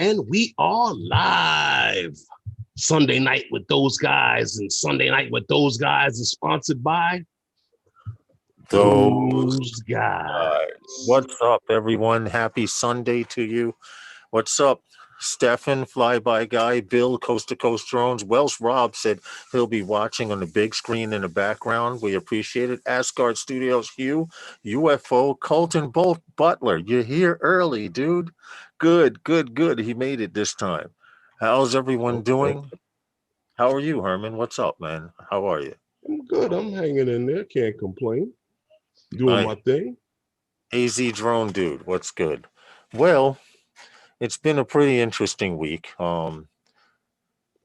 And we are live. Sunday Night with Those Guys, and Sunday Night with Those Guys is sponsored by Those Guys. What's up, everyone? Happy Sunday to you. What's up, Stefan, Flyby Guy, Bill, Coast to Coast Drones. Welsh Rob said he'll be watching on the big screen in the background. We appreciate it. Asgard Studios, Hugh, UFO, Colton Butler. You're here early, dude. Good. He made it this time. How's everyone doing? How are you, Herman? What's up, man? How are you? I'm good. I'm hanging in there. Can't complain. Doing my thing. AZ Drone Dude, what's good? Well, it's been a pretty interesting week. Okay.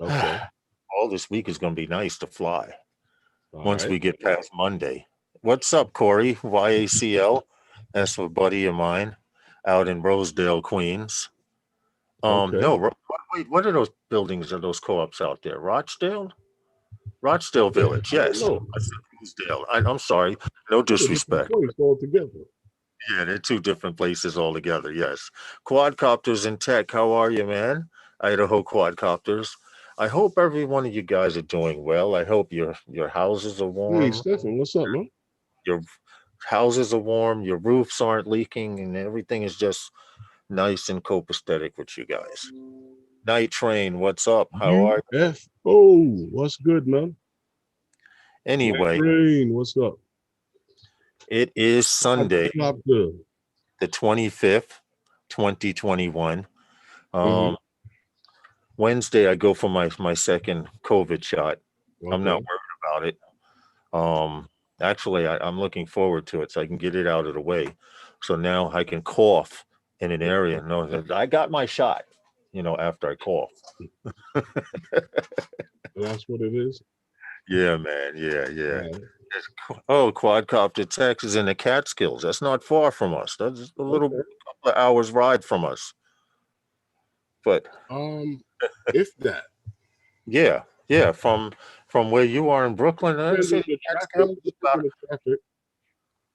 All this week is going to be nice to fly once we get Right. past Monday. What's up, Corey? YACL. That's a buddy of mine out in Rosedale, Queens. Okay. No, wait, what are those buildings? Are those co-ops out there? Rochdale Village. Yes. I said Rosedale. I'm sorry. No disrespect. Altogether. Yeah, they're two different places altogether. Yes. Quadcopters and Tech. How are you, man? Idaho Quadcopters. I hope every one of you guys are doing well. I hope your houses are warm. Hey, Stephen, what's up, man? Your houses are warm. Your roofs aren't leaking, and everything is just nice and copacetic with you guys. Night Train, what's up? How are you? UFO, what's good, man? Anyway, Night Train, what's up? It is Sunday, the 25th, 2021. Wednesday, I go for my second COVID shot. I'm not worried about it. Actually, I'm looking forward to it so I can get it out of the way. So now I can cough in an area and know that I got my shot, after I cough. That's what it is? Yeah, man. Yeah. Oh, Quadcopter, Texas in the Catskills. That's not far from us. That's a little couple of hours ride from us. But if that. Yeah. From where you are in Brooklyn.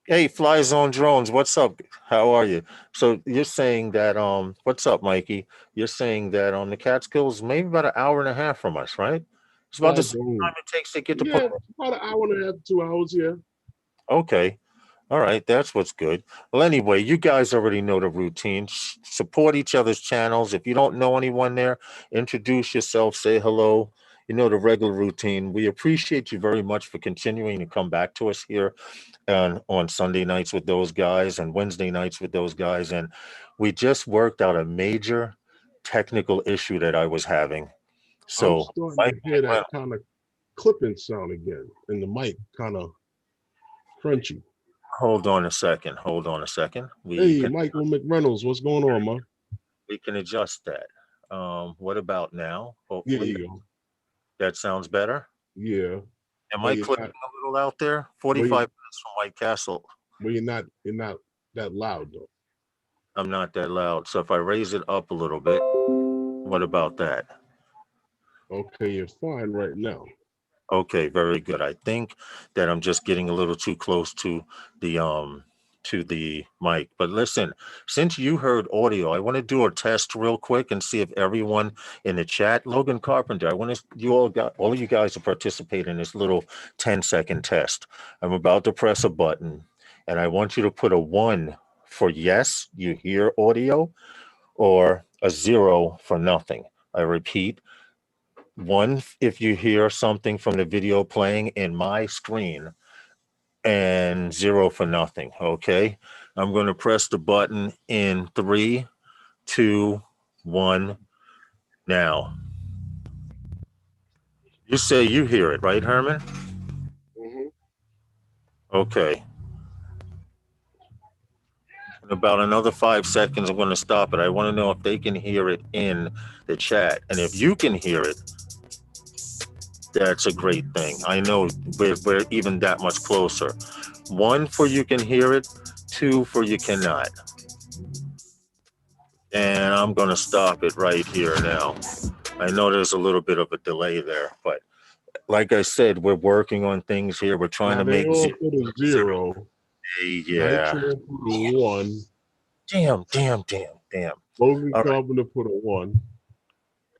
Hey, Fly Zone Drones, what's up? How are you? So you're saying that what's up, Mikey? You're saying that on the Catskills, maybe about an hour and a half from us, right? It's about the same time it takes to get to about an hour and a half, 2 hours, yeah. Okay. All right, that's what's good. Well, anyway, you guys already know the routine. Support each other's channels. If you don't know anyone there, introduce yourself, say hello. You know the regular routine. We appreciate you very much for continuing to come back to us here on Sunday nights with those guys and Wednesday nights with those guys. And we just worked out a major technical issue that I was having. So I'm starting to hear that kind of clipping sound again, and the mic kind of crunchy. Hold on a second. Hey, Michael McReynolds, what's going on, man? We can adjust that. What about now? Hopefully, there you go. That sounds better. Yeah. Am I clipping a little out there? 45 minutes from White Castle. Well, you're not that loud though. I'm not that loud. So if I raise it up a little bit, what about that? Okay, you're fine right now. Okay, very good. I think that I'm just getting a little too close to the mic. But listen, since you heard audio, I want to do a test real quick and see if everyone in the chat, Logan Carpenter, I want all of you guys to participate in this little 10-second test. I'm about to press a button and I want you to put a 1 for yes, you hear audio, or a 0 for nothing. I repeat, 1 if you hear something from the video playing in my screen, and 0 for nothing. Okay, I'm going to press the button in 3, 2, 1 now. You say you hear it, right, Herman? Okay. In about another 5 seconds, I'm going to stop it. I want to know if they can hear it in the chat, and if you can hear it, that's a great thing. I know we're even that much closer. 1 for you can hear it, 2 for you cannot. And I'm going to stop it right here now. I know there's a little bit of a delay there, but like I said, we're working on things here. We're trying to make 0. Yeah. 1. Damn. Logan All right. Carpenter put a 1.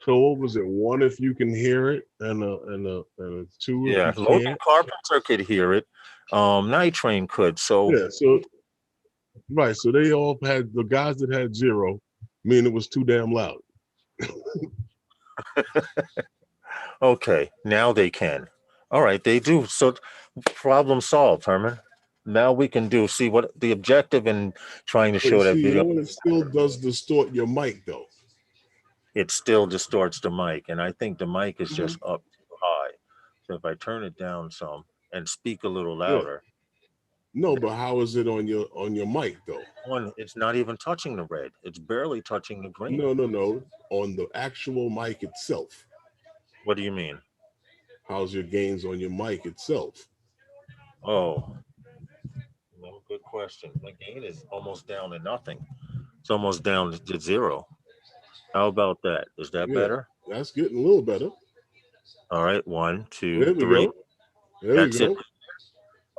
So what was it? 1 if you can hear it, and a 2 if Yeah, you Logan can't. Carpenter could hear it. Night Train could. So Yeah. So right. So they all had the guys that had 0, meaning it was too damn loud. okay, now they can. All right, they do. So problem solved, Herman. Now we can see what the objective in trying to But you show that see, video. it still does distort your mic though. It still distorts the mic, and I think the mic is Mm-hmm. just up too high. So if I turn it down some and speak a little Yeah. louder, No, but how is it on your mic though? one, it's not even touching the red. It's barely touching the green. No. On the actual mic itself. What do you mean? How's your gains on your mic itself? Oh, no, good question. My gain is almost down to nothing. It's almost down to 0. How about that? Is that Yeah, better? that's getting a little better. All right, 1, 2, There we 3. go. There you That's it. go.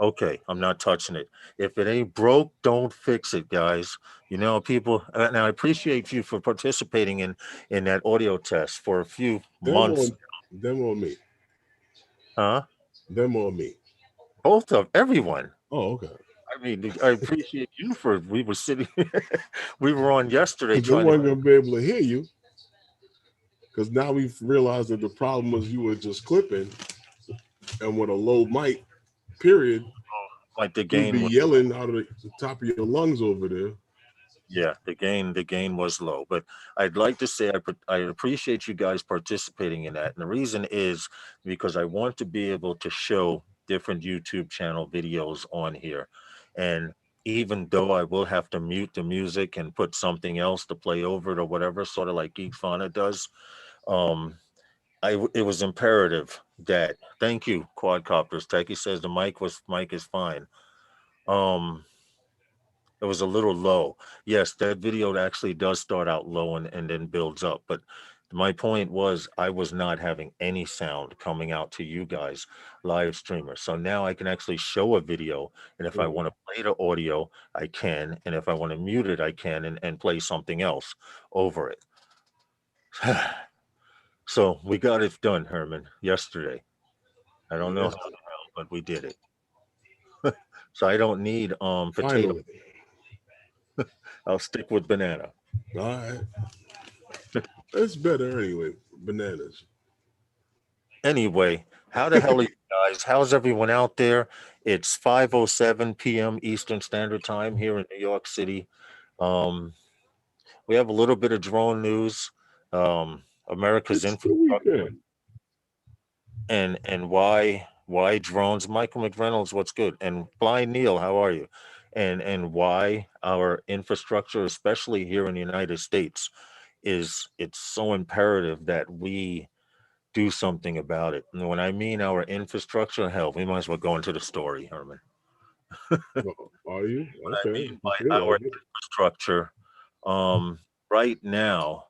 Okay, I'm not touching it. If it ain't broke, don't fix it, guys. You know, people. And I appreciate you for participating in that audio test for a few Them months. on me. Huh? Them on me. Both of everyone. Oh, okay. I mean, I appreciate you for. We were sitting. we were on yesterday Because they trying to. weren't gonna be able to hear you. Because now we've realized that the problem was you were just clipping, and with a low mic, period, Like the you'd gain be was. yelling out of the top of your lungs over there. Yeah, the gain was low, but I'd like to say I appreciate you guys participating in that, and the reason is because I want to be able to show different YouTube channel videos on here, and even though I will have to mute the music and put something else to play over it or whatever, sort of like Geek Fauna does, um, it was imperative that thank you quadcopters. Techie says the mic is fine. Um, it was a little low. Yes, that video actually does start out low and then builds up. But my point was, I was not having any sound coming out to you guys, live streamers. So now I can actually show a video. And if I want to play the audio, I can. And if I want to mute it, I can and play something else over it. So we got it done, Herman, yesterday. I don't know Yes, how, but we did it. So I don't need potato. finally. I'll stick with banana. All right. It's better anyway. Bananas. Anyway, how the hell are you guys? How's everyone out there? It's 5:07 p.m. Eastern Standard Time here in New York City. Um, we have a little bit of drone news. America's It's the infrastructure weekend. and why drones. Michael McReynolds, what's good? And Blind Neil, how are you? And why our infrastructure, especially here in the United States, it's so imperative that we do something about it. And when I mean our infrastructure, hell, we might as well go into the story, Herman. Oh, are you? What I Okay. mean You by feel our like it. infrastructure, right now,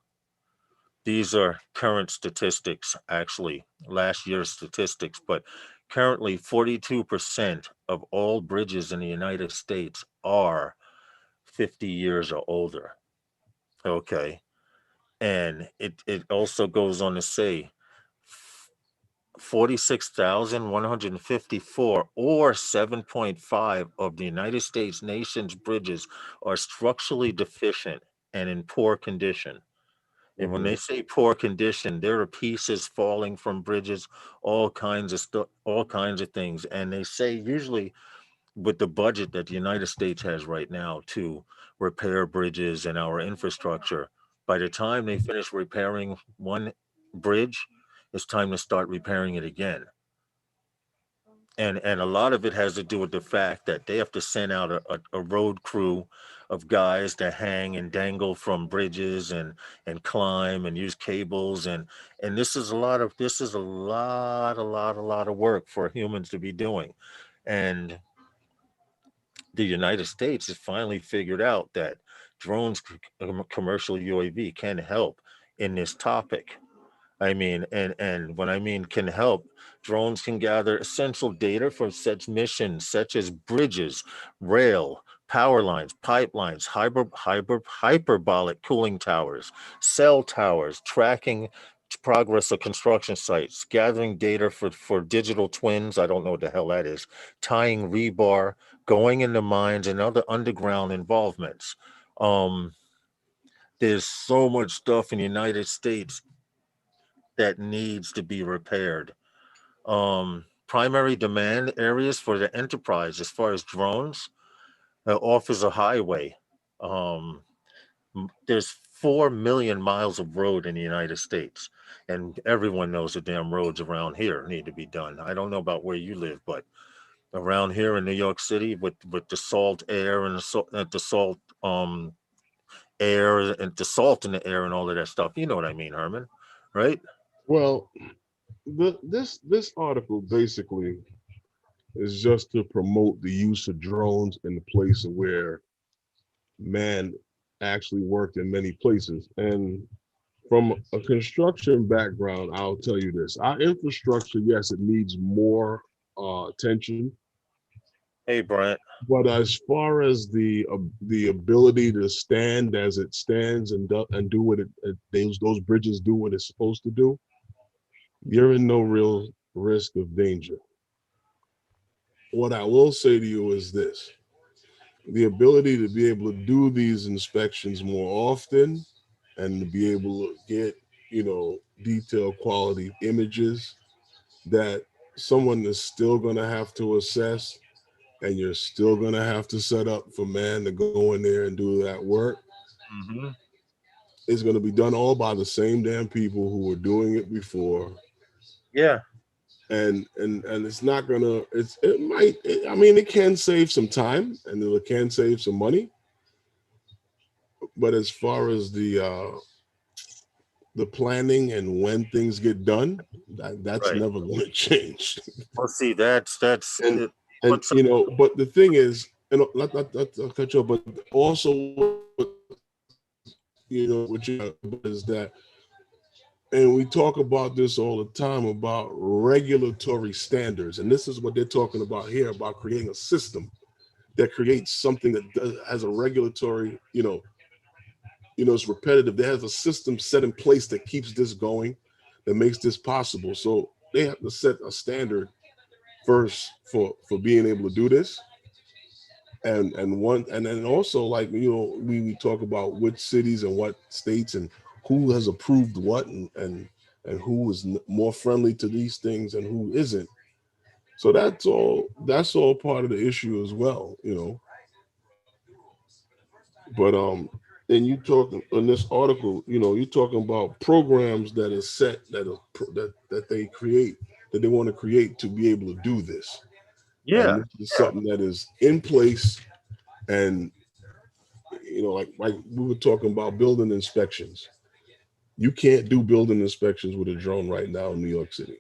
these are current statistics, actually, last year's statistics, but currently 42% of all bridges in the United States are 50 years or older. Okay. And it also goes on to say 46,154 or 7.5 of the United States nation's bridges are structurally deficient and in poor condition. And when they say poor condition, there are pieces falling from bridges, all kinds of stuff, all kinds of things. And they say usually with the budget that the United States has right now to repair bridges and our infrastructure, by the time they finish repairing one bridge, it's time to start repairing it again. And a lot of it has to do with the fact that they have to send out a road crew of guys to hang and dangle from bridges and climb and use cables and this is a lot of work for humans to be doing. And the United States has finally figured out that drones, commercial UAV, can help in this topic. I mean, and when I mean can help, drones can gather essential data for such missions such as bridges, rail, power lines, pipelines, hyperbolic cooling towers, cell towers, tracking progress of construction sites, gathering data for digital twins. I don't know what the hell that is. Tying rebar, going into mines, and other underground involvements. Um, there's so much stuff in the United States that needs to be repaired. Primary demand areas for the enterprise, as far as drones, offers a highway. Um, there's 4 million miles of road in the United States, and everyone knows the damn roads around here need to be done. I don't know about where you live, but around here in New York City, with the salt air and the salt air and the salt in the air and all of that stuff, you know what I mean, Herman, right? Well, this article basically is just to promote the use of drones in the place where man actually worked in many places. And from a construction background, I'll tell you this: our infrastructure, yes, it needs more attention. Hey, Brent. But as far as the ability to stand as it stands and do what those bridges do what it's supposed to do, you're in no real risk of danger. What I will say to you is this: the ability to be able to do these inspections more often and to be able to get, detailed quality images that someone is still going to have to assess, and you're still going to have to set up for man to go in there and do that work. Mm-hmm. It's going to be done all by the same damn people who were doing it before. Yeah. And it's not gonna, I mean, it can save some time and it can save some money, but as far as the planning and when things get done, that's Right. never going to change. Well, see, that's and it. and What's but the thing is, not to cut you off, but also, what you is that, and we talk about this all the time about regulatory standards, and this is what they're talking about here, about creating a system that creates something that has a regulatory, it's repetitive. They have a system set in place that keeps this going, that makes this possible. So they have to set a standard first for being able to do this. And then also, like, we talk about which cities and what states and who has approved what, and who is more friendly to these things and who isn't. So that's all part of the issue as well. But and you talking in this article, you're talking about programs that are set, that they create, that they want to create to be able to do this. And Yeah. this is something that is in place. And like we were talking about building inspections. You can't do building inspections with a drone right now in New York City.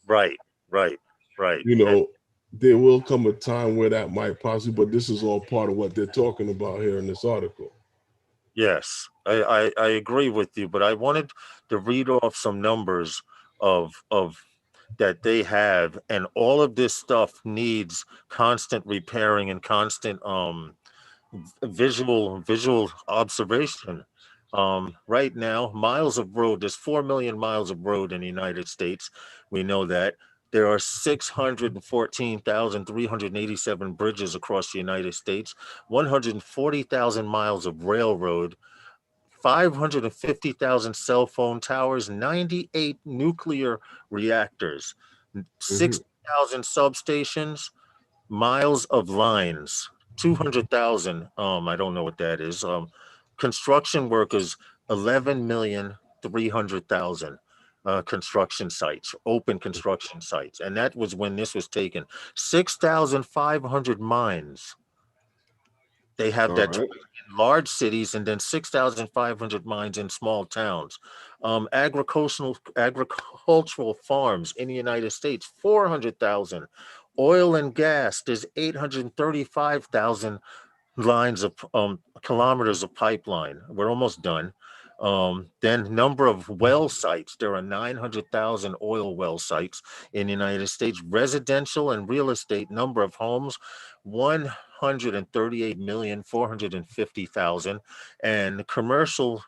Right, right, right. You know, there will come a time where that might possibly, but this is all part of what they're talking about here in this article. Yes, I agree with you, but I wanted to read off some numbers of that they have, and all of this stuff needs constant repairing and constant visual observation. Right now, miles of road, there's 4 million miles of road in the United States. We know that. There are 614,387 bridges across the United States, 140,000 miles of railroad, 550,000 cell phone towers, 98 nuclear reactors, Mm-hmm. 60,000 substations, miles of lines, 200,000. I don't know what that is. Construction workers, 11,300,000 construction sites, open construction sites. And that was when this was taken. 6,500 mines. They have All that right. in large cities, and then 6,500 mines in small towns. Agricultural farms in the United States, 400,000. Oil and gas, there's 835,000 lines of kilometers of pipeline. We're almost done. Then number of well sites. There are 900,000 oil well sites in the United States. Residential and real estate number of homes, 138,450,000, and commercial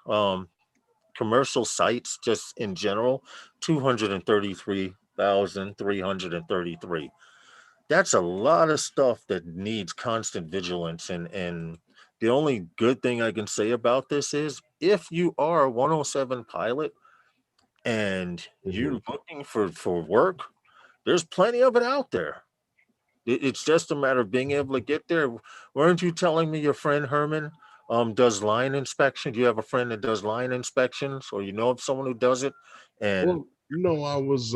sites just in general, 233,333. That's a lot of stuff that needs constant vigilance. And the only good thing I can say about this is if you are a 107 pilot and Hmm. you're looking for work, there's plenty of it out there. It's just a matter of being able to get there. Weren't you telling me your friend Herman does line inspection? Do you have a friend that does line inspections, or you know of someone who does it? And Well, no, I was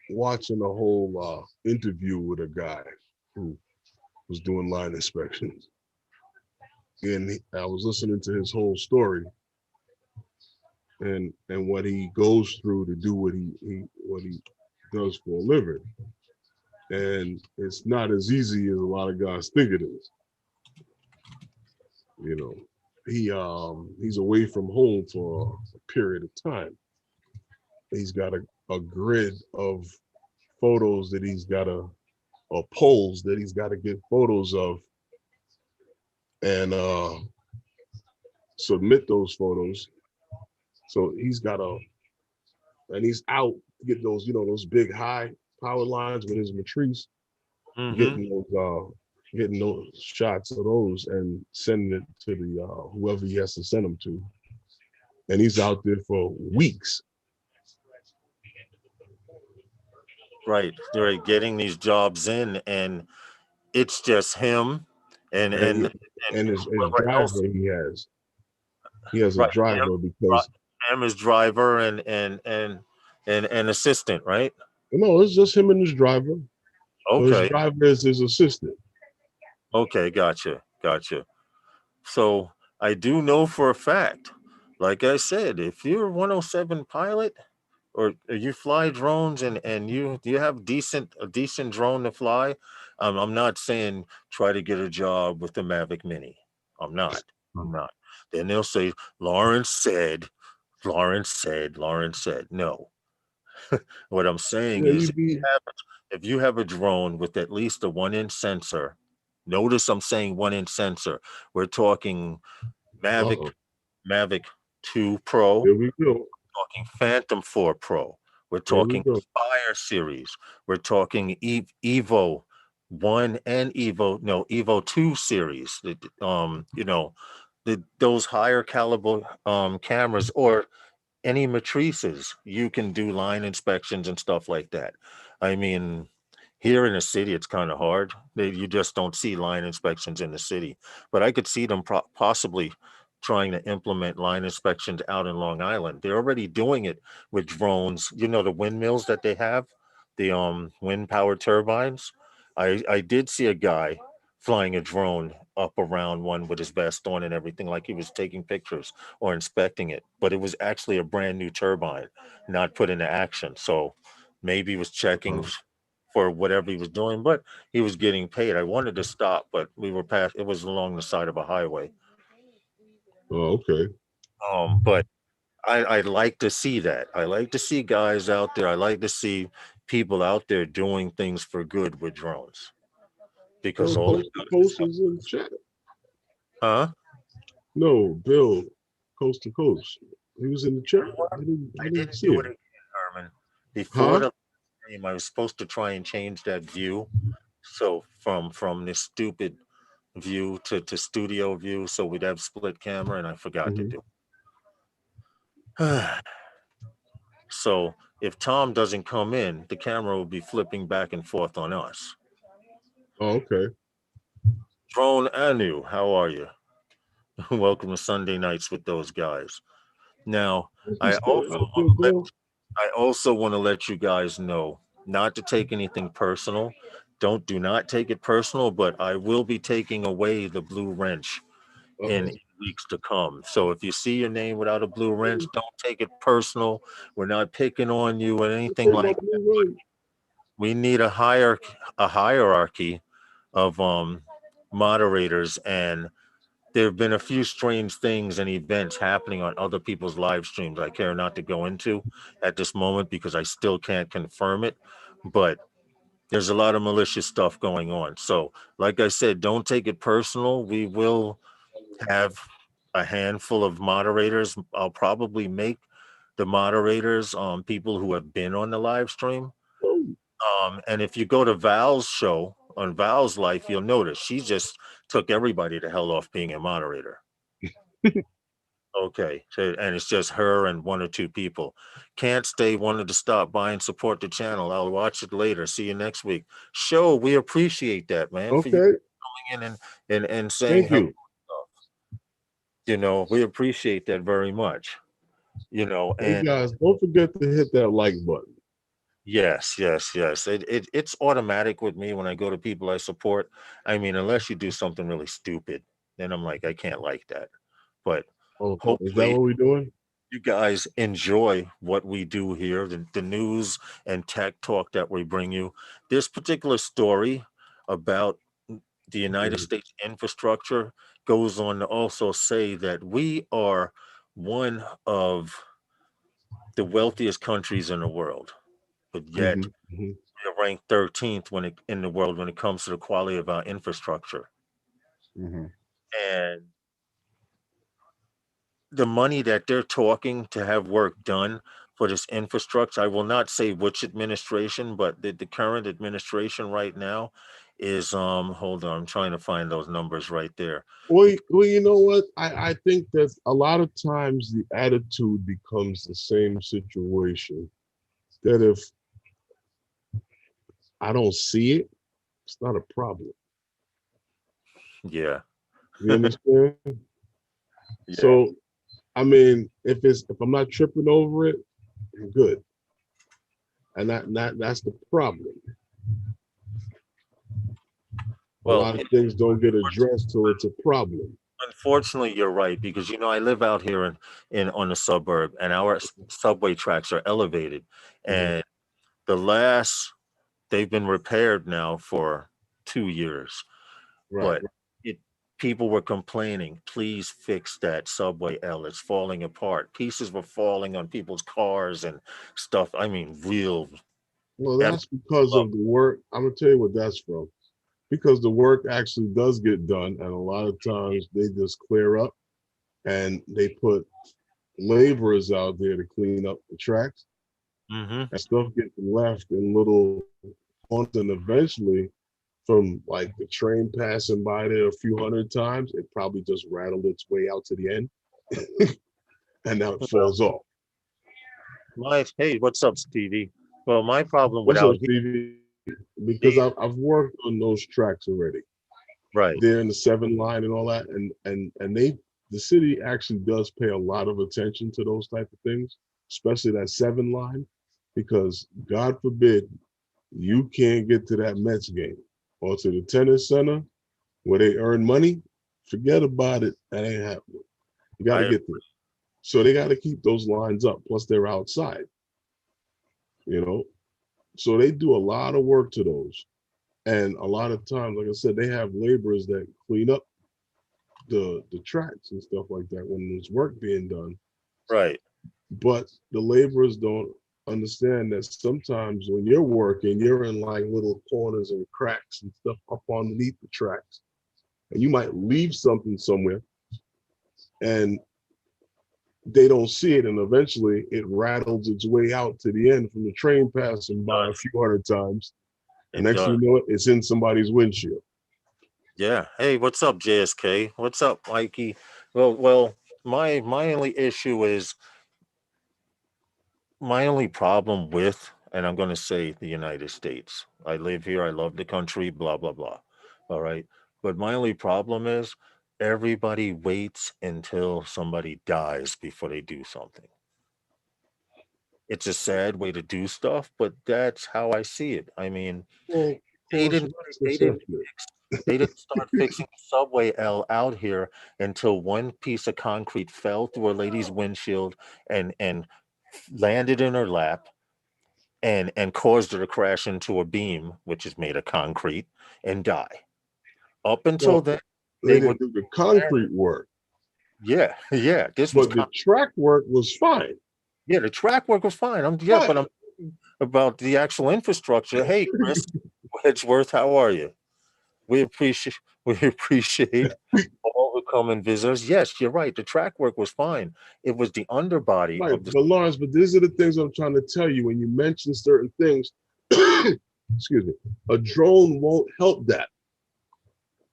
watching a whole interview with a guy who was doing line inspections, and I was listening to his whole story and what he goes through to do what he does for a living. And it's not as easy as a lot of guys think it is. You know, he's away from home for a period of time. He's got a grid of photos that he's got to, or polls that he's got to get photos of and submit those photos. So he's got to, and he's out to get those, those big high power lines with his matrice, hmm getting those shots of those and sending it to the whoever he has to send them to. And he's out there for weeks. right, right, getting these jobs in, and it's just him and And and and his whoever else, driver he has a right? driver because Him as driver and assistant, right? no, it's just him and his driver. So his Okay, driver is his assistant. okay, gotcha. So I do know for a fact, like I said, if you're a 107 pilot or you fly drones and you have a decent drone to fly, I'm not saying try to get a job with the Mavic Mini. I'm not. I'm not. Then they'll say Lawrence said, Lawrence said. No. What I'm saying Yeah, is you be if you have a drone with at least a 1 inch sensor, notice I'm saying 1 inch sensor. We're talking Mavic uh-oh. Mavic 2 Pro, Here we go. talking Phantom 4 Pro. We're Here we talking go. Fire series. We're talking Evo 1 and Evo 2 series. Those higher caliber cameras or any matrices, you can do line inspections and stuff like that. I mean, here in the city, it's kind of hard. You just don't see line inspections in the city. But I could see them possibly trying to implement line inspections out in Long Island. They're already doing it with drones. You know, the windmills that they have, the wind power turbines. I did see a guy flying a drone up around one with his vest on and everything, like he was taking pictures or inspecting it. But it was actually a brand new turbine, not put into action. So maybe he was checking Uh, for whatever he was doing, but he was getting paid. I wanted to stop, but we were past. It was along the side of a highway. okay. But I like to see that. I like to see guys out there. I like to see people out there doing things for good with drones because Well, all it Coast to does is Coast help. is in chat. Huh? No, Bill, Coast to Coast. He was in the You chat. know what? I I didn't didn't see do it him. again, Herman. Before Huh? the stream, I was supposed to try and change that view. So from this stupid view to studio view, so we'd have split camera, and I forgot to Hmm. do. So if Tom doesn't come in, the camera will be flipping back and forth on us. Oh, okay. Drone Anu, how are you? Welcome to Sunday nights with those guys. Now, What's he I still also out want there, to let Bill? I also want to let you guys know not to take anything personal. Do not take it personal, but I will be taking away the blue wrench in Uh-oh. weeks to come. So if you see your name without a blue wrench, don't take it personal. We're not picking on you or What's anything in my like blue range? we need a hierarchy of moderators and there have been a few strange things and events happening on other people's live streams I care not to go into at this moment because I still can't confirm it. But there's a lot of malicious stuff going on. So, like I said, don't take it personal. We will have a handful of moderators. I'll probably make the moderators people who have been on the live stream. Oh, And if you go to Val's show on Val's life, you'll notice she just took everybody the hell off being a moderator. Okay. So, and it's just her and one or two people. Can't stay, wanted to stop by and support the channel. I'll watch it later. See you next week. Show, we appreciate that, man, for you okay. coming in and saying Thank hello. you. We appreciate that very much. Hey And guys, don't forget to hit that like button. yes, yes, yes. It's automatic with me when I go to people I support. I mean, unless you do something really stupid, then I'm like, I can't like that. But Oh, is that hopefully what we're doing? you guys enjoy what we do here, the news and tech talk that we bring you. This particular story about the United Mhm, States infrastructure goes on to also say that we are one of the wealthiest countries in the world, but yet mhm, mhm. we are ranked 13th in the world when it comes to the quality of our infrastructure. Mhm. And the money that they're talking to have work done for this infrastructure, I will not say which administration, but the current administration right now is hold on, I'm trying to find those numbers right there. Well, you know what? I think that a lot of times the attitude becomes the same situation. That if I don't see it, it's not a problem. Yeah. You understand? Yeah. So, I mean, if I'm not tripping over it, I'm good. And that's the problem. A Well, lot of things don't get addressed till it's a problem. unfortunately, you're right because I live out here in on the suburb, and our subway tracks are elevated, Mhm. and the last they've been repaired now for 2 years, Right. but it people were complaining, please fix that subway L. It's falling apart. Pieces were falling on people's cars and stuff. I mean, real Well, every that's because level. of the work. I'm gonna tell you what that's from. Because the work actually does get done, and a lot of times they just clear up and they put laborers out there to clean up the tracks, Hmm. and stuff gets left in little corners, and eventually, from like the train passing by there a few hundred times, it probably just rattled its way out to the end, and now it Well, falls off. my hey, what's up, Stevie? Well, my problem with What's up, out here, Stevie? Because these I've worked on those tracks already. right, They're in the 7 line and all that, and the city actually does pay a lot of attention to those type of things, especially that 7 line, because God forbid you can't get to that Mets game or to the tennis center where they earn money. Forget about it. That ain't happening. You got to I get there. So they got to keep those lines up. Plus they're outside, you know. So they do a lot of work to those. And a lot of times, like I said, they have laborers that clean up the tracks and stuff like that when there's work being done. right. But the laborers don't understand that sometimes when you're working, you're in like little corners and cracks and stuff up underneath the tracks. And you might leave something somewhere and they don't see it. And eventually it rattles its way out to the end from the train passing by a Does few hundred times. And it next thing does? you know, it's in somebody's windshield. Yeah. Hey, what's up, JSK? What's up, Mikey? Well, my only issue is my only problem with, and I'm going to say the United States. I live here. I love the country. Blah blah blah. All right. But my only problem is everybody waits until somebody dies before they do something. It's a sad way to do stuff, but that's how I see it. I mean, Well, they cross didn't rights they didn't assessment. they didn't start fixing the subway L out here until one piece of concrete fell through a lady's windshield and landed in her lap and caused her to crash into a beam, which is made of concrete, and die. Up until Well, then, They would, didn't do the concrete work, yeah, yeah. This was but the track work was fine. yeah, the track work was fine. But I'm Right. thinking about the actual infrastructure. Hey, Chris Edgeworth, how are you? We appreciate we appreciate all who come and visit us. Yes, you're right. The track work was fine. It was the underbody Right. of the But Lawrence, but these are the things I'm trying to tell you. When you mention certain things, excuse me, a drone won't help that.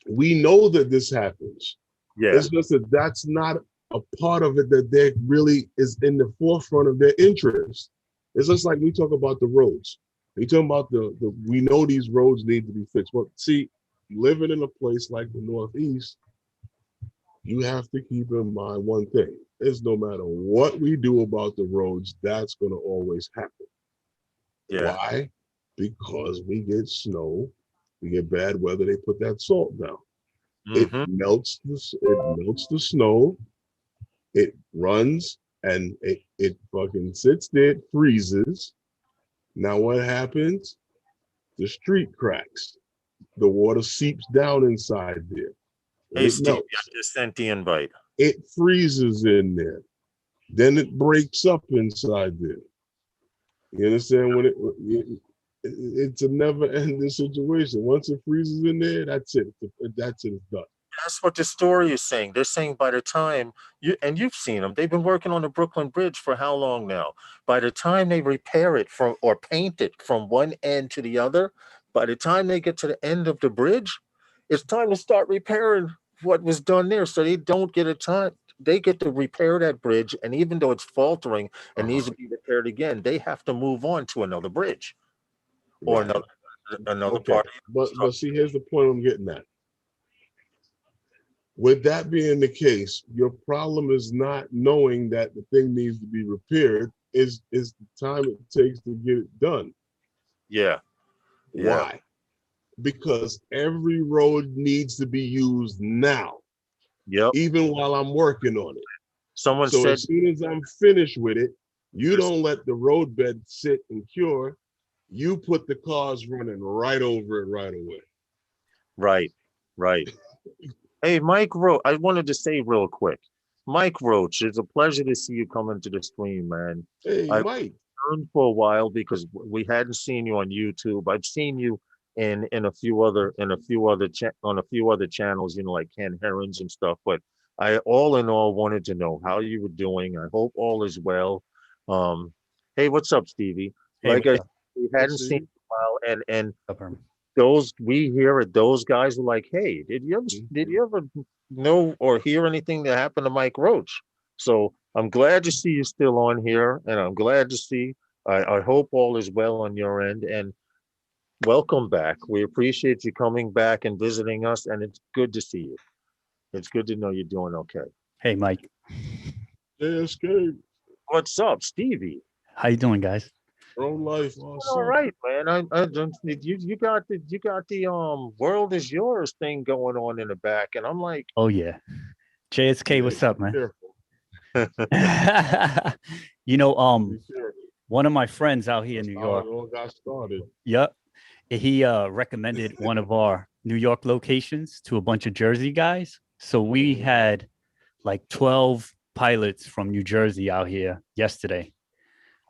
We know that this happens. yeah, It's just that that's not a part of it that they really is in the forefront of their interest. It's just like we talk about the roads. We talk about the we know these roads need to be fixed. Well, see, living in a place like the Northeast, you have to keep in mind one thing. Is no matter what we do about the roads, that's going to always happen. yeah. Why? Because we get snow, we get bad weather, they put that salt down. It Hmm. melts the snow, it runs and it fucking sits there, it freezes. Now what happens? The street cracks. The water seeps down inside there and Hey, it Steve, I melts. just sent the invite. It freezes in there. Then it breaks up inside there. You understand it's a never-ending situation. Once it freezes in there, that's it. That's it. It's done. That's what the story is saying. They're saying by the time you've seen them, they've been working on the Brooklyn Bridge for how long now? By the time they repair it from or paint it from one end to the other, by the time they get to the end of the bridge, it's time to start repairing what was done there. So they don't get a time. They get to repair that bridge, and even though it's faltering and needs Uh-huh. to be repaired again, they have to move on to another bridge or Right. another Okay. part of the But infrastructure. see, here's the point I'm getting at. With that being the case, your problem is not knowing that the thing needs to be repaired. Is the time it takes to get it done. Yeah, yeah. Why? Because every road needs to be used now, Yep. even while I'm working on it. Someone So said as soon as I'm finished with it, you don't let the roadbed sit and cure. You put the cars running right over it right away. right, right. Hey, Mike Roach, I wanted to say real quick, Mike Roach, it's a pleasure to see you come into the stream, man. Hey, I've Mike. turned for a while because we hadn't seen you on YouTube. I've seen you in a few other on a few other channels, like Ken Herons and stuff. But I all in all wanted to know how you were doing. I hope all is well. Um, hey, what's up, Stevie? Hey, Like what's I up? we Hey, hadn't seen Stevie. you in a while, and Up, Herm? those we here at those guys were like, hey, did you ever know or hear anything that happened to Mike Roach? So I'm glad to see you still on here, and I'm glad to see. I hope all is well on your end, and welcome back. We appreciate you coming back and visiting us, and it's good to see you. It's good to know you're doing okay. Hey, Mike. JSK, What's up, Stevie? How you doing, guys? own life, All awesome. right, man. I don't you got the world is yours thing going on in the back, and I'm like, Oh yeah, JSK. Yeah, What's up, be man? careful. you know, Be careful. one of my friends out here in That's New how it York. all got started. Yep, he recommended one of our New York locations to a bunch of Jersey guys. So we had like 12 pilots from New Jersey out here yesterday.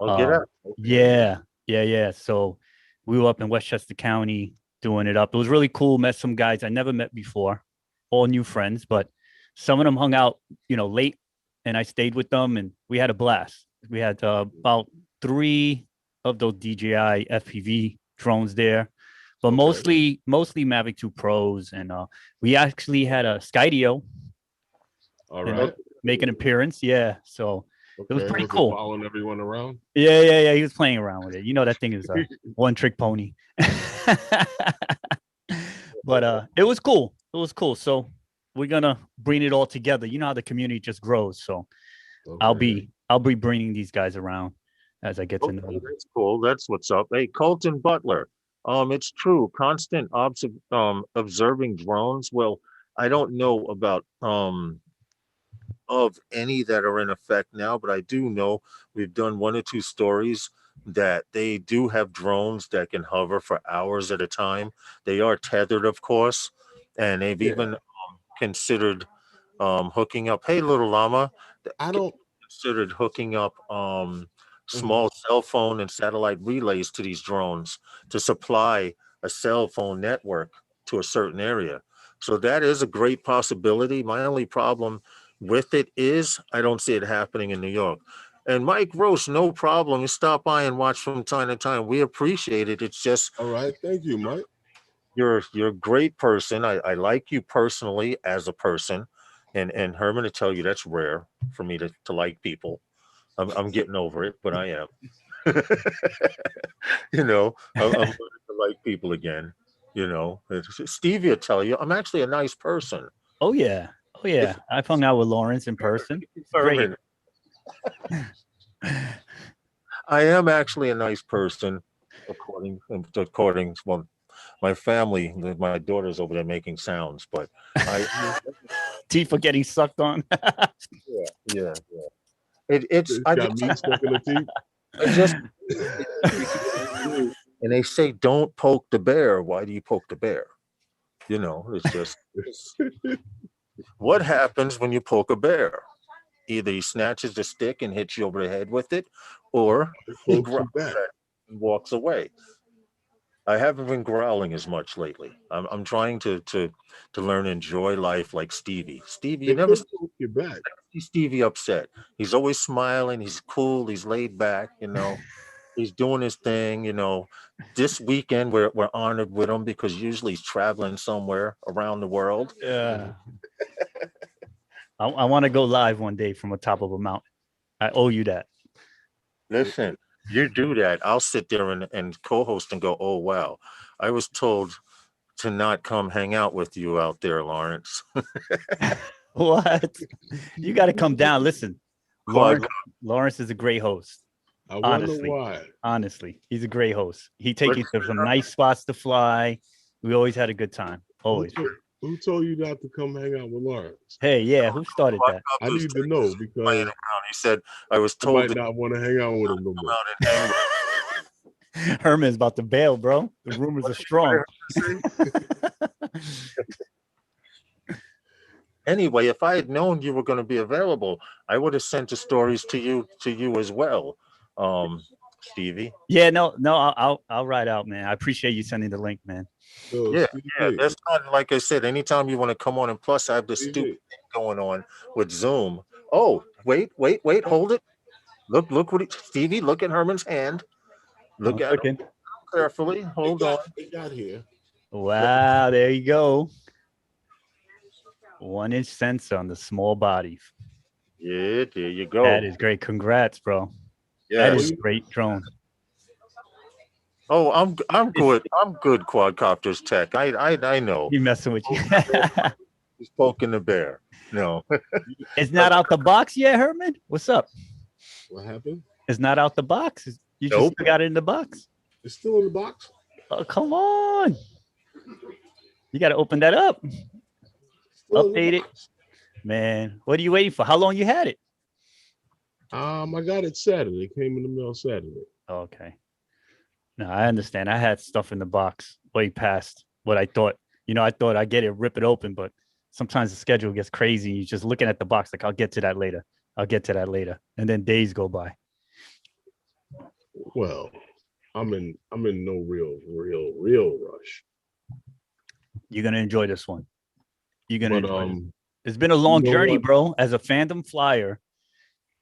I'll get Um, up. yeah, yeah. So we were up in Westchester County doing it up. It was really cool. Met some guys I never met before, all new friends, but some of them hung out, late, and I stayed with them, and we had a blast. We had about 3 of those DJI FPV drones there, but Okay. mostly Mavic 2 Pros, and we actually had a Skydio All and right. make an appearance. Yeah, so it was Okay. pretty Was it cool. following everyone around? Yeah. He was playing around with it. That thing is a one trick pony. But it was cool. It was cool. So we're gonna bring it all together. You know how the community just grows. So Okay. I'll be bringing these guys around as I get to know Okay, them. that's cool. That's what's up. Hey, Colton Butler. It's true. Constant observing drones. Well, I don't know about of any that are in effect now, but I do know we've done one or two stories that they do have drones that can hover for hours at a time. They are tethered, of course, and they've Yeah. even considered hooking up? Hey, little llama, I don't. considered hooking up Mhm. small cell phone and satellite relays to these drones to supply a cell phone network to a certain area. So that is a great possibility. My only problem with it is I don't see it happening in New York. And Mike Roche, no problem. You stop by and watch from time to time. We appreciate it. It's just All right. Thank you, Mike. you're a great person. I like you personally as a person. And Herman, to tell you that's rare for me to like people. I'm getting over it, but I am. I'm learning to like people again. Stevie will tell you I'm actually a nice person. Oh yeah. Oh If yeah. I've hung out with Lawrence in person. It's great. Herman, I am actually a nice person, according. Well, my family, my daughter's over there making sounds, but I, Teeth are getting sucked on. yeah. It's It's I got just meat stuck in the teeth. I just and they say don't poke the bear. Why do you poke the bear? It's just what happens when you poke a bear? Either he snatches the stick and hits you over the head with it, or It he pokes growls you back. and walks away. I haven't been growling as much lately. I'm trying to learn to enjoy life like Stevie. Stevie, you It never could poke you back. see Stevie upset. He's always smiling. He's cool. He's laid back. He's doing his thing. This weekend we're honored with him because usually he's traveling somewhere around the world. Yeah. I want to go live one day from the top of a mountain. I owe you that. Listen, you do that. I'll sit there and co-host and go, oh wow. I was told to not come hang out with you out there, Lawrence. What? You got to come down. Listen, Quad, Lawrence is a great host. I wonder Honestly, why. honestly, he's a great host. He takes you let's to some nice spots to fly. We always had a good time. Who, Always. who told you not to come hang out with Lawrence? Hey, yeah, who started that? I quadcopters need to know playing because around. He said I was I told might to not want to hang out with him no come more. out and hang with Herman's about to bail, bro. The rumors are strong. Anyway, if I had known you were going to be available, I would have sent the stories to you as well, Stevie. Yeah, no, I'll ride out, man. I appreciate you sending the link, man. So Yeah, yeah. Stevie, That's not like I said. Anytime you want to come on, and plus I have this stupid Stevie, thing going on with Zoom. Oh, wait, hold it. Look what Stevie. Look at Herman's hand. Look I'm at him looking. carefully. Hold on. it got here. Wow, there you go. 1-inch sensor on the small body. Yeah, there you That go. is great. Congrats, bro. That Yes. is great drone. Oh, I'm It's good. I'm good. Quadcopters tech. I know. he messing with you. He's poking the bear. No. It's not out the box yet, Herman. What's up? What happened? It's not out the box. You just Nope. still got it in the box. It's still in the box. Oh, come on. You got to open that up. Still in the Update it. box. Man, what are you waiting for? How long you had it? I got it Saturday. It came in the mail Saturday. Okay. No, I understand. I had stuff in the box way past what I thought. I thought I'd get it, rip it open, but sometimes the schedule gets crazy. You're just looking at the box like, I'll get to that later. I'll get to that later. And then days go by. Well, I'm in no real rush. You're going to enjoy this one. You're going to But enjoy this. It's been a long know journey, what? bro. As a fandom flyer,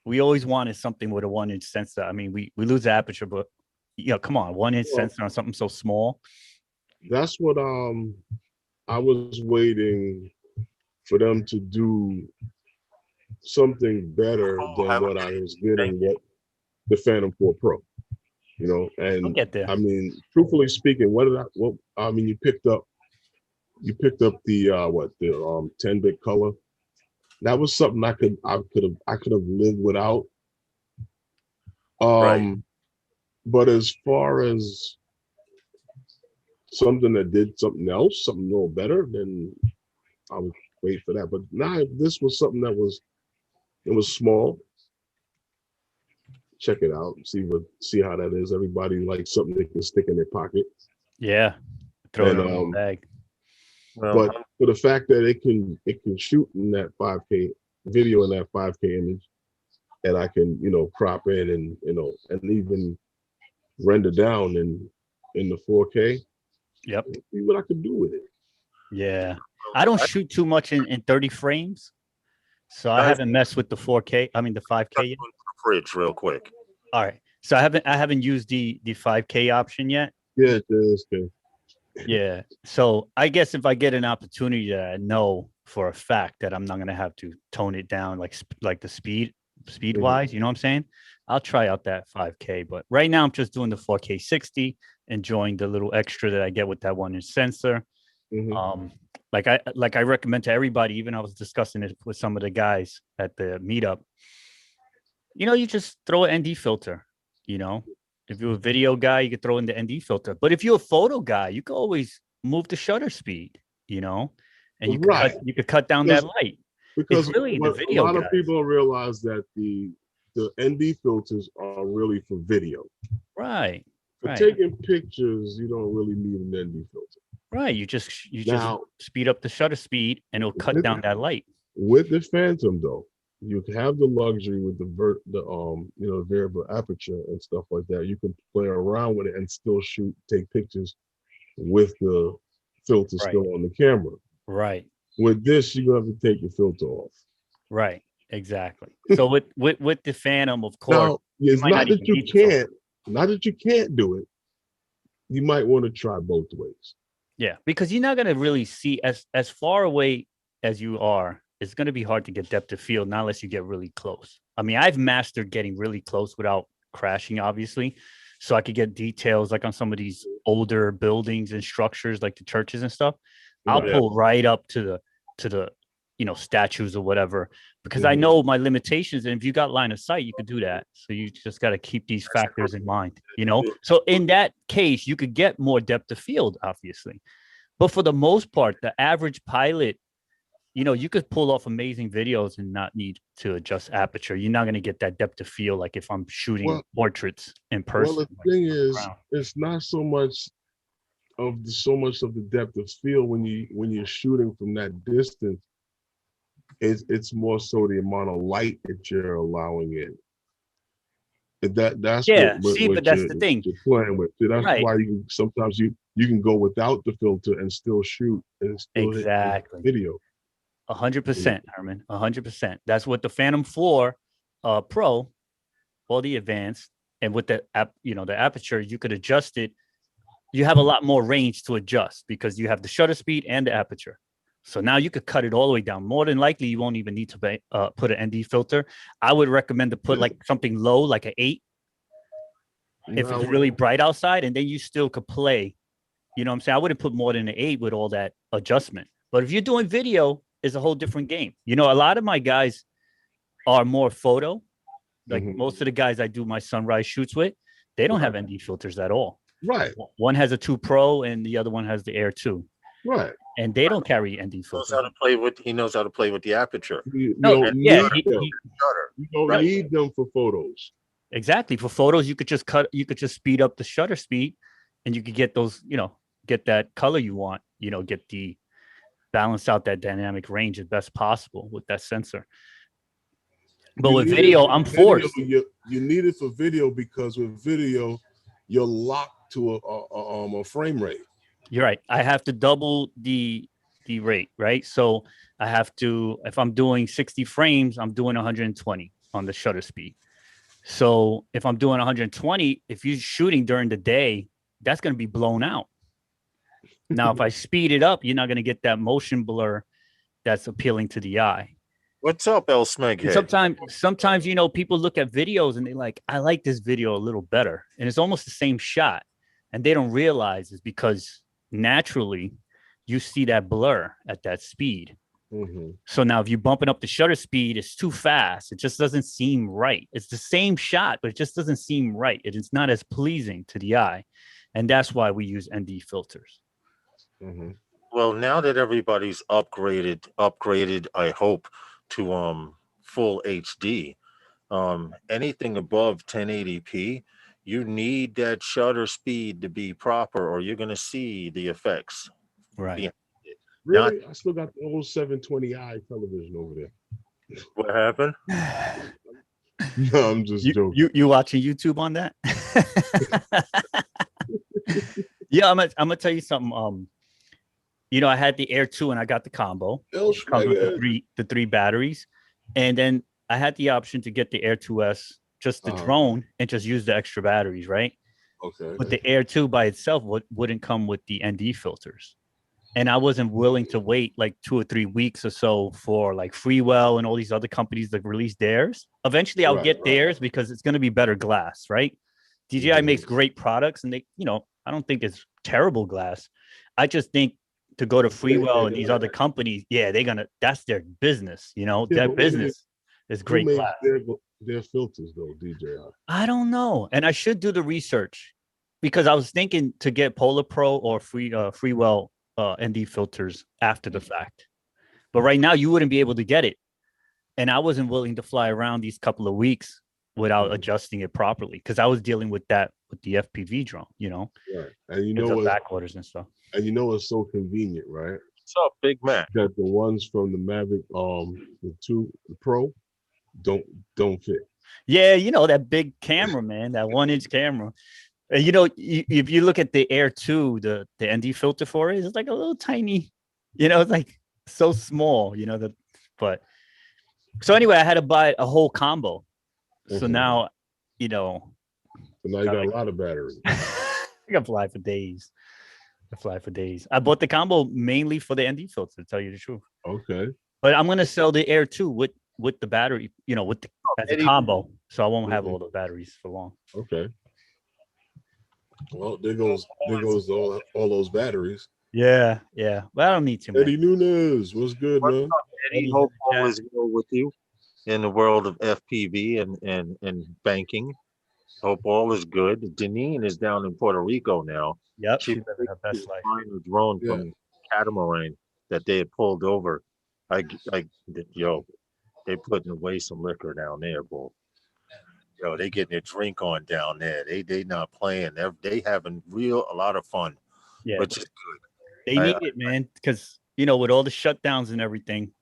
we always wanted something with a 1-inch sensor. I mean, we lose the aperture, but come on, 1-inch Well, sensor on something so small. that's what I was waiting for them to do something better than Have a what I was getting with the Phantom 4 Pro. I'll And get there. I mean, truthfully speaking, you picked up the what the 10-bit color. That was something I could have lived without. Right. But as far as something that did something else, something a little better, then I would wait for that. But now this was something that was small. Check it out. See how that is. Everybody likes something they can stick in their pocket. Yeah. Throw it And in a bag. Well, But for the fact that it can shoot in that 5K video in that 5K image, and I can crop in and and even render down in the 4K. Yep. See what I can do with it. Yeah. I don't shoot too much in 30 frames. So I Guys, haven't messed with the 4K. I mean the 5K yet. fridge real quick. All right. So I haven't used the 5K option yet. Yeah, it is good. Yeah. So I guess if I get an opportunity that I know for a fact that I'm not going to have to tone it down like the speed wise, you know what I'm saying? I'll try out that 5K, but right now I'm just doing the 4K 60, enjoying the little extra that I get with that 1-inch sensor. Like I recommend to everybody, even I was discussing it with some of the guys at the meetup. You just throw an ND filter, If you're a video guy, you could throw in the ND filter. But if you're a photo guy, you can always move the shutter speed, and you could cut down that light. Because it's really the a video lot guys. of people don't realize that the ND filters are really for video. Right. For taking pictures, you don't really need an ND filter. Right. You just speed up the shutter speed and it'll cut down that light. With the Phantom though, you have the luxury with the variable aperture and stuff like that. You can play around with it and still take pictures with the filter still on the camera. Right. With this, you're gonna have to take the filter off. Right. Exactly. So with the Phantom, of course, now, it's not that you can't do it. You might want to try both ways. Yeah, because you're not gonna really see as far away as you are. It's going to be hard to get depth of field, not unless you get really close. I mean, I've mastered getting really close without crashing, obviously. So I could get details like on some of these older buildings and structures, like the churches and stuff. I'll pull right up to the statues or whatever, because I know my limitations. And if you got line of sight, you could do that. So you just got to keep these factors in mind, So in that case, you could get more depth of field, obviously. But for the most part, the average pilot, you could pull off amazing videos and not need to adjust aperture. You're not going to get that depth of field like if I'm shooting portraits in person. Well, the thing is, it's not so much of the depth of field when you're shooting from that distance. It's more so the amount of light that you're allowing in. That's that's the thing you're playing with. So that's why sometimes you can go without the filter and still shoot and still hit video. 100%, Herman. 100%. That's what the Phantom 4 Pro, or the Advanced, and with the the aperture, you could adjust it. You have a lot more range to adjust because you have the shutter speed and the aperture. So now you could cut it all the way down. More than likely, you won't even need to put an ND filter. I would recommend to put like something low, like an 8, if it's really bright outside, and then you still could play. You know what I'm saying? I wouldn't put more than an 8 with all that adjustment. But if you're doing video, it's a whole different game. A lot of my guys are more photo. Like most of the guys I do my sunrise shoots with, they don't have ND filters at all. Right. One has a 2 Pro and the other one has the Air 2. Right. And they don't carry ND filters. He knows how to play with the aperture. You don't need them for photos. Exactly. For photos, you could just speed up the shutter speed and you could get those, get that color you want, balance out that dynamic range as best possible with that sensor. But with video, I'm forced. You need it for video because with video, you're locked to a frame rate. You're right. I have to double the rate, right? So I have to, if I'm doing 60 frames, I'm doing 120 on the shutter speed. So if I'm doing 120, if you're shooting during the day, that's going to be blown out. Now, if I speed it up, you're not going to get that motion blur that's appealing to the eye. What's up, El Smeghead? Sometimes, people look at videos and they're like, I like this video a little better. And it's almost the same shot. And they don't realize it's because naturally you see that blur at that speed. So now if you're bumping up the shutter speed, it's too fast. It just doesn't seem right. It's the same shot, but it just doesn't seem right. It's not as pleasing to the eye. And that's why we use ND filters. Well, now that everybody's upgraded, I hope, to full HD, anything above 1080p, you need that shutter speed to be proper, or you're going to see the effects. Right. Really? I still got the old 720i television over there. What happened? No, I'm just joking. You watching YouTube on that? Yeah, I'm gonna tell you something. I had the Air 2 and I got the combo. It comes with the three batteries. And then I had the option to get the Air 2S, just the drone, and just use the extra batteries, right? Okay. But the Air 2 by itself wouldn't come with the ND filters. And I wasn't willing to wait like 2 or 3 weeks or so for like Freewell and all these other companies that release theirs. Eventually I'll get theirs because it's going to be better glass, right? DJI makes great products and they, I don't think it's terrible glass. I just think to go to Freewell and these other companies, that's their business, their business is great glass. Their filters though, DJI. I don't know. And I should do the research because I was thinking to get Polar Pro or Freewell ND filters after the fact. But right now you wouldn't be able to get it. And I wasn't willing to fly around these couple of weeks without adjusting it properly because I was dealing with that with the FPV drone, Right. And back orders and stuff. And it's so convenient, right? What's up, Big Man? That the ones from the Mavic, the Pro, don't fit. Yeah, that big camera, man, that 1-inch camera. And if you look at the Air 2, the ND filter for it, it's like a little tiny, it's like so small, but so anyway, I had to buy a whole combo. So now, So now you got a lot of batteries. I can fly for days. I bought the combo mainly for the ND filter, to tell you the truth. Okay. But I'm gonna sell the Air 2 with the battery, as a combo, so I won't have all the batteries for long. Okay. Well, there goes all those batteries. Yeah. But I don't need too many. Eddie Nunes, what's good, man? Eddie, hope all is well with you in the world of FPV and banking. Hope all is good. Deneen is down in Puerto Rico now. Yep, she's living her best life. A drone from Catamaran that they had pulled over. They putting away some liquor down there, boy. They getting their drink on down there. They not playing. They having a lot of fun, which is good. They need it, man, because with all the shutdowns and everything,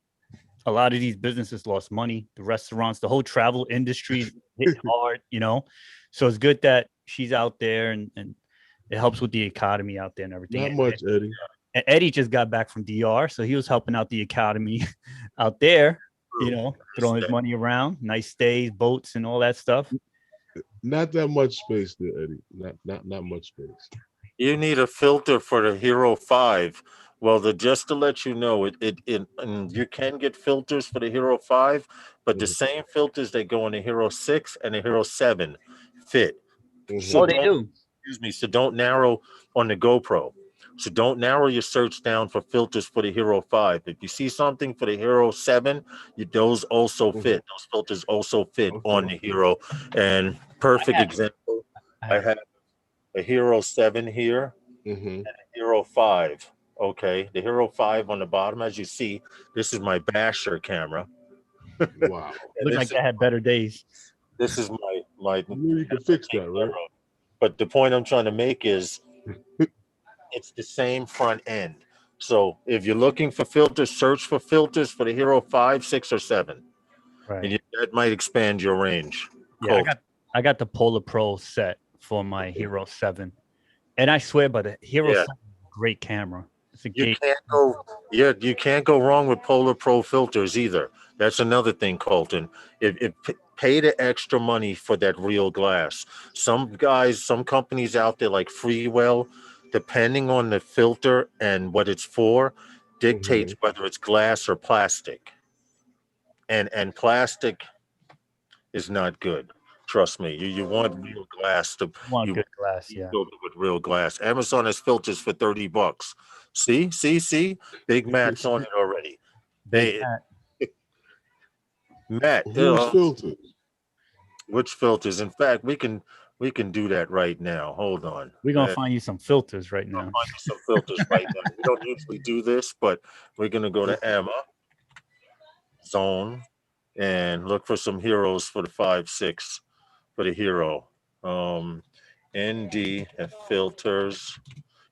a lot of these businesses lost money. The restaurants, the whole travel industry hit hard, So it's good that she's out there and it helps with the economy out there and everything. Not much, Eddie. And Eddie just got back from DR, so he was helping out the economy out there, throwing his money around, nice stays, boats, and all that stuff. Not that much space there, Eddie. Not much space. You need a filter for the Hero 5. Well, just to let you know, and you can get filters for the Hero 5, but the same filters that go in the Hero 6 and the Hero 7 fit. So they do. Excuse me. So don't narrow on the GoPro. So don't narrow your search down for filters for the Hero 5. If you see something for the Hero 7, those also fit. Those filters also fit on the Hero. And perfect example, I have a Hero 7 here and a Hero 5. Okay, the Hero 5 on the bottom, as you see, this is my basher camera. Wow. Looks like I had better days. This is my you can fix that, right? But the point I'm trying to make is it's the same front end. So if you're looking for filters, search for filters for the Hero 5, 6, or 7. Right. And that might expand your range. Yeah, I got the Polar Pro set for my Hero 7. And I swear by the Hero 7 is a great camera. You can't go wrong with Polar Pro filters either. That's another thing, Colton. Pay the extra money for that real glass. Some companies out there like Freewell, depending on the filter and what it's for, dictates whether it's glass or plastic. And plastic is not good. Trust me. You want real glass good glass, yeah. Go with real glass. Amazon has filters for $30. See? Big Matt's on it already. Matt, which filters? In fact, we can do that right now. Hold on. We're gonna find you some filters right now. Find you some filters right now. We don't usually do this, but we're gonna go to Amazon and look for some heroes for the 5.6 for the Hero. ND filters,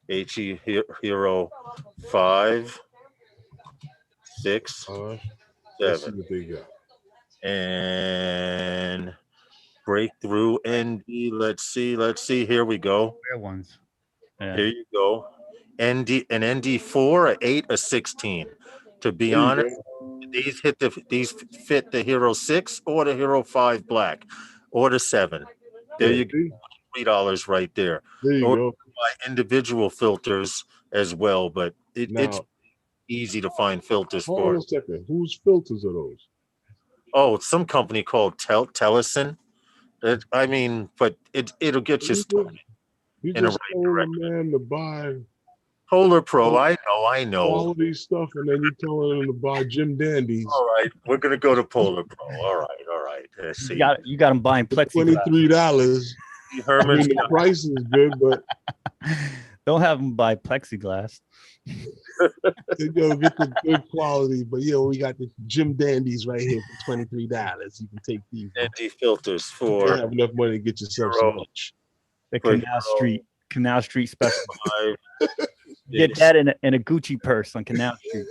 HE Hero 5. 6, Let's see 7, what they got. and breakthrough ND. Let's see. Here we go. Rare ones. Yeah. Here you go. An ND4, a 8, a 16. To be There you honest, go. these fit the Hero 6 or the Hero 5 Black or the 7. There Yeah, you go. see? $3 right there. There you Or go. buy individual filters as well, but it's Now, easy to find filters hold on for. a second. Whose filters are those? Oh, it's some company called Tellison. I mean, but it'll get you You started just, you in the just right told the direction. man to buy Polar Pro, I know. quality stuff, and then you telling him to buy Jim Dandies All right, we're gonna go to Polar Pro. All right. Let's You see. got them buying for plexiglass. $23. I Herman's mean, the price is good, but Don't have them buy plexiglass. you know, get the good quality. But we got the Jim Dandies right here for $23. You can take these. ND filters You for have enough money to get yourself some Hero, lunch. The for Canal Street special. 5. Get that in a Gucci purse on Canal Street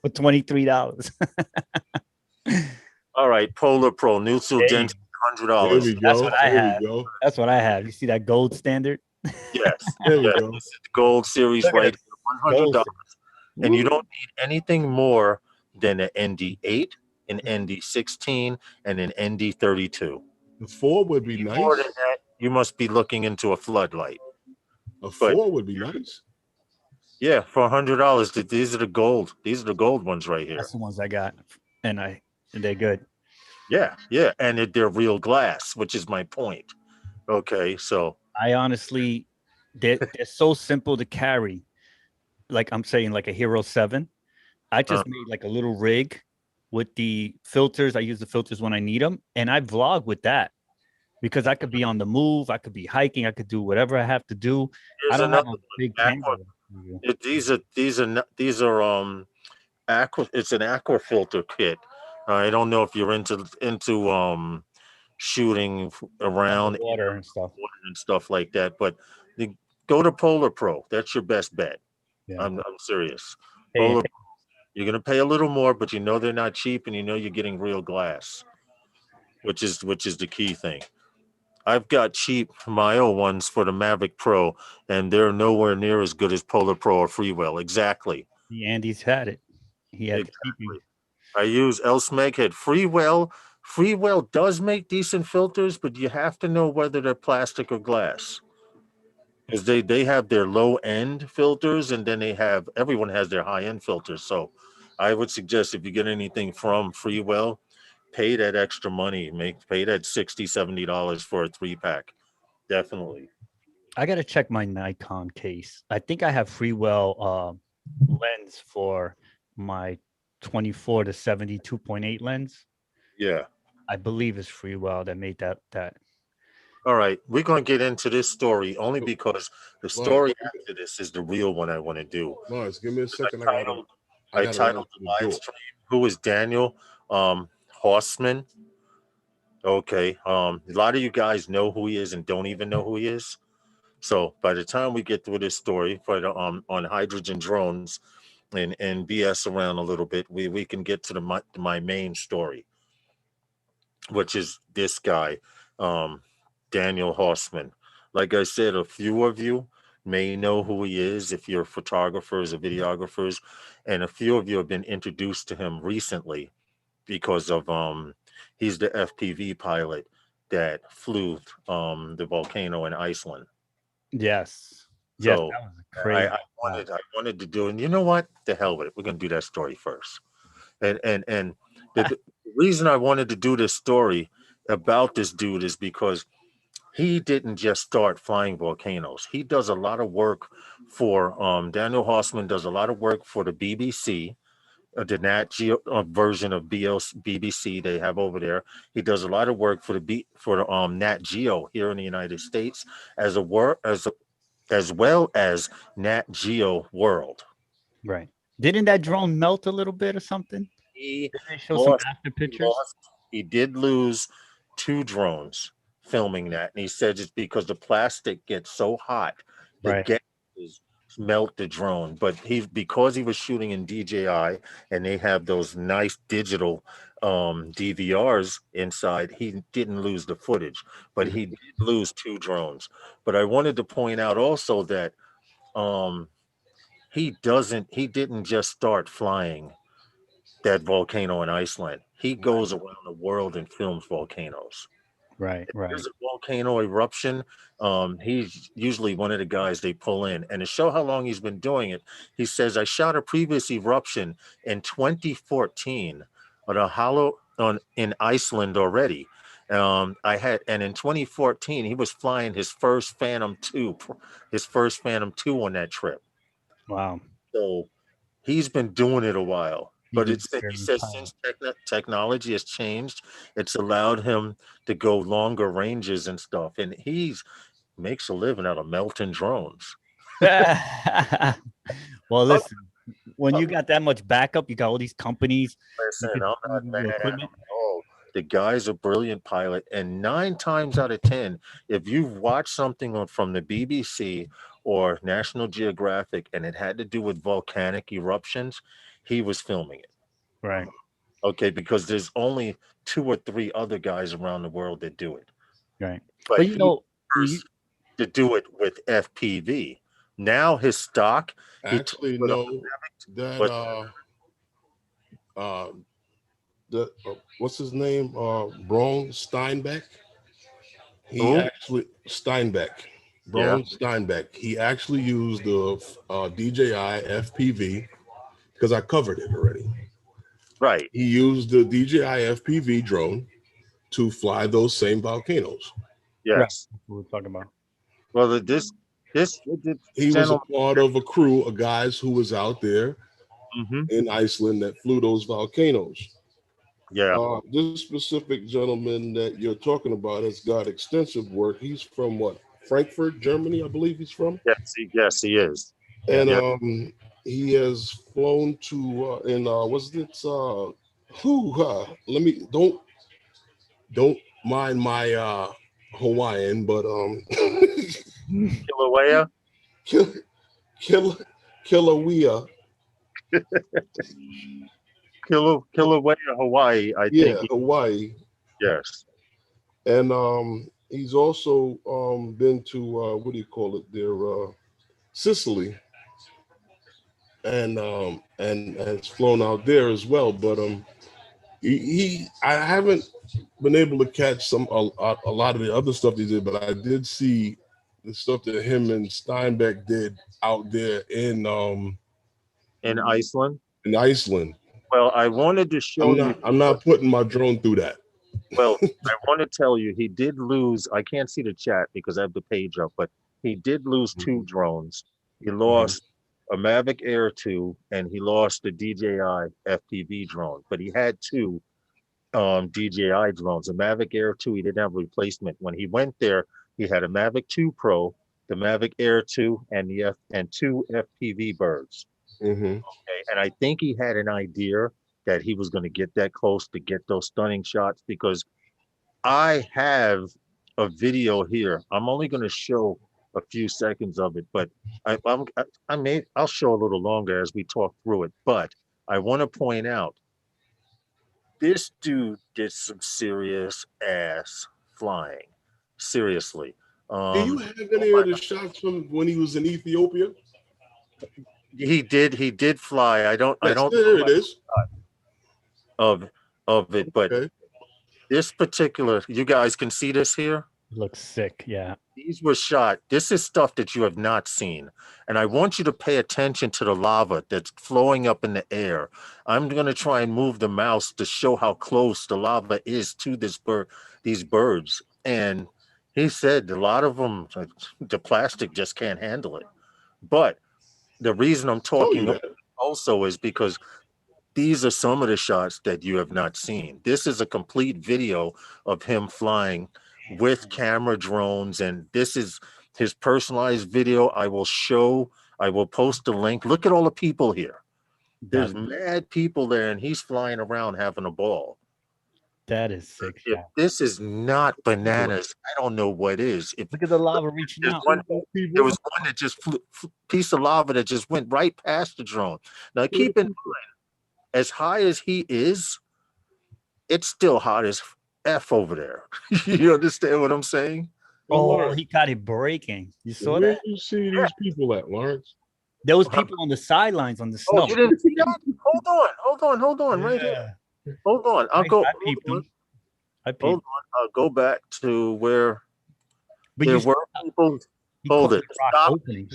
for $23. All right, Polar Pro, neutral There you density, There $100. we That's go. what I There have. we go. That's what I have. You see that gold standard? Yes, There we yes. go. This is the gold series Look at right it. here, $100. Gold. And you don't need anything more than an ND8, an ND16, and an ND32. The 4 would be Any more nice. than that, you must be looking into a floodlight. A But 4 would be nice. yeah, for $100, these are the gold. These are the gold ones right here. That's the ones I got, and they're good. Yeah, and they're real glass, which is my point. Okay, so I honestly, they're so simple to carry. Like I'm saying, like a Hero 7. I just made like a little rig with the filters. I use the filters when I need them, and I vlog with that because I could be on the move. I could be hiking. I could do whatever I have to do. I here's don't have another a one. big Aqua, camera. these are aqua. It's an aqua filter kit. I don't know if you're into shooting around Water and stuff. and stuff like that, but go to Polar Pro. That's your best bet. Yeah. I'm serious. Hey, Polar, you're gonna pay a little more, but you know they're not cheap, and you know you're getting real glass, which is the key thing. I've got cheap Mayo ones for the Mavic Pro, and they're nowhere near as good as Polar Pro or Freewell. Exactly. Andy's had it. He had Exactly. I use Elsmeg had Freewell. Freewell does make decent filters, but you have to know whether they're plastic or glass. Because they have their low end filters, and then everyone has their high end filters. So I would suggest if you get anything from Freewell, pay that extra money. Pay that $60-$70 for a 3-pack. Definitely. I gotta check my Nikon case. I think I have Freewell lens for my 24 to 72.8 lens. Yeah. I believe it's Freewell that made that. All right. We're going to get into this story only because the story after this is the real one I want to do. Lawrence, give me a second. I titled the live stream, Who is Daniel Haussmann? Okay. A lot of you guys know who he is and don't even know who he is. So by the time we get through this story for the on hydrogen drones and BS around a little bit, we can get to my main story, which is this guy, Daniel Haussmann. Like I said, a few of you may know who he is if you're photographers or videographers, and a few of you have been introduced to him recently because of he's the FPV pilot that flew the volcano in Iceland. Yes. Yes, So that was crazy. I wanted to do, and you know what? The hell with it. We're gonna do that story first. And the reason I wanted to do this story about this dude is because he didn't just start flying volcanoes. He does a lot of work for Daniel Haussmann does a lot of work for the BBC, the Nat Geo version of BBC they have over there. He does a lot of work for the Nat Geo here in the United States as well as Nat Geo World. Right. Didn't that drone melt a little bit or something? He Did they show some after pictures? He did lose 2 drones filming that, and he said it's because the plastic gets so hot, the Right. gases melt the drone, but because he was shooting in DJI and they have those nice digital DVRs inside, he didn't lose the footage, but he did lose 2 drones. But I wanted to point out also that um he didn't just start flying that volcano in Iceland. He goes around the world and films volcanoes. Right, There's right. a volcano eruption. He's usually one of the guys they pull in. And to show how long he's been doing it, he says, I shot a previous eruption in 2014 on a hollow on in Iceland already. And in 2014, he was flying his first Phantom 2 on that trip. Wow. So he's been doing it a while. He's But an he experienced says pilot. since technology has changed, it's allowed him to go longer ranges and stuff. And he's makes a living out of melting drones. Well, Oh, listen, when you got that much backup, you got all these companies, you listen, could I'm use not mad your at him equipment. at all. The guy's a brilliant pilot, and 9 times out of 10, if you've watched something from the BBC or National Geographic and it had to do with volcanic eruptions, he was filming it. Right, Okay, because there's only 2 or 3 other guys around the world that do it. right. But But you he know, you, first to do it with FPV. Now his stock, he took Actually, with a no, that what uh the what's his name? Braun Steinbeck. He who? actually Steinbeck. Yeah, Braun Steinbeck. He actually used the DJI FPV because I covered it already. right. He used the DJI FPV drone to fly those same volcanoes. right. Yes. That's what we're talking about. Well, this He was a gentleman. part of a crew of guys who was out there Mhm. in Iceland that flew those volcanoes. Yeah. This specific gentleman that you're talking about has got extensive work. He's from what? Frankfurt, Germany, I believe he's from. Yes, he is. Yeah. And Yeah. he has flown to in what's it? Let me don't mind my Hawaiian, but Kilauea. Kill, Kilauea, Kilauea, Hawaii. I think. yeah, Hawaii. Yes. And he's also been to what do you call it there, Sicily, and has flown out there as well. But I haven't been able to catch a lot of the other stuff he did, but I did see the stuff that him and Steinbeck did out there In Iceland. in Iceland. Well, I wanted to show you. I'm not putting my drone through that. Well, I want to tell you, he did lose. I can't see the chat because I have the page up, but he did lose 2 drones. He lost a Mavic Air 2 and he lost the DJI FPV drone, but he had 2 DJI drones. A Mavic Air 2, he didn't have a replacement. When he went there, he had a Mavic 2 Pro, the Mavic Air 2, and 2 FPV birds. Mm-hmm. Okay. And I think he had an idea that he was going to get that close to get those stunning shots because I have a video here. I'm only going to show a few seconds of it, but I'll show a little longer as we talk through it. But I want to point out this dude did some serious ass flying. Seriously. Do you have any of the shots from when he was in Ethiopia? He did fly. I Yes, don't there it is. of of it, but Okay. this particular, you guys can see this here. It looks sick. Yeah. These were shot. This is stuff that you have not seen. And I want you to pay attention to the lava that's flowing up in the air. I'm going to try and move the mouse to show how close the lava is to these birds. And he said a lot of them, the plastic just can't handle it. But the reason I'm Show you talking that. also is because these are some of the shots that you have not seen. This is a complete video of him flying with camera drones, and this is his personalized video. I will post the link. Look at all the people here. There's That's mad people there, and he's flying around having a ball. That is sick. If this is not bananas, I don't know what is. If Look at the lava reaching there's out. one, there was one that just piece of lava that just went right past the drone. Now keep in mind, as high as he is, it's still hot as F over there. You understand what I'm saying? Oh, he got it breaking. You saw Where that? you see these people at, Lawrence? There was people on the sidelines on the Oh, snow. you didn't see that? Hold on, right here. Hold on. I peeped them. I peeped. Hold on. I'll go back to where But there you were people. he Hold caught it. the rock Stop. opening.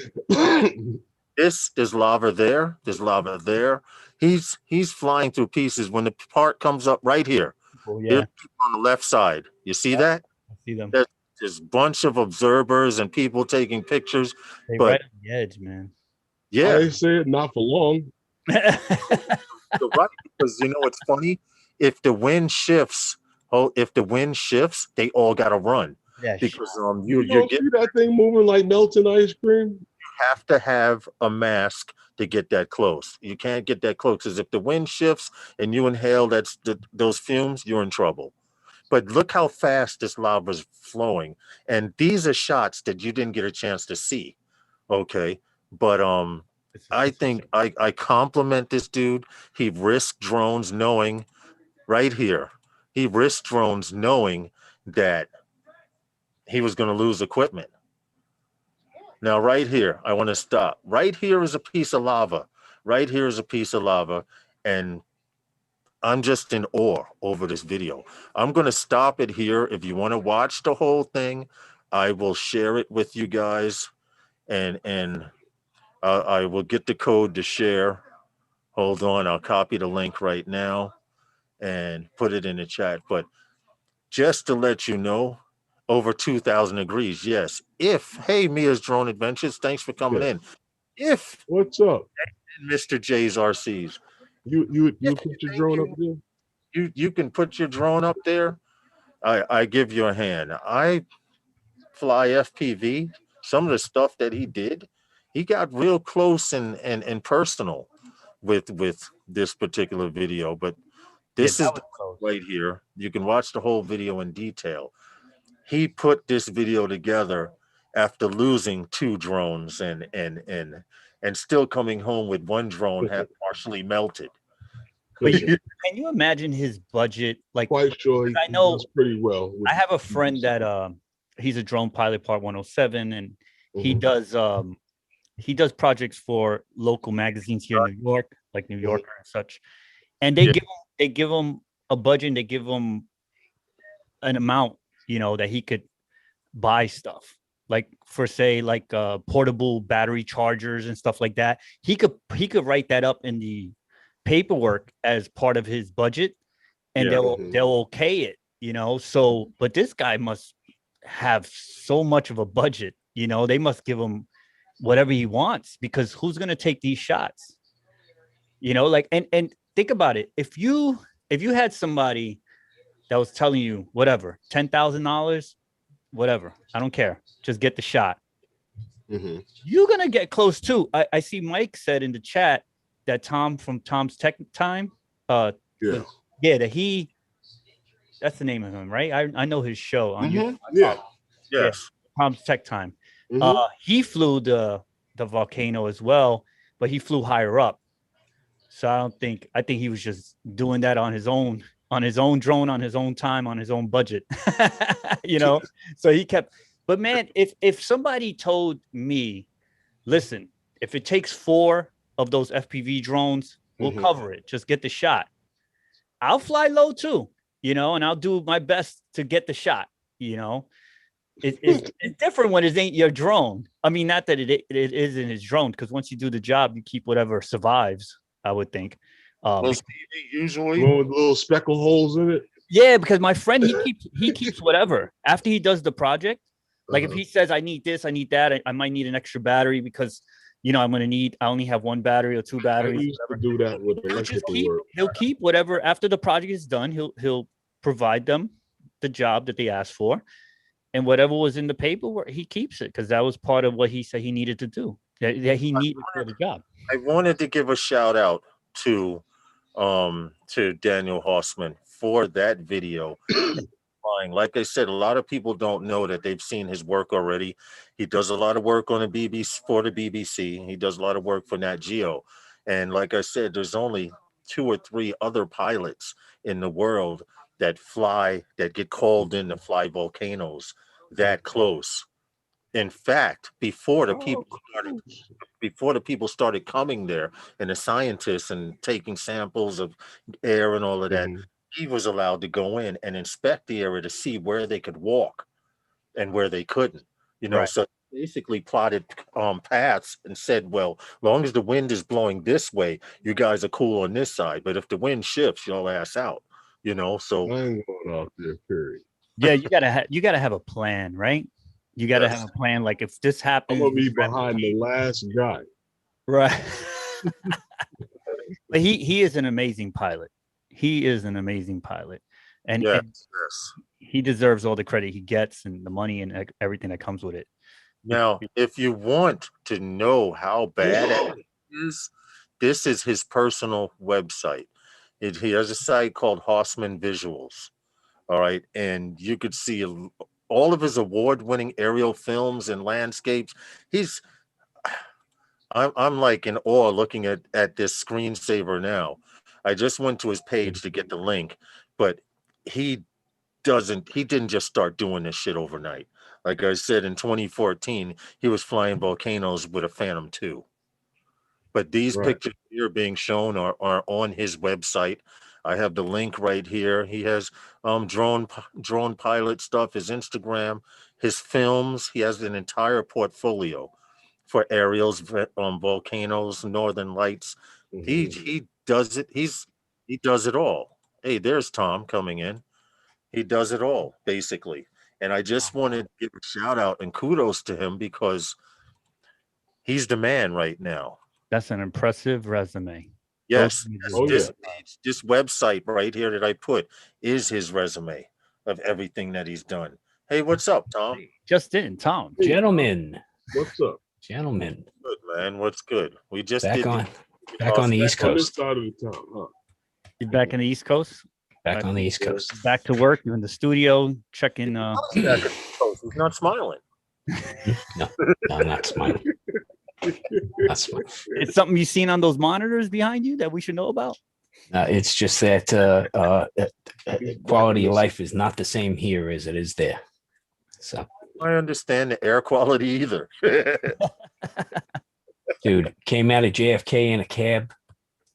There's lava there. There's lava there. He's flying through pieces when the part comes up right here. Oh There's yeah, people on the left side. You see that? I see them. There's a bunch of observers and people taking pictures. They But right on the edge, man. yeah, I said not for long. you're right, because you know it's funny. If the wind shifts, they all gotta run. Yeah, Because You you're don't see that thing moving like melting ice cream? have to have a mask to get that close. You can't get that close because if the wind shifts and you inhale those fumes, you're in trouble. But look how fast this lava is flowing, and these are shots that you didn't get a chance to see. Okay, but I think I compliment this dude. He risked drones knowing right here. He risked drones knowing that he was going to lose equipment. Now, right here, I want to stop. Right here is a piece of lava. Right here is a piece of lava. And I'm just in awe over this video. I'm going to stop it here. If you want to watch the whole thing, I will share it with you guys. And I will get the code to share. Hold on. I'll copy the link right now and put it in the chat. But just to let you know, over 2,000 degrees. Yes. If, hey, Mia's Drone Adventures, thanks for coming in. If What's up? Mr. J's RCs, You put your drone up there? you can put your drone up there. I give you a hand. I fly FPV. Some of the stuff that he did, he got real close and personal with this particular video. But this is right here. You can watch the whole video in detail. He put this video together after losing 2 drones and still coming home with 1 drone half partially melted. But can you imagine his budget? Like, quite sure I know does pretty well. I have a friend that he's a drone pilot part 107, and he does projects for local magazines here in New York, like New Yorker and such. And they give him a budget, and they give him an amount, that he could buy stuff. Like for say like portable battery chargers and stuff like that. He could write that up in the paperwork as part of his budget, and they'll okay it, So, but this guy must have so much of a budget, they must give him whatever he wants, because who's going to take these shots? Like, and think about it. If you had somebody that was telling you whatever, $10,000, whatever, I don't care, just get the shot. You're going to get close too. I see Mike said in the chat that Tom from Tom's Tech Time, that's the name of him, right? I know his show on YouTube. Yes. Tom's Tech Time. He flew the volcano as well, but he flew higher up. So I think he was just doing that on his own drone, on his own time, on his own budget. So he kept. But man, if somebody told me, listen, if it takes 4 of those FPV drones, we'll cover it. Just get the shot. I'll fly low too, and I'll do my best to get the shot. It's different when it ain't your drone. I mean, not that it isn't his drone, because once you do the job, you keep whatever survives, I would think. Usually with little speckle holes in it. Yeah, because my friend, he keeps whatever after he does the project. Like if he says, I need this, I need that, I might need an extra battery because I only have 1 battery or 2 batteries. I used to do that with electrical work. He'll keep whatever after the project is done. He'll provide them the job that they asked for, and whatever was in the paperwork, he keeps it, because that was part of what he said he needed to do. That he needed for the job. I wanted to give a shout out to Daniel Haussmann before that video. Like I said, a lot of people don't know that they've seen his work already. He does a lot of work on the BBC for the BBC. He does a lot of work for Nat Geo. And like I said, there's only 2 or 3 other pilots in the world that get called in to fly volcanoes that close. In fact, Oh, cool. before the people started coming there and the scientists and taking samples of air and all of that, Mhm. he was allowed to go in and inspect the area to see where they could walk and where they couldn't. Right. So basically plotted paths and said, well, long as the wind is blowing this way, you guys are cool on this side. But if the wind shifts, you'll ass out. So I ain't going out there, period. Yeah, you gotta have a plan, right? You gotta have yes, a plan. Like if this I'm happens, gonna we be behind the replicate. last guy. Right. But he is an amazing pilot. He is an amazing pilot, and yes, and yes. he deserves all the credit he gets and the money and everything that comes with it. Now, if you want to know how bad it is, this is his personal website. He has a site called Haussmann Visuals. All right. And you could see all of his award-winning aerial films and landscapes. He's I'm like in awe looking at this screensaver now. I just went to his page to get the link, but he he didn't just start doing this shit overnight. Like I said, in 2014, he was flying volcanoes with a Phantom 2. But these Right. pictures here being shown are on his website. I have the link right here. He has drone pilot stuff, his Instagram, his films. He has an entire portfolio for aerials, volcanoes, northern lights. He Mhm. he does it. He does it all. Hey, there's Tom coming in. He does it all basically. And I just wanted to give a shout out and kudos to him because he's the man right now. That's an impressive resume. Those Yes, images Oh are yeah. this page, this website right here that I put is his resume of everything that he's done. Hey, what's up, Tom? just in, Tom. Hey, Gentlemen, what's up? gentlemen, Good man. What's good? We just back did on the back on the East On this Coast. side of the town, huh? You back in the East Coast? Back on the East Coast. Back to work. You're in the studio checking. He's not smiling. No, I'm not smiling. Not smiling. It's something you seen on those monitors behind you that we should know about. It's just that quality of life is not the same here as it is there. So, I understand the air quality either. dude, came out of JFK in a cab.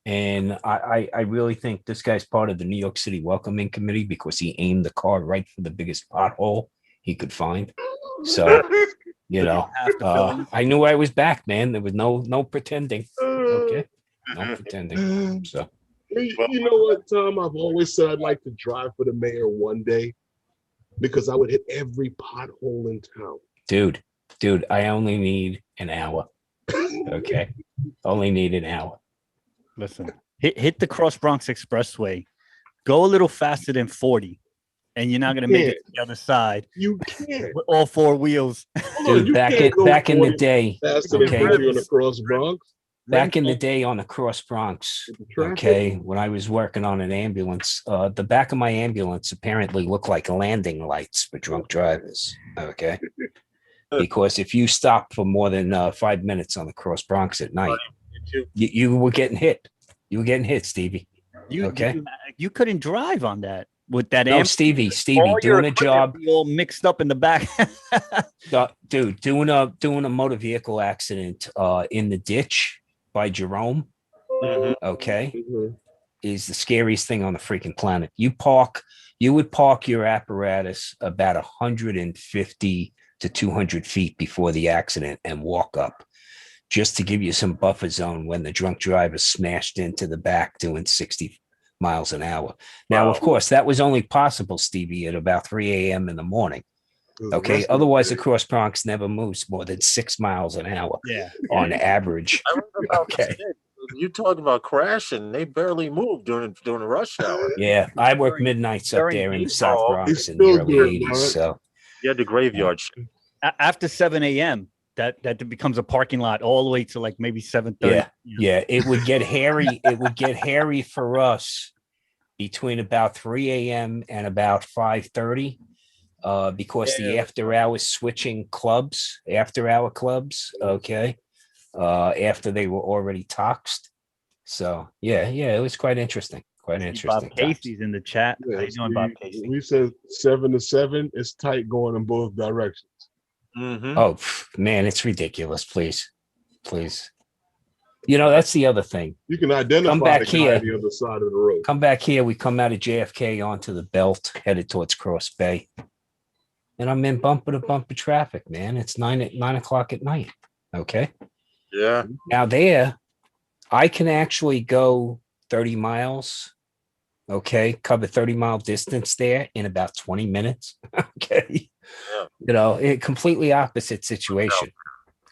And I really think this guy's part of the New York City Welcoming Committee because he aimed the car right for the biggest pothole he could find. So, I knew I was back, man. There was no pretending. Okay. No pretending. So, You know what, Tom? I've always said I'd like to drive for the mayor one day because I would hit every pothole in town. dude, I only need an hour. Okay. Only need an hour. Listen, hit the Cross Bronx Expressway. Go a little faster than 40, and you're not gonna make it to the other side You can't. with all 4 wheels. Dude, back in the day, Faster than okay. 40 on the Cross Bronx. back in the day on the Cross Bronx, okay, when I was working on an ambulance, the back of my ambulance apparently looked like landing lights for drunk drivers. Okay. Because if you stop for more than 5 minutes on the Cross Bronx at night, you were getting hit. You were getting hit, Stevie. Okay. You couldn't drive on that with that. No, Stevie, All your doing a job. equipment be all mixed up in the back. Dude, doing a motor vehicle accident in the ditch by Jerome. Okay. Is the scariest thing on the freaking planet. You would park your apparatus about 150 to 200 feet before the accident and walk up just to give you some buffer zone when the drunk driver smashed into the back doing 60 miles an hour. Now, of course, that was only possible, Stevie, at about 3 a.m. in the morning. Okay. Otherwise, the Cross Bronx never moves more than 6 miles an hour on average. Okay. You talking about crashing? They barely move during the rush hour. Yeah, I work midnights up there in the South Bronx in the early 80s. So you had the graveyard. After 7 a.m., that becomes a parking lot all the way to like maybe 7:30. Yeah, it would get hairy. It would get hairy for us between about 3 a.m. and about 5:30, because the Yeah. after hours switching clubs, after hour clubs, okay, after they were already toxed. So yeah, it was quite interesting. Quite See, interesting. Bob Casey's in the chat. How you Yes, doing, Bob Casey? we said 7 to 7. It's tight going in both directions. Mm-hmm. Oh man, it's ridiculous. Please. You know, that's the other thing. You can identify back the guy here. on the other side of the road. Come back here. We come out of JFK onto the belt, headed towards Cross Bay. And I'm in bumper to bumper traffic, man. It's 9 o'clock at night. Okay. Yeah. Now there, I can actually go 30 miles. Okay. Cover 30-mile distance there in about 20 minutes. Okay. Yeah. You know, completely opposite situation.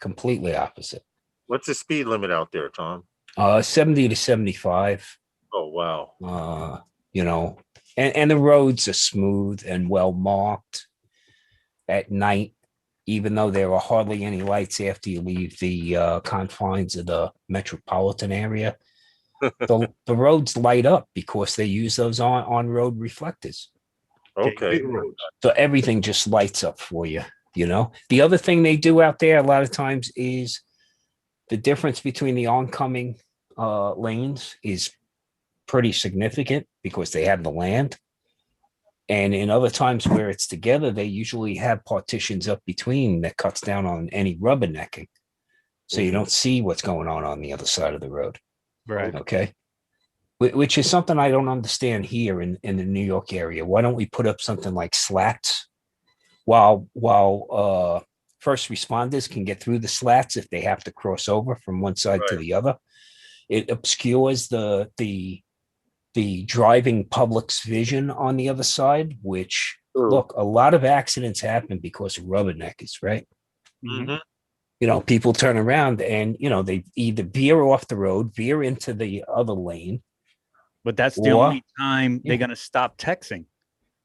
Completely opposite. What's the speed limit out there, Tom? 70 to 75. Oh, wow. You know, and the roads are smooth and well marked at night, even though there are hardly any lights after you leave the confines of the metropolitan area. The roads light up because they use those on-road reflectors. Okay. So everything just lights up for you, you know. The other thing they do out there a lot of times is the difference between the oncoming lanes is pretty significant because they have the land. And in other times where it's together, they usually have partitions up between that cuts down on any rubbernecking. So you don't see what's going on the other side of the road. Right. Okay. Which is something I don't understand here in the New York area. Why don't we put up something like slats while first responders can get through the slats if they have to cross over from one side to the other? It obscures the driving public's vision on the other side, which look, a lot of accidents happen because of rubberneckers, right? Mm-hmm. You know, people turn around and, you know, they either veer off the road, veer into the other lane. But that's the only time they're going to stop texting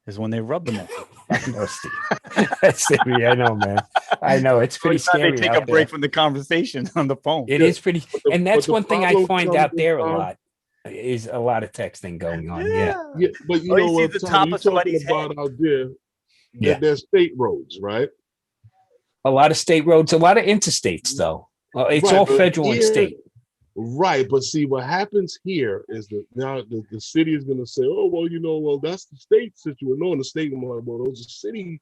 is when they rub them. I know, Steve. I know, man. I know. It's pretty scary. They take a break from the conversation on the phone. It is pretty. And that's one thing I find out there a lot. Is a lot of texting going on. Yeah. But you know what, the Tom, top you're of somebody's talking about out there, Yeah. there's state roads, right? A lot of state roads, a lot of interstates, though. It's Right, all but federal and state. Right, but see, what happens here is that now the city is going to say, oh, well, you know, well, that's the state situation. No, in the state, well, those are city,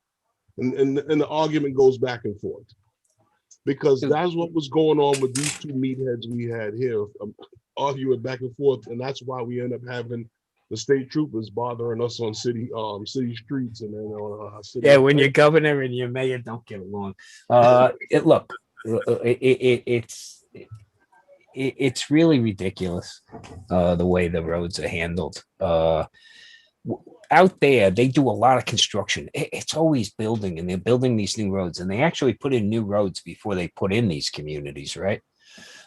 and the argument goes back and forth. Because that's what was going on with these two meatheads we had here, arguing back and forth, and that's why we end up having the state troopers bothering us on city streets and then on city. Yeah, when your governor and your mayor don't get along. It's really ridiculous the way the roads are handled. Out there, they do a lot of construction. It's always building, and they're building these new roads, and they actually put in new roads before they put in these communities, right?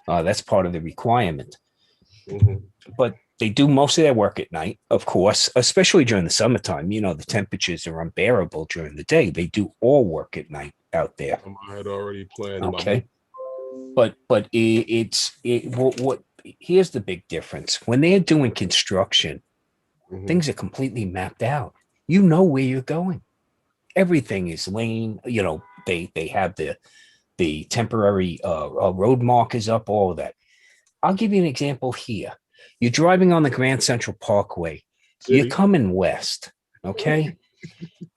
That's part of the requirement. Mm-hmm. But they do most of their work at night, of course, especially during the summertime. You know, the temperatures are unbearable during the day. They do all work at night out there. I had already planned. Okay. But here's the big difference. When they're doing construction, things are completely mapped out. You know where you're going. Everything is lane. You know, they have the temporary road markers up, all of that. I'll give you an example here. You're driving on the Grand Central Parkway. You're coming west, okay?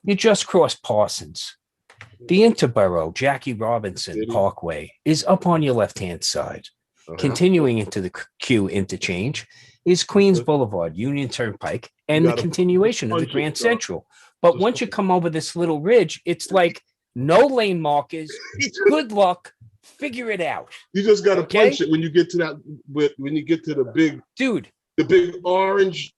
You just crossed Parsons. The Interborough Jackie Robinson Parkway is up on your left-hand side. Continuing into the Q interchange is Queens Boulevard, Union Turnpike, and the continuation of the Grand Central. But once you come over this little ridge, it's like no lane markers. Good luck. Figure it out. You just got to punch it when you get to that. When you get to the big big orange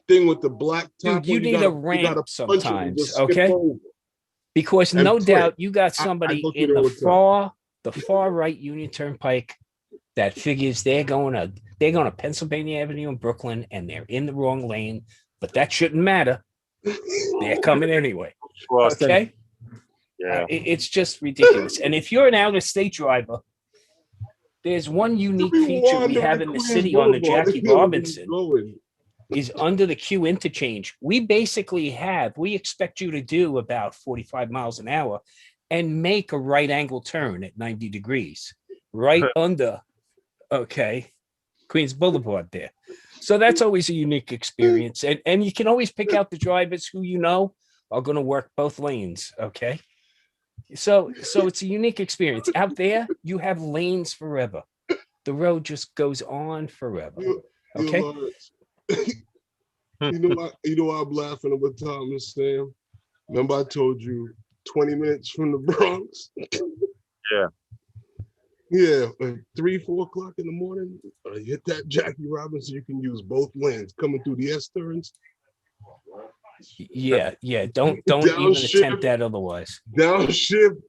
thing with the black top. Dude, you need a ramp sometimes, okay? Because no doubt you got somebody in the far right Union Turnpike that figures they're going to Pennsylvania Avenue in Brooklyn and they're in the wrong lane, but that shouldn't matter. They're coming anyway. Okay. Yeah. It's just ridiculous. And if you're an out-of-state driver, there's one unique feature we have in the city on the Jackie Robinson. is under the Q interchange. We expect you to do about 45 miles an hour and make a right angle turn at 90 degrees, right under, okay, Queens Boulevard there. So that's always a unique experience. And you can always pick out the drivers who you know are going to work both lanes, okay? So it's a unique experience. Out there, you have lanes forever. The road just goes on forever. Okay. You know why I'm laughing at what Tom is saying? Remember I told you 20 minutes from the Bronx? Yeah. Yeah, 3, 4 o'clock in the morning, you hit that Jackie Robinson, you can use both lanes coming through the S turns. Yeah. Don't even attempt that otherwise. Downshift,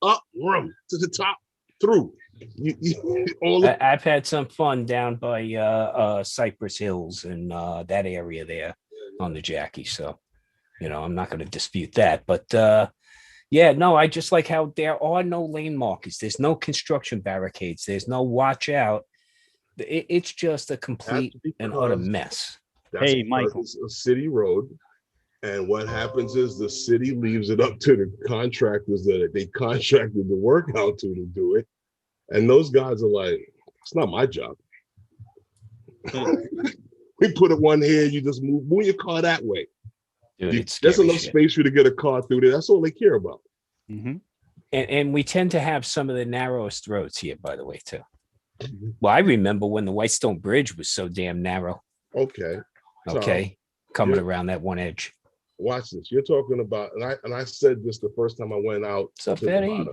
up, rum to the top, through. I've had some fun down by Cypress Hills and that area there on the Jackie. So, I'm not going to dispute that. But yeah, no, I just like how there are no lane markers. There's no construction barricades. There's no watch out. It's just a complete and utter mess. Hey, Michael. It's a city road. And what happens is the city leaves it up to the contractors that they contracted the work out to do it. And those guys are like, it's not my job. We put it one here, you just move your car that way. Dude, there's enough space for you to get a car through there. That's all they care about. Mm-hmm. And we tend to have some of the narrowest roads here, by the way, too. Well, I remember when the Whitestone Bridge was so damn narrow. Okay. Okay. Coming around that one edge. Watch this. You're talking about, and I said this the first time I went out. What's up, Eddie?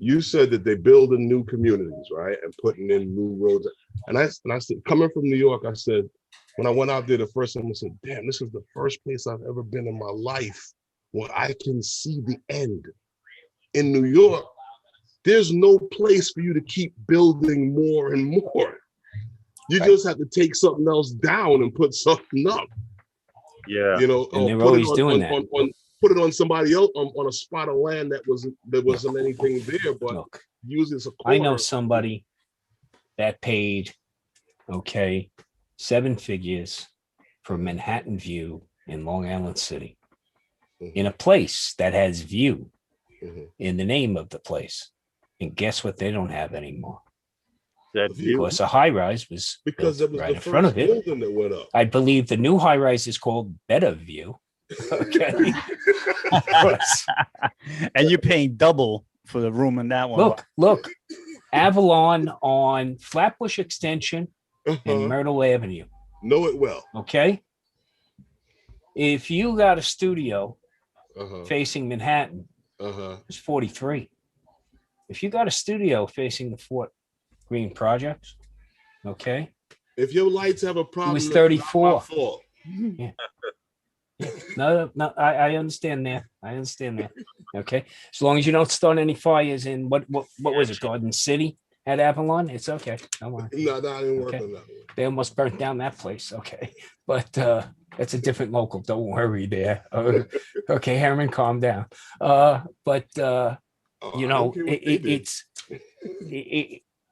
You said that they building new communities, right? And putting in new roads. And I said, coming from New York, I said, when I went out there the first time, I said, damn, this is the first place I've ever been in my life where I can see the end. In New York, there's no place for you to keep building more and more. You just have to take something else down and put something up. Yeah. And they're always doing that. Put it on somebody else on a spot of land that wasn't anything there, but look, use it as a corner. I know somebody that paid, 7 figures for Manhattan View in Long Island City, in a place that has view in the name of the place. And guess what they don't have anymore? That view. Of course, a high rise was because it was right the in front of it. building that went up. I believe the new high rise is called Better View. Okay. And you're paying double for the room in that one. Look, Avalon on Flatbush Extension and Myrtle Avenue. Know it well. Okay. If you got a studio facing Manhattan, it's 43. If you got a studio facing the Fort Greene projects, okay. If your lights have a problem, it was 34. Yeah. No, I understand that. Okay. As long as you don't start any fires in what was it, Garden City at Avalon? It's okay. Don't worry. No, I didn't work on that one. They almost burnt down that place. Okay. But that's a different local. Don't worry there. Okay, Herman, calm down.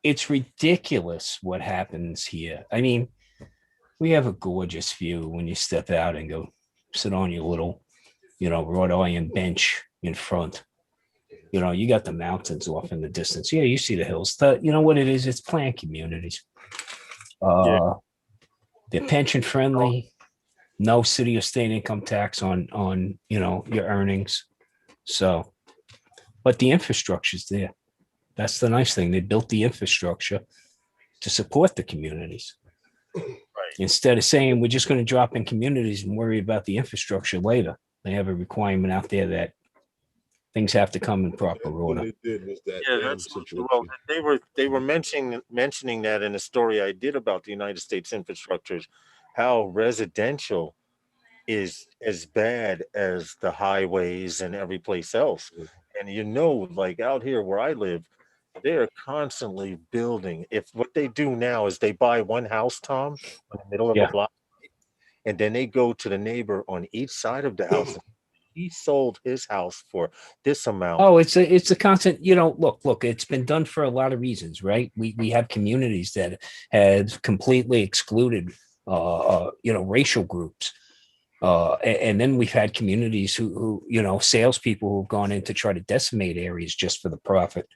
It's ridiculous what happens here. I mean, we have a gorgeous view when you step out and go sit on your little, wrought iron bench in front. You got the mountains off in the distance. Yeah, you see the hills. You know what it is? It's planned communities. They're pension friendly. No city or state income tax on your earnings. So, but the infrastructure's there. That's the nice thing. They built the infrastructure to support the communities. Right. Instead of saying we're just going to drop in communities and worry about the infrastructure later. They have a requirement out there that things have to come in proper order. What they did was that that's well. They were mentioning that in a story I did about the United States infrastructures, how residential is as bad as the highways and every place else. And like out here where I live, they're constantly building. If what they do now is they buy one house, Tom, in the middle of a block, and then they go to the neighbor on each side of the house. He sold his house for this amount. Oh, it's a constant, look, it's been done for a lot of reasons, right? We have communities that have completely excluded racial groups. And then we've had communities who salespeople who've gone in to try to decimate areas just for the profit,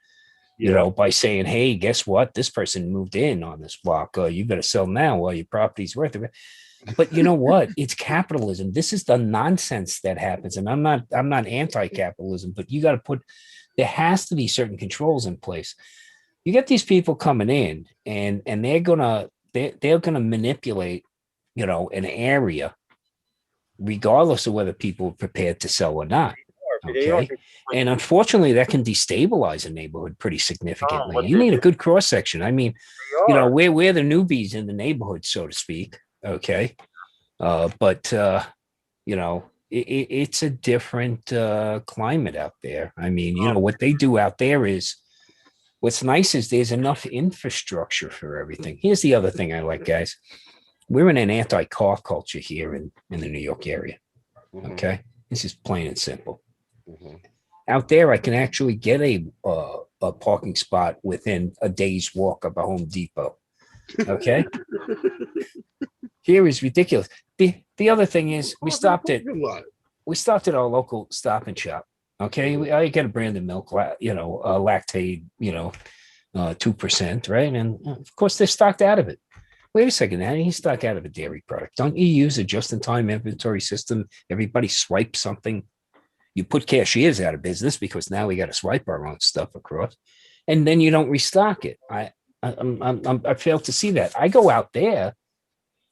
by saying, hey, guess what? This person moved in on this block. You better sell now while your property's worth it. But you know what? It's capitalism. This is the nonsense that happens. And I'm not anti-capitalism, but there has to be certain controls in place. You get these people coming in and they're gonna manipulate, an area, regardless of whether people are prepared to sell or not. Okay. And unfortunately, that can destabilize a neighborhood pretty significantly. You need a good cross section. I mean, we're the newbies in the neighborhood, so to speak. Okay. But it's a different climate out there. I mean, what they do out there is, what's nice is there's enough infrastructure for everything. Here's the other thing I like, guys. We're in an anti-car culture here in the New York area. Okay. This is plain and simple. Out there, I can actually get a parking spot within a day's walk of a Home Depot. Okay. Here is ridiculous. The other thing is we stopped at our local Stop and Shop. Okay. I get a branded milk, lactate, 2%, right? And of course they're stocked out of it. Wait a second, now he's stuck out of a dairy product. Don't you use a just-in-time inventory system? Everybody swipes something. You put cashiers out of business because now we got to swipe our own stuff across, and then you don't restock it. I fail to see that. I go out there,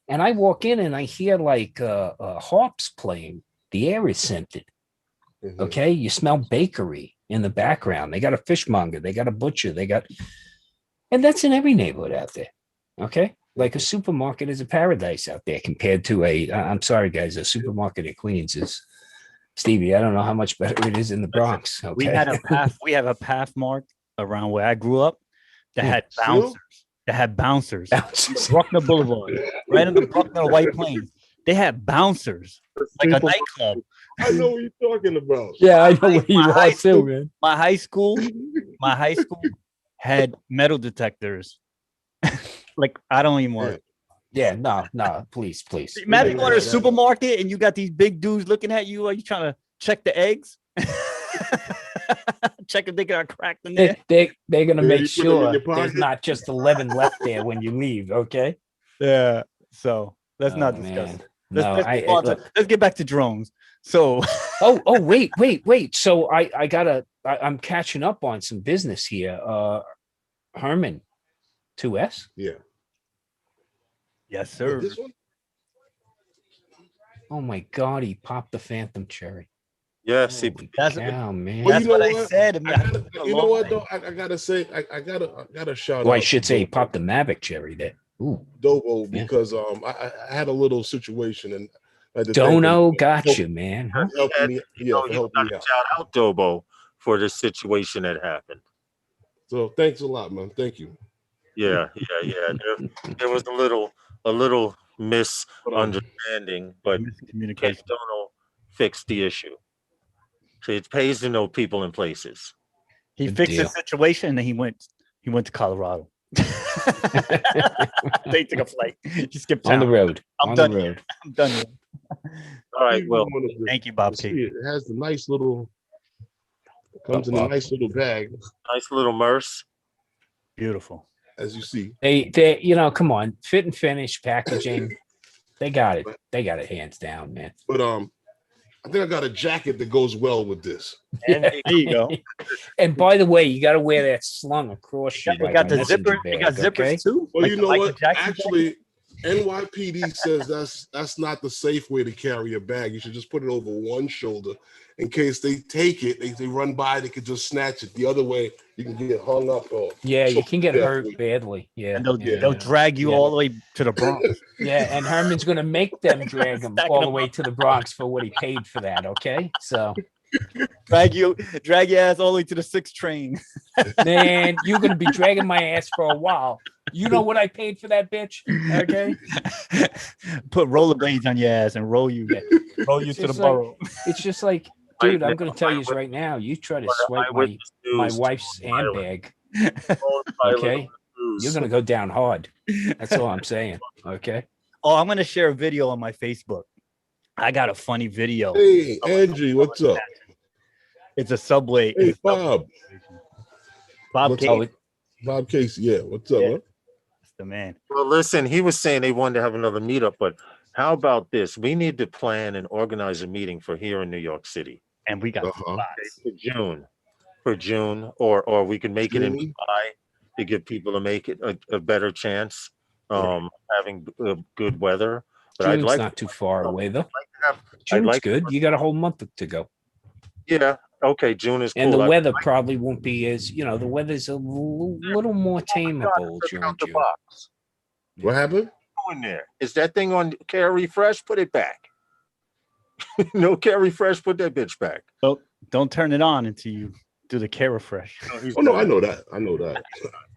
and I walk in and I hear like harps playing. The air is scented. Okay, you smell bakery in the background. They got a fishmonger. They got a butcher. And that's in every neighborhood out there. Okay. Like a supermarket is a paradise out there compared to I'm sorry, guys, a supermarket in Queens is, Stevie, I don't know how much better it is in the Bronx. Okay. We have a path mark around where I grew up that had bouncers. That had bouncers. Bruckner Boulevard, right on the Bruckner White Plains. They had bouncers, like a nightclub. I know what you're talking about. Yeah, I know what you are too, man. My high school had metal detectors. Like, I don't even want. Yeah, no, please. Imagine going to a supermarket and you got these big dudes looking at you. Are you trying to check the eggs? Check if they got cracked in there. They're gonna make sure there's not just 11 left there when you leave. Okay. Yeah. So let's not discuss. Let's get back to drones. So. wait. So I'm catching up on some business here. Herman, 2S. Yeah. Yes, sir. This one? Oh my God, he popped the Phantom Cherry. Yes, man. Well, that's what I said. You know what though? I gotta say, I gotta shout out. Well, I should say he popped the Mavic Cherry there. Ooh. Dobo, because I had a little situation and Dono got you, man. He got to shout out Dobo for this situation that happened. So thanks a lot, man. Thank you. Yeah. There was a little misunderstanding, but miscommunication. Dono fixed the issue. So it pays to know people and places. He fixed the situation, and then he went to Colorado. They took a flight. He skipped town. On the road. I'm done here. All right. Well, thank you, Bob. It has the nice little. Comes in a nice little bag. Nice little Merce. Beautiful. As you see. They come on, fit and finish packaging. They got it. They got it hands down, man. But I think I got a jacket that goes well with this. And there you go. And by the way, you got to wear that slung across you. We got the zipper. We got zippers too. Well, you know what? Actually, NYPD says that's not the safe way to carry a bag. You should just put it over one shoulder in case they take it. They run by, they could just snatch it. The other way, you can get hung up. You can get hurt badly. Yeah, and they'll drag you all the way to the Bronx. Yeah, and Herman's going to make them drag him all the way to the Bronx for what he paid for that. Okay, so drag your ass all the way to the 6 train. Man, you're going to be dragging my ass for a while. You know what I paid for that bitch? Okay. Put rollerblades on your ass and roll you to the borough. It's just like, dude, I'm going to tell you right now. You try to swipe my wife's handbag. Okay. You're going to go down hard. That's all I'm saying. Okay. Oh, I'm gonna share a video on my Facebook. I got a funny video. Hey, Angie, what's up? It's a subway. Hey, It's a subway Bob. situation. Bob What's Casey, up? Bob Casey, yeah. What's up, Yeah. man? that's the man. Well, listen, he was saying they wanted to have another meetup, but how about this? We need to plan and organize a meeting for here in New York City And we got some Uh-huh. spots. for June, or we can make it in June? July to give people to make it a better chance, having good weather. But I'd June's like not too far away though. to have, I'd June's like, good. You got a whole month to go. yeah, okay, June is And cool. the weather probably won't be as, the weather's a little more tameable Took it during out the June. box. What happened? Go in there. Is that thing on care refresh? Put it back. No care refresh. Put that bitch back. Don't turn it on until you do the care refresh. Oh, no, I know that. I know that.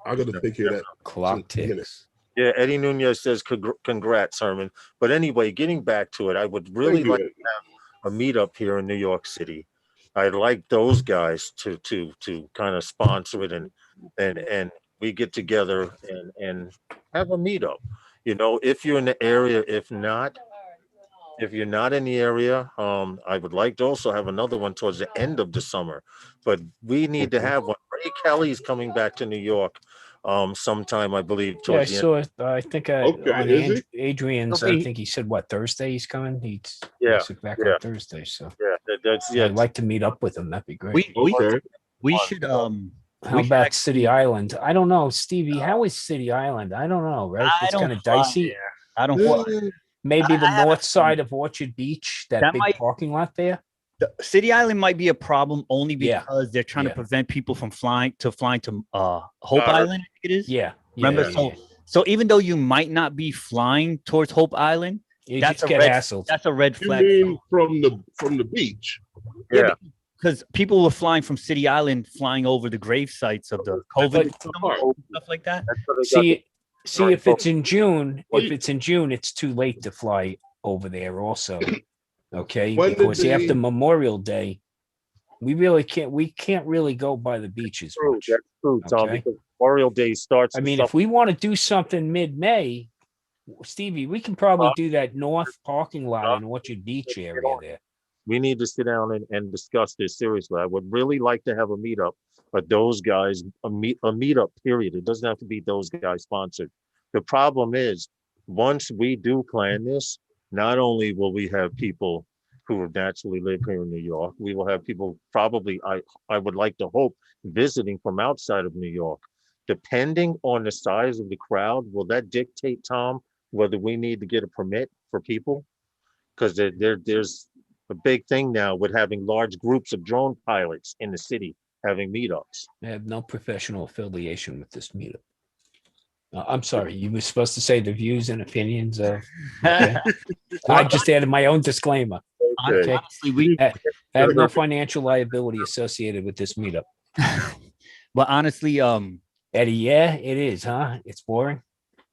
I got to take care of that. Clock Just a minute. ticks. Yeah, Eddie Nunez says congrats, Herman. But anyway, getting back to it, I would really Thank you, like Ed. a meetup here in New York City. I'd like those guys to kind of sponsor it, and we get together and have a meetup. If you're in the area, if you're not in the area, I would like to also have another one towards the end of the summer. But we need to have one. Ray Kelly's coming back to New York sometime, I believe, Yeah, I towards the end. saw. I think Okay, on is he? Adrian's. Okay. I think he said what Thursday he's coming. Yeah, He's back yeah. on Thursday. So That's I'd like to meet up with him. That'd be great. We Okay. we should How we should about actually- City Island? I don't know, Stevie. How is City Island? I don't know. Right? I It's don't kind of fly dicey. there. I don't fly. Yeah. Maybe the I haven't north side of Orchard Beach, that That big might- parking lot there. City Island might be a problem only Yeah. because they're trying Yeah. to prevent people from flying to Hope Island. I think it is. Yeah. Remember, yeah. so even though you might not be flying towards Hope Island, You that's just a get red- hassled. that's a red You flag. mean from the beach? Yeah. Because people were flying from City Island, flying over the grave sites of the COVID stuff like that. That's what they got See if it's in June. Well, If it's in June, it's too late to fly over there. Also, okay, When did because after they- Memorial Day, we really can't. We can't really go by the beaches true. much. That's true, Tom, Okay. because Memorial Day starts. I mean, if we want to do something mid-May, Stevie, we can probably do that north parking lot in Orchard Beach area there. we need to sit down and discuss this seriously. I would really like to have a meetup, but those guys, a meetup period. It doesn't have to be those guys sponsored. The problem is, once we do plan this, not only will we have people who naturally live here in New York, we will have people probably, I would like to hope, visiting from outside of New York. Depending on the size of the crowd, will that dictate, Tom, whether we need to get a permit for people? Because there's a big thing now with having large groups of drone pilots in the city having meetups. I have no professional affiliation with this meetup. I'm sorry, you were supposed to say the views and opinions of. Okay. I just added my own disclaimer. Okay. Honestly, I have no financial liability associated with this meetup. but honestly, Eddie, yeah, it is, huh? It's boring.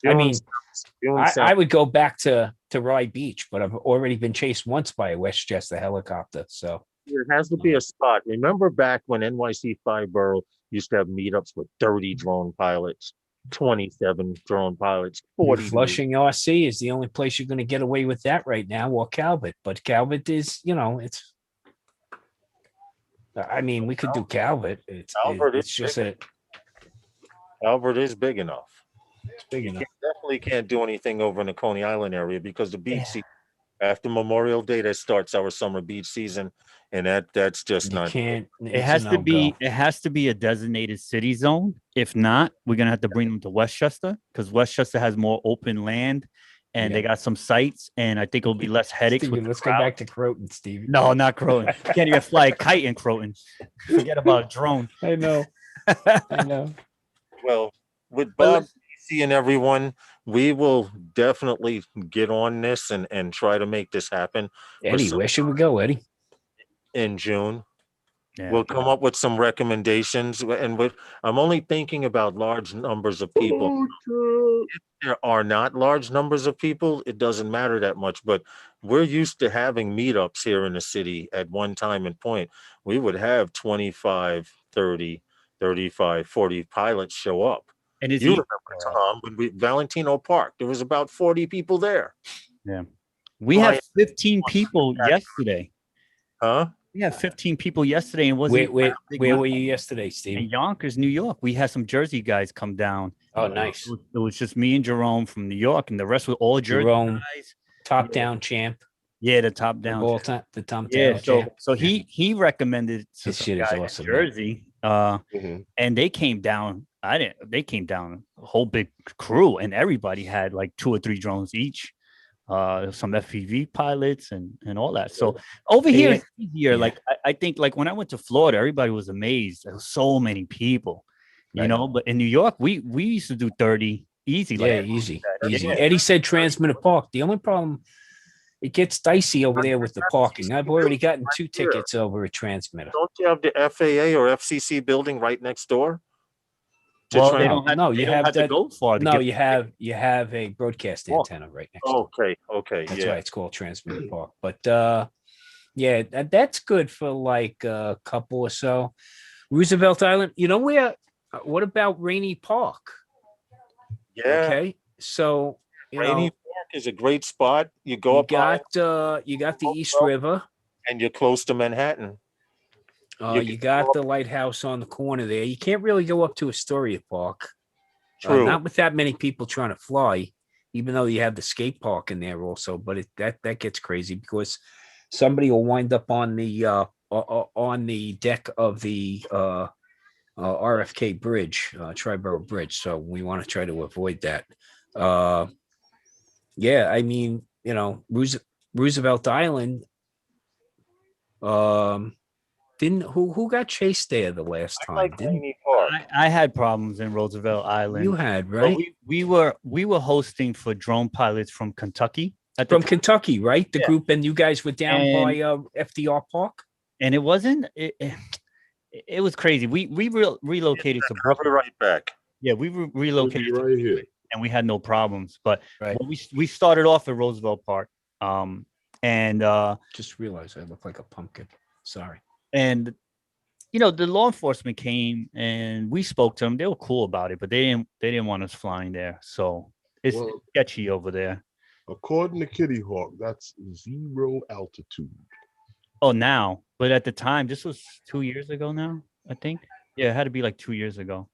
I June mean, sounds- I would go back to Rye Beach, but I've already been chased once by a Westchester helicopter. So There has to be a spot. Remember back when NYC Five-Borough used to have meetups with 30 drone pilots, 27 drone pilots, 40. Flushing RC is the only place you're going to get away with that right now, or Calvert. But Calvert is, it's. I mean, we could do Calvert. Calvert It's is just big. a Albert is big enough. it's big enough. Definitely can't do anything over in the Coney Island area because the beach season, after Memorial Day, that starts our summer beach season, and that's just You not. can't. it has to be a designated city zone. If not, we're gonna have to bring them to Westchester because Westchester has more open land and they got some sites, and I think it'll be less headaches. Stevie, with let's the go crowd. back to Croton, Stevie. No, not Croton. Can't even fly a kite in Croton. Forget about a drone. I know. I know. Well, with Bob Casey and everyone, we will definitely get on this and try to make this happen Eddie, where should we go, Eddie? in June. Yeah. We'll come up with some recommendations, and I'm only thinking about large numbers of people. If there are not large numbers of people, it doesn't matter that much, but we're used to having meetups here in the city at one time and point. We would have 25, 30, 35, 40 pilots show up. And it's You easy remember, for us. Tom, when we Valentino Park, there was about 40 people there. Yeah. We had Flying- 15 people yesterday. Huh? We had 15 people yesterday, and it wasn't Where even where a big where night. were you yesterday, In Steve? Yonkers, New York. We had some Jersey guys come down. Oh, nice. It was just me and Jerome from New York, and the rest were all Jersey Jerome, guys. top Yeah. down champ Yeah, the top of down. all time, the top Yeah, down champ. so he recommended to His some shit is guys awesome, in man. Jersey, Mhm. and they came down. They came down a whole big crew, and everybody had like 2 or 3 drones each. Some FPV pilots and all that. So over here it's easier. yeah. Like I think like when I went to Florida, everybody was amazed. There was so many people, you Right. know. But in New York, we used to do 30 easy. Yeah, like easy, that. easy. Yeah. Eddie said transmitter park. The only problem, it gets dicey over there with the parking. I've already gotten 2 tickets over a transmitter. Don't you have the FAA or FCC building right next door? To Well, try- they don't have. No, they you don't have have to that- go far. To No, get you have a broadcast Park. antenna right next door. Okay, That's yeah. why it's called transmitter park. But yeah, that's good for like a couple or so. Roosevelt Island. You know where? What about Rainy Park? Yeah, Okay, so you Rainy know Park is a great spot. You go you up high got the East well, River. and you're close to Manhattan. You You can got go the lighthouse on the corner there. You can't really go up to Astoria Park. True. Not with that many people trying to fly, even though you have the skate park in there also. But that gets crazy because somebody will wind up on the deck of the RFK Bridge, Triborough Bridge. So we want to try to avoid that. Yeah, I mean, you know, Roosevelt Island. Didn't who got chased there the last I time? like Didn't Rainy Park. I had problems in Roosevelt Island. you had But right we were hosting for drone pilots from Kentucky at the from time, Kentucky, right? The Yeah. group, and you guys were down And- by FDR Park. and it wasn't. It was crazy. We relocated to I'll be Brooklyn. right back. Yeah, we relocated to right here. and we had no problems. But Right. when we started off at Roosevelt Park, and Just realized I look like a pumpkin. Sorry. and you know the law enforcement came and we spoke to them. They were cool about it, but they didn't want us flying there. So it's Well- sketchy over there. According to Kitty Hawk, that's 0 altitude. Oh, now, but at the time, this was 2 years ago now, I think. Yeah, it had to be like 2 years ago.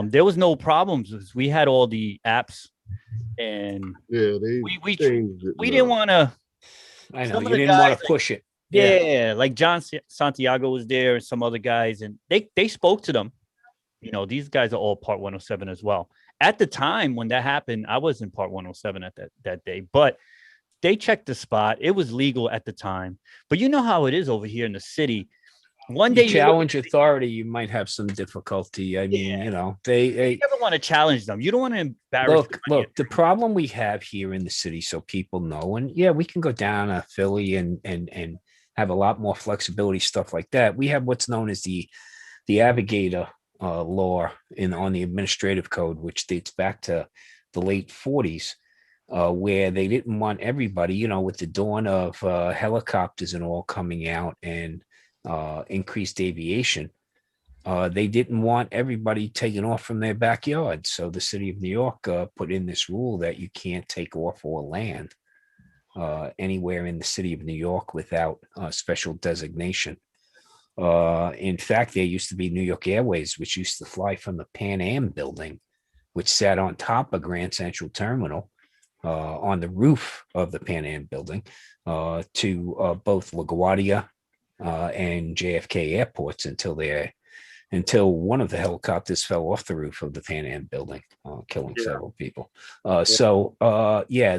There was no problems. We had all the apps, and Yeah, they we changed it. we now. didn't want to. I know Some of you the didn't want guys, to push it. Yeah, like John Santiago was there, and some other guys, and they spoke to them. You know, these guys are all Part 107 as well. At the time when that happened, I was in Part 107 at that day, but they checked the spot. It was legal at the time, but you know how it is over here in the city. One day You challenge authority, you might have some difficulty. I mean, Yeah. you know, you they never want to challenge them. You don't want to embarrass. look. The problem we have here in the city, so people know, and yeah, we can go down to Philly and have a lot more flexibility, stuff like that. We have what's known as the Avigator law on the administrative code, which dates back to the late 40s, where they didn't want everybody, you know, with the dawn of helicopters and all coming out and increased aviation. They didn't want everybody taking off from their backyard. So the city of New York put in this rule that you can't take off or land anywhere in the city of New York without special designation. In fact, there used to be New York Airways, which used to fly from the Pan Am building, which sat on top of Grand Central Terminal on the roof of the Pan Am building to both LaGuardia and JFK airports until one of the helicopters fell off the roof of the Pan Am building, killing several people. Yeah,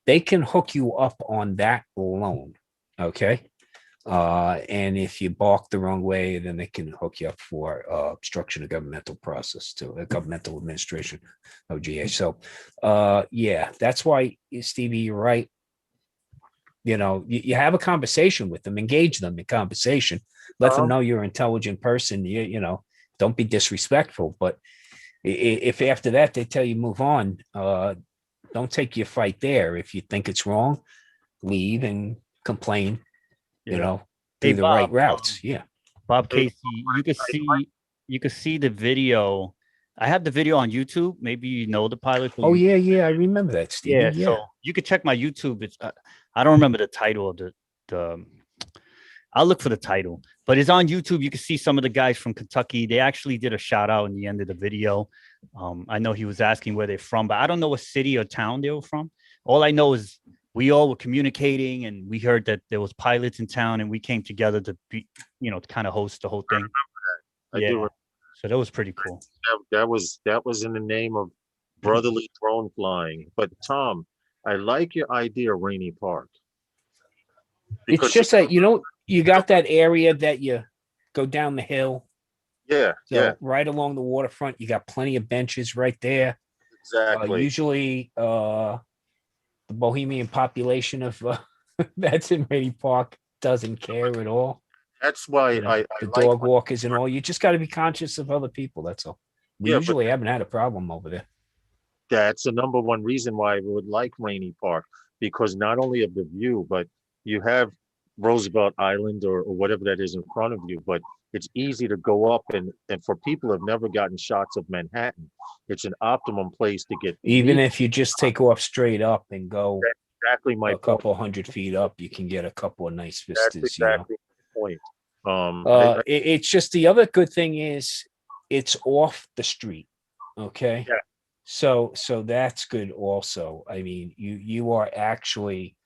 they can hook you up on that alone. Okay. And if you balk the wrong way, then they can hook you up for obstruction of governmental process to a governmental administration, OGA. So, yeah, that's why, Stevie, you're right. You know, you have a conversation with them, engage them in conversation, let them know you're an intelligent person. You know, don't be disrespectful. But if after that they tell you move on, don't take your fight there. If you think it's wrong, leave and complain. You know, through the right routes. Yeah. Bob Casey, you could see the video I have the video on YouTube. Maybe you know the pilot. Oh yeah, I remember that, Stevie. Yeah, so you could check my YouTube. It's I don't remember the title of the. I'll look for the title, but it's on YouTube. You can see some of the guys from Kentucky. They actually did a shout out in the end of the video. I know he was asking where they're from, but I don't know what city or town they were from. All I know is we all were communicating, and we heard that there was pilots in town, and we came together to be, to kind of host the whole thing. I do. So that was pretty cool. That was in the name of brotherly drone flying. But Tom, I like your idea of Rainy Park. It's just that you got that area that you go down the hill. Yeah, So right along the waterfront, you got plenty of benches right there. exactly. Usually, the Bohemian population of that's in Rainy Park doesn't care at all. That's why I the like dog walkers and all. You just got to be conscious of other people. That's all. We usually haven't had a problem over there. That's the number one reason why I would like Rainy Park, because not only of the view, but you have Roosevelt Island or whatever that is in front of you, but it's easy to go up and for people who have never gotten shots of Manhattan, it's an optimum place to get. Even if you just take off straight up and go exactly my a couple 100 feet up, you can get a couple of nice vistas. That's exactly my point. It's just the other good thing is it's off the street. Okay. Yeah. So that's good also. I mean, you are actually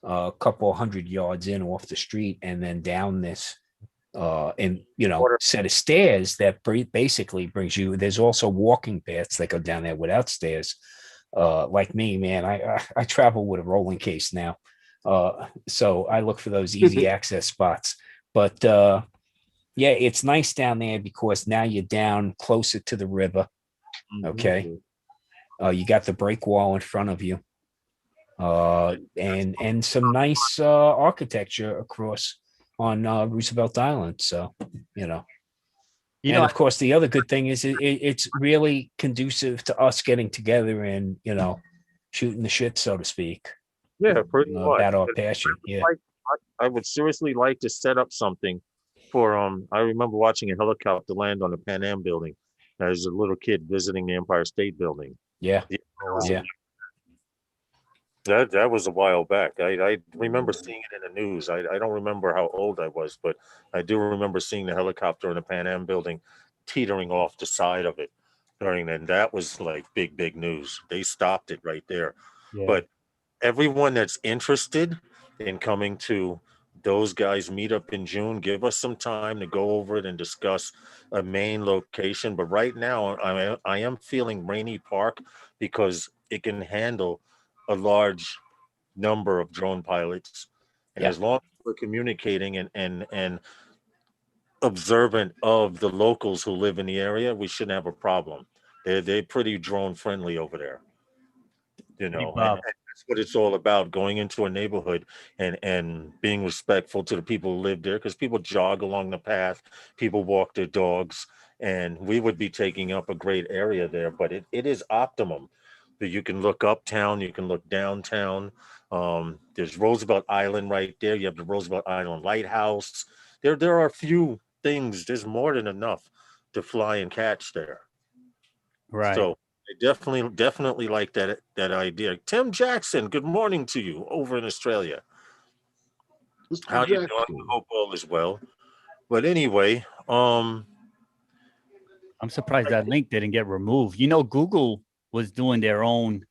a couple 100 yards in off the street and then down this set of stairs that basically brings you. There's also walking paths that go down there without stairs. Like me, man, I travel with a rolling case now. So I look for those easy access spots. But it's nice down there because now you're down closer to the river. Okay. You got the break wall in front of you. And some nice architecture across on Roosevelt Island. So, of course, the other good thing is it's really conducive to us getting together and, shooting the shit, so to speak. Yeah, pretty much. About our passion. Yeah. I would seriously like to set up something for, I remember watching a helicopter land on the Pan Am building as a little kid visiting the Empire State Building. Yeah. Yeah. That was a while back. I remember seeing it in the news. I don't remember how old I was, but I do remember seeing the helicopter in the Pan Am building teetering off the side of it during that. And that was like big news. They stopped it right there. Yeah. But everyone that's interested in coming to those guys meet up in June, give us some time to go over it and discuss a main location. But right now I am feeling Rainy Park because it can handle a large number of drone pilots. And as long as we're communicating and observant of the locals who live in the area, we shouldn't have a problem. They're pretty drone friendly over there. And that's what it's all about, going into a neighborhood and being respectful to the people who live there, because people jog along the path, people walk their dogs, and we would be taking up a great area there, but it is optimum. You can look uptown, you can look downtown. There's Roosevelt Island right there. You have the Roosevelt Island Lighthouse. There are a few things. There's more than enough to fly and catch there. Right. So I definitely like that idea. Tim Jackson, good morning to you over in Australia. How you doing? I hope all is well. But anyway, I'm surprised that link didn't get removed. Google was doing their own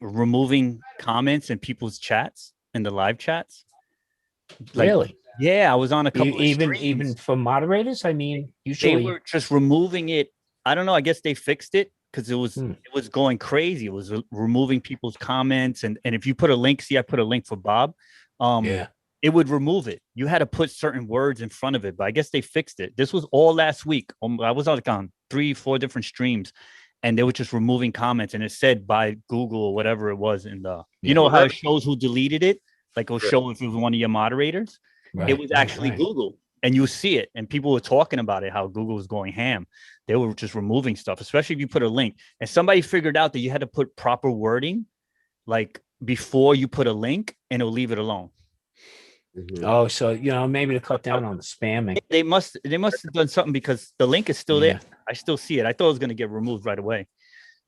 removing comments in people's chats, in the live chats. Really? Yeah, I was on a couple even for moderators. I mean, usually they were just removing it. I don't know. I guess they fixed it because it was going crazy. It was removing people's comments, and if you put a link, I put a link for Bob. It would remove it. You had to put certain words in front of it, but I guess they fixed it. This was all last week. I was on 3-4 different streams, and they were just removing comments, and it said by Google or whatever it was in the, how it shows who deleted it? Like it'll show if it was one of your moderators. Right, it was actually Google, and you see it, and people were talking about it, how Google was going ham. They were just removing stuff, especially if you put a link. And somebody figured out that you had to put proper wording, like before you put a link, and it'll leave it alone. Mm-hmm. Oh, so maybe to cut down on the spamming. They must have done something because the link is still there. I still see it. I thought it was going to get removed right away.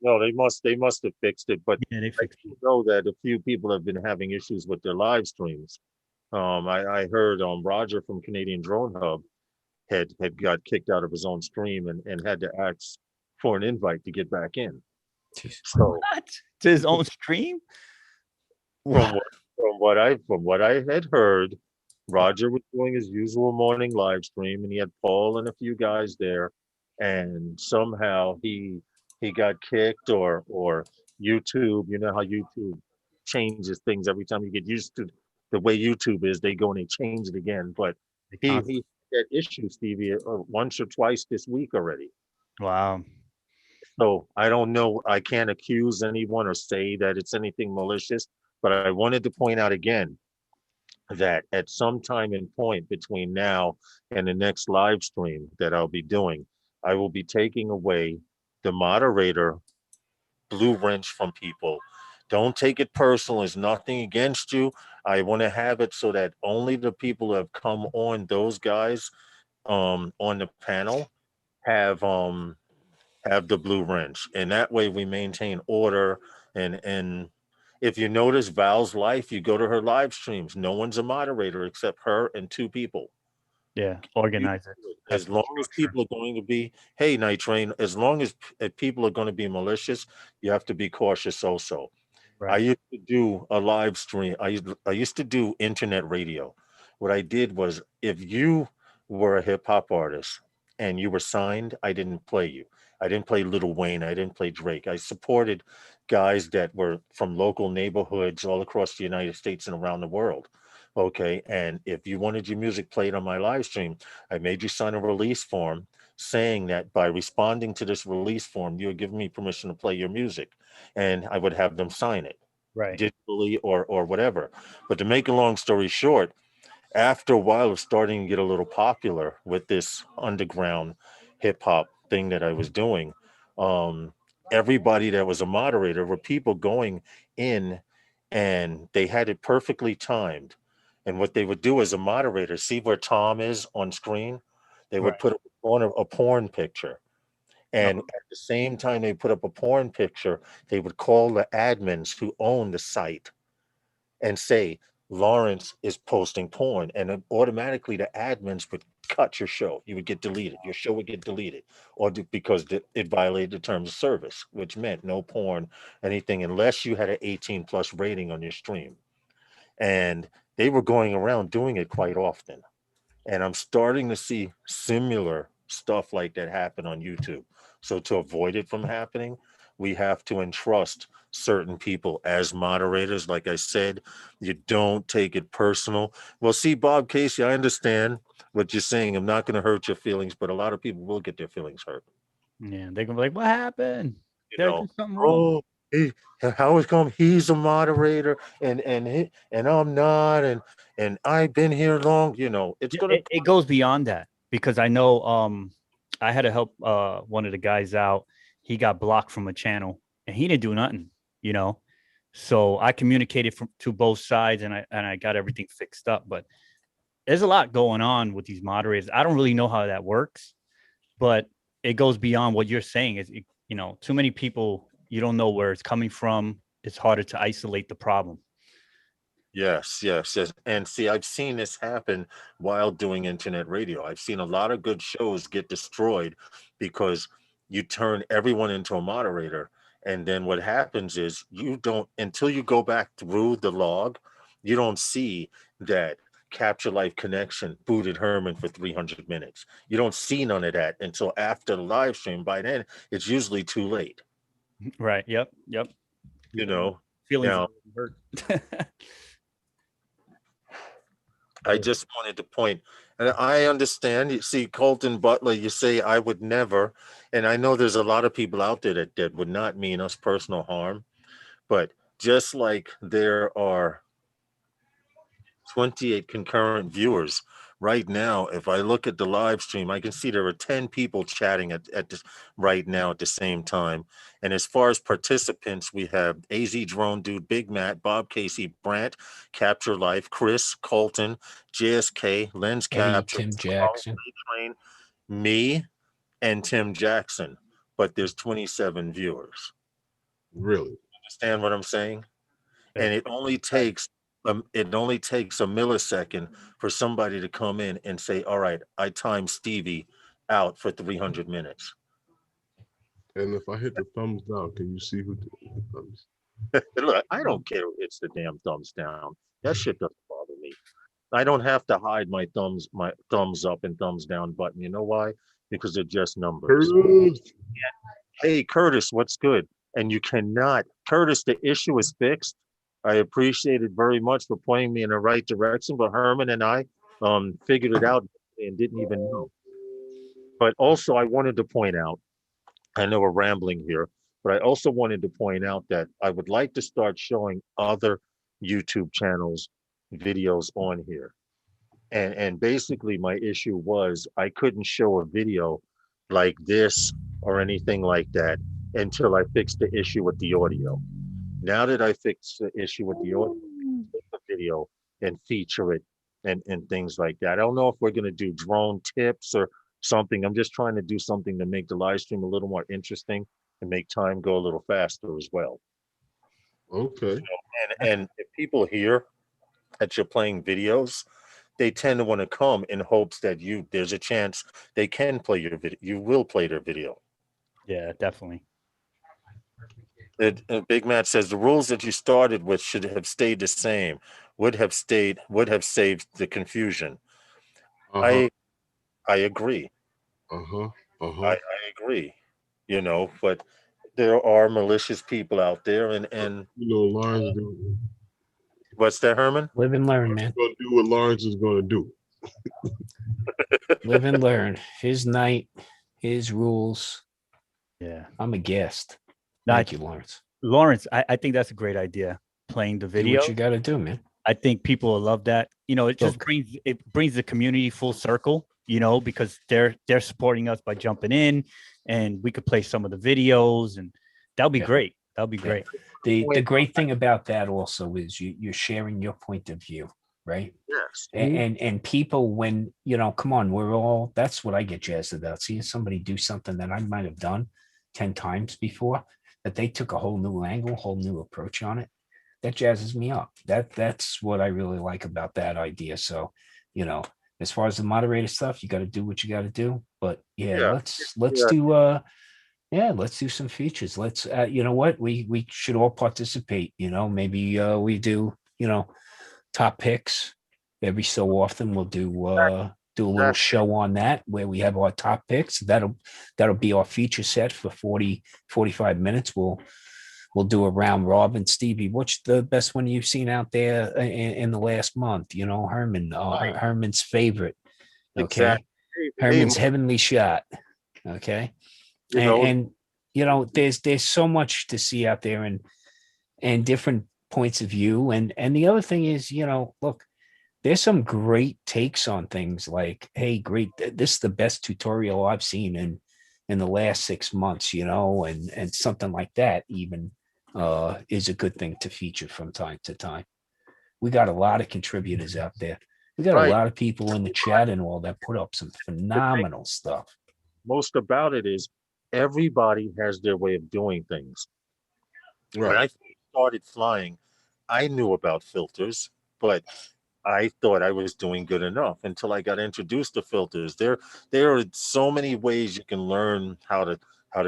No, they must have fixed it, but Yeah, they I fixed it. do know that a few people have been having issues with their live streams. I heard Roger from Canadian Drone Hub had got kicked out of his own stream and had to ask for an invite to get back in. Jeez. So What? To his own stream? from what I had heard, Roger was doing his usual morning live stream, and he had Paul and a few guys there, and somehow he got kicked or YouTube. You know how YouTube changes things every time you get used to the way YouTube is. They go and they change it again. But he had issues, Stevie, once or twice this week already. Wow. So I don't know. I can't accuse anyone or say that it's anything malicious, but I wanted to point out again that at some time and point between now and the next live stream that I'll be doing, I will be taking away the moderator blue wrench from people. Don't take it personal. It's nothing against you. I want to have it so that only the people who have come on, those guys on the panel, have the blue wrench, and that way we maintain order. And if you notice Val's life, you go to her live streams, no one's a moderator except her and two people. Yeah, organize it. As long as people are going to be, hey, Night Train, as long as people are going to be malicious, you have to be cautious also. I Right. used to do a live stream. I used to do internet radio. What I did was, if you were a hip hop artist and you were signed, I didn't play you. I didn't play Lil Wayne. I didn't play Drake. I supported guys that were from local neighborhoods all across the United States and around the world. Okay. And if you wanted your music played on my live stream, I made you sign a release form saying that by responding to this release form, you're giving me permission to play your music. And I would have them sign it Right. digitally or whatever. But to make a long story short, after a while of starting to get a little popular with this underground hip hop thing that I was doing, um, everybody that was a moderator were people going in, and they had it perfectly timed. And what they would do as a moderator, see where Tom is on screen, they would Right. put on a porn picture. And Oh. at the same time they put up a porn picture, they would call the admins who own the site and say, Lawrence is posting porn. And then automatically the admins would cut your show. You would get deleted. Your show would get deleted, because it violated the terms of service, which meant no porn, anything, unless you had an 18 plus rating on your stream. And they were going around doing it quite often. And I'm starting to see similar stuff like that happen on YouTube. So to avoid it from happening, we have to entrust certain people as moderators. Like I said, you don't take it personal. Well, see, Bob Casey, I understand what you're saying. I'm not going to hurt your feelings, but a lot of people will get their feelings hurt. Yeah, they're gonna be like, "What happened? You Did I know, do something wrong?" oh, how it's come? He's a moderator, and I'm not, and I've been here long. You know, it's Yeah, gonna. it goes beyond that, because I know I had to help one of the guys out. He got blocked from a channel and he didn't do nothing, you know. So I communicated to both sides, and I got everything fixed up. But there's a lot going on with these moderators. I don't really know how that works, but it goes beyond what you're saying. You know, too many people, you don't know where it's coming from. It's harder to isolate the problem. Yes, yes, yes. And see, I've seen this happen while doing internet radio. I've seen a lot of good shows get destroyed because you turn everyone into a moderator. And then what happens is, you don't, until you go back through the log, you don't see that Capture Life Connection booted Herman for 300 minutes. You don't see none of that until after the live stream. By then, it's usually too late, Right. Yep. you know. Feelings Now, hurt. I just wanted to point, and I understand. You see, Colton Butler, you say I would never, and I know there's a lot of people out there that would not mean us personal harm, but just like there are 28 concurrent viewers right now, if I look at the live stream, I can see there are 10 people chatting at this right now at the same time. And as far as participants, we have AZ Drone Dude, Big Matt, Bob Casey, Brant, Capture Life, Chris, Colton, JSK, Lens Eddie, Capture, Tim Jackson. Train, me, and Tim Jackson, but there's 27 viewers. Really? Understand what I'm saying? And it only takes a millisecond for somebody to come in and say, all right, I timed Stevie out for 300 minutes. And if I hit the thumbs down, can you see who did the thumbs? Look, I don't care who hits the damn thumbs down. That shit doesn't bother me. I don't have to hide my thumbs up and thumbs down button. You know why? Because they're just numbers. Hey, Curtis, what's good? And you cannot, Curtis, the issue is fixed. I appreciate it very much for pointing me in the right direction, but Herman and I figured it out and didn't even know. But also, I wanted to point out, I know we're rambling here, but I also wanted to point out that I would like to start showing other YouTube channels videos on here. And basically my issue was I couldn't show a video like this or anything like that until I fixed the issue with the audio. Now that I fixed the issue with the audio, take the video and feature it and things like that. I don't know if we're going to do drone tips or something. I'm just trying to do something to make the live stream a little more interesting and make time go a little faster as well. Okay. And if people hear that you're playing videos, they tend to want to come in hopes that there's a chance they can play your video. You will play their video. Yeah, definitely. Big Matt says the rules that you started with should have stayed the same. Would have saved the confusion. Uh-huh. I agree. Uh-huh. Uh-huh. I agree. But there are malicious people out there, and Lawrence do. What's that, Herman? Live and learn, man. Gonna do what Lawrence is gonna do. Live and learn. His night, his rules. Yeah. I'm a guest. No, Thank you, Lawrence. Lawrence, I think that's a great idea. Playing the Do video. what you got to do, man. I think people will love that. It just brings the community full circle, because they're supporting us by jumping in, and we could play some of the videos, and that'll be great. That'll be great. The great thing about that also is you're sharing your point of view, right? Yes. And people, when come on, that's what I get jazzed about, seeing somebody do something that I might have done 10 times before, that they took a whole new angle, whole new approach on it. That jazzes me up. That's what I really like about that idea. So, as far as the moderator stuff, you got to do what you got to do. But let's do some features. Let's you know what, we should all participate. Maybe we do top picks every so often. We'll do a little show on that where we have our top picks. That'll be our feature set for 45 minutes. We'll do a round robin. Stevie, what's the best one you've seen out there in the last month? Herman, Herman's favorite. Okay. Exactly. Herman's heavenly shot. Okay. And there's so much to see out there and different points of view. And the other thing is, look, there's some great takes on things like, hey, great, this is the best tutorial I've seen in the last 6 months, and something like that even is a good thing to feature from time to time. We got a lot of contributors out there. We got a lot of people in the chat and all that put up some phenomenal stuff. Most about it is everybody has their way of doing things. Right. When I started flying, I knew about filters, but I thought I was doing good enough until I got introduced to filters. There are so many ways you can learn how to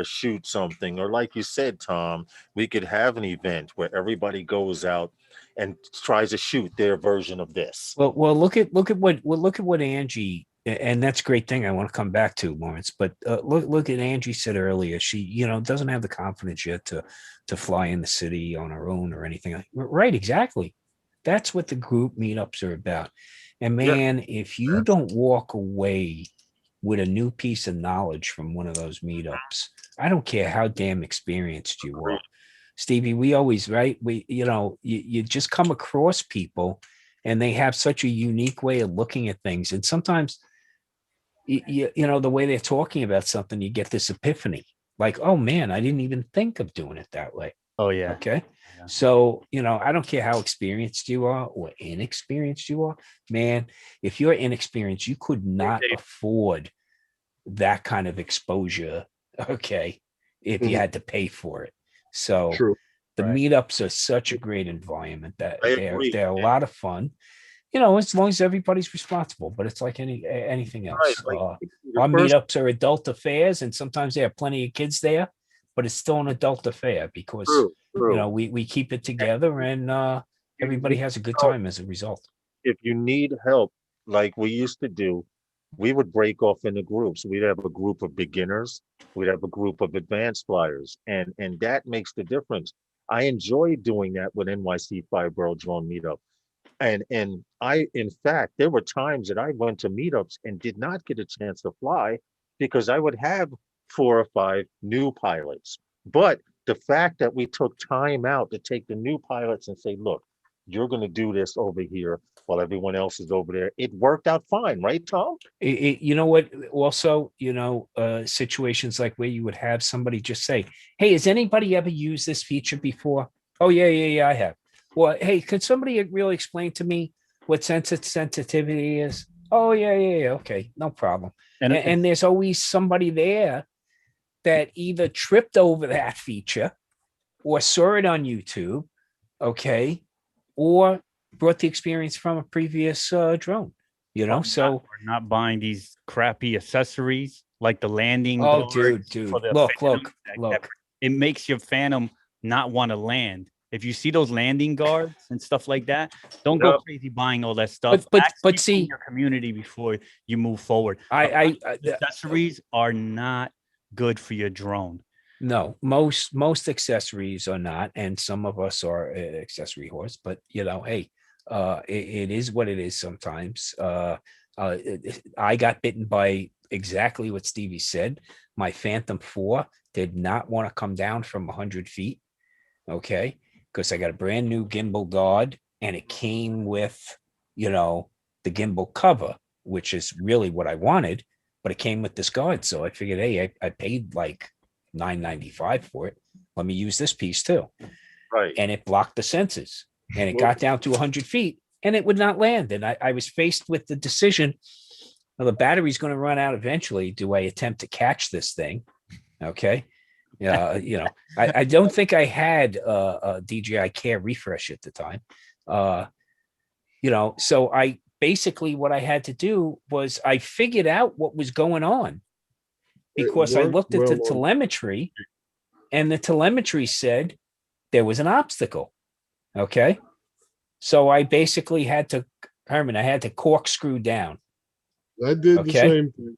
shoot something. Or like you said, Tom, we could have an event where everybody goes out and tries to shoot their version of this. Well, look at what Angie, and that's a great thing I want to come back to, Lawrence. But look at Angie said earlier. She doesn't have the confidence yet to fly in the city on her own or anything. Right? Exactly. That's what the group meetups are about. And man, if you don't walk away with a new piece of knowledge from one of those meetups, I don't care how damn experienced you are. Stevie, we always, right? You just come across people and they have such a unique way of looking at things. And sometimes, the way they're talking about something, you get this epiphany like, oh man, I didn't even think of doing it that way. Oh yeah. Okay. Yeah. So, I don't care how experienced you are or inexperienced you are, man. If you're inexperienced, you could not afford that kind of exposure, okay, if you had to pay for it. So True. the Right. meetups are such a great environment that I they're agree. a lot of fun. You know, as long as everybody's responsible, but it's like anything else. Right, like, the Our first- meetups are adult affairs, and sometimes there are plenty of kids there, but it's still an adult affair because True, you know true. we keep it together, and everybody has a good time as a result. If you need help, like we used to do, we would break off into groups. We'd have a group of beginners, we'd have a group of advanced flyers, and that makes the difference. I enjoy doing that with NYC Five Borough Drone Meetup. And I, in fact, there were times that I went to meetups and did not get a chance to fly because I would have 4 or 5 new pilots. But the fact that we took time out to take the new pilots and say, look, you're going to do this over here while everyone else is over there, it worked out fine, right, Tom? You know what? Also, you know, situations like where you would have somebody just say, "Hey, has anybody ever used this feature before?" "Oh yeah, I have." "Well, hey, could somebody really explain to me what sensitivity is?" "Oh yeah, okay, no problem." And there's always somebody there that either tripped over that feature or saw it on YouTube, okay, or brought the experience from a previous drone. You know, so we're not buying these crappy accessories like the landing. oh, guards dude, for the look, Phantom look. It makes your Phantom not want to land. If you see those landing guards and stuff like that, don't go Yep. crazy buying all that stuff. But Ask people see, in your community before you move forward. I Accessories are not good for your drone. no, most accessories are not, and some of us are accessory whores. But you know, hey, it is what it is. Sometimes I got bitten by exactly what Stevie said. My Phantom 4 did not want to come down from 100 feet, okay, because I got a brand new gimbal guard, and it came with, you know, the gimbal cover, which is really what I wanted, but it came with this guard. So I figured, hey, I paid like $9.95 for it. Let me use this piece too. Right. And it blocked the sensors, and it Well- got down to 100 feet and it would not land. And I was faced with the decision, well, the battery's going to run out eventually. Do I attempt to catch this thing? Okay. You know, I don't think I had a DJI Care refresh at the time. You know, so I basically, what I had to do was I figured out what was going on because I worked looked at the well on- telemetry, and the telemetry said there was an obstacle. Okay. So I basically had to, Herman, I had to corkscrew down I did the Okay. same thing.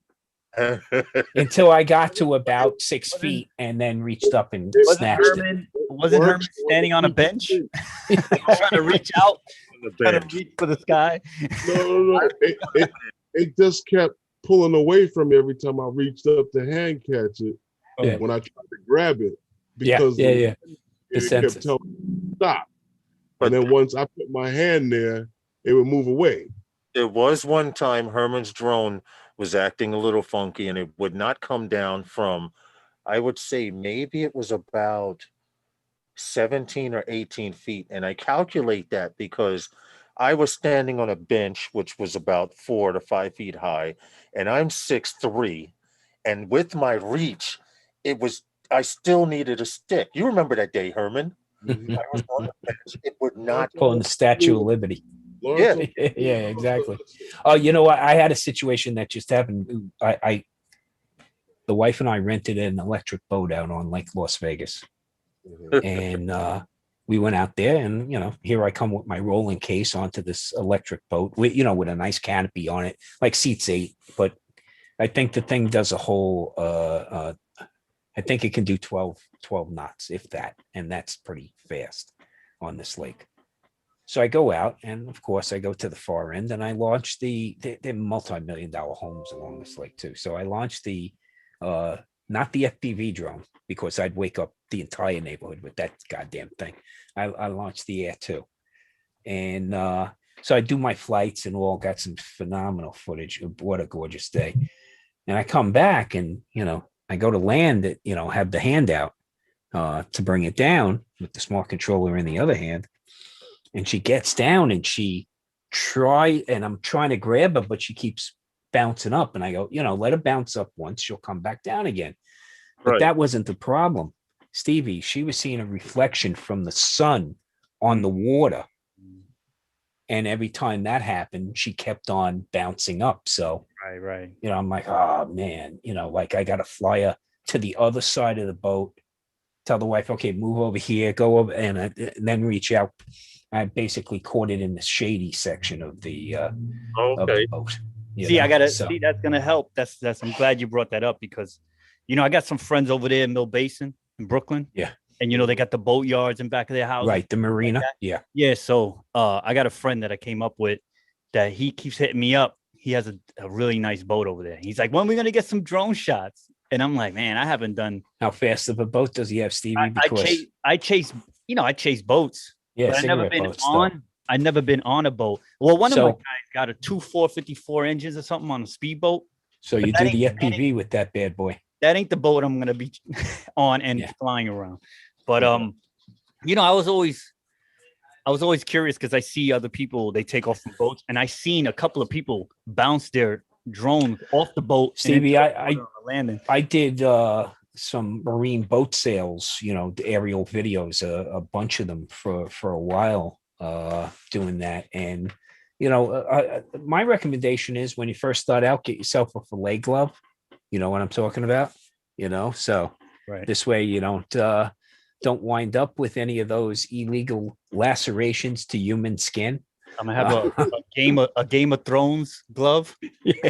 until I got to about 6 feet and then reached up and Wasn't snatched it. Wasn't Works Herman standing on a bench on trying to reach out, On the trying bench. to reach for the sky? No. It just kept pulling away from me every time I reached up to hand catch it Yeah. when I tried to grab it. Yeah, Because yeah. The it sensors. kept telling me to stop. But And then once I put my hand there, it would move away. there was one time Herman's drone was acting a little funky and it would not come down from, I would say maybe it was about 17 or 18 feet. And I calculate that because I was standing on a bench, which was about 4 to 5 feet high, and I'm 6'3". And with my reach, I still needed a stick. You remember that day, Herman? I was on the bench. It would not. Pulling the Statue of Liberty. Yeah. Yeah, exactly. Oh, you know what? I had a situation that just happened. The wife and I rented an electric boat out on Lake Las Vegas, and we went out there, and you know, here I come with my rolling case onto this electric boat, with, you know, with a nice canopy on it, like seats 8. But I think the thing does a whole. I think it can do 12 knots, if that, and that's pretty fast on this lake. So I go out, and of course I go to the far end, and I launch they're multi-million-dollar homes along this lake too. So I launched the not the FPV drone, because I'd wake up the entire neighborhood with that goddamn thing. I launched the Air 2, and so I do my flights and all, got some phenomenal footage. What a gorgeous day! And I come back, and you know, I go to land it, you know, have the hand out to bring it down with the smart controller in the other hand. And she gets down and I'm trying to grab her, but she keeps bouncing up. And I go, let her bounce up once, she'll come back down again. But Right. that wasn't the problem, Stevie. She was seeing a reflection from the sun on the water. And every time that happened, she kept on bouncing up. So, Right. I'm like, oh man, like I got to fly her to the other side of the boat, tell the wife, okay, move over here, go over, and then reach out. I basically caught it in the shady section of the boat. See, that's gonna help. That's I'm glad you brought that up because I got some friends over there in Mill Basin in Brooklyn. Yeah. And they got the boat yards in back of their house. Right, the marina. Yeah. Yeah. So I got a friend that I came up with that he keeps hitting me up. He has a really nice boat over there. He's like, when are we gonna get some drone shots? And I'm like, man, I haven't done. How fast of a boat does he have, Stevie? Because I chase boats. Yeah, but I've never been on a boat. Well, one of my guys got a 454 engines or something on a speedboat. So you do the FPV with that bad boy. That ain't the boat I'm gonna be on and flying around. But I was always curious because I see other people, they take off from boats, and I seen a couple of people bounce their drone off the boat. Stevie, I did some marine boat sails, the aerial videos, a bunch of them for a while, doing that. And my recommendation is when you first start out, get yourself a fillet glove. You know what I'm talking about? So this way you don't wind up with any of those illegal lacerations to human skin. I'm gonna have a Game of Thrones glove. Yeah.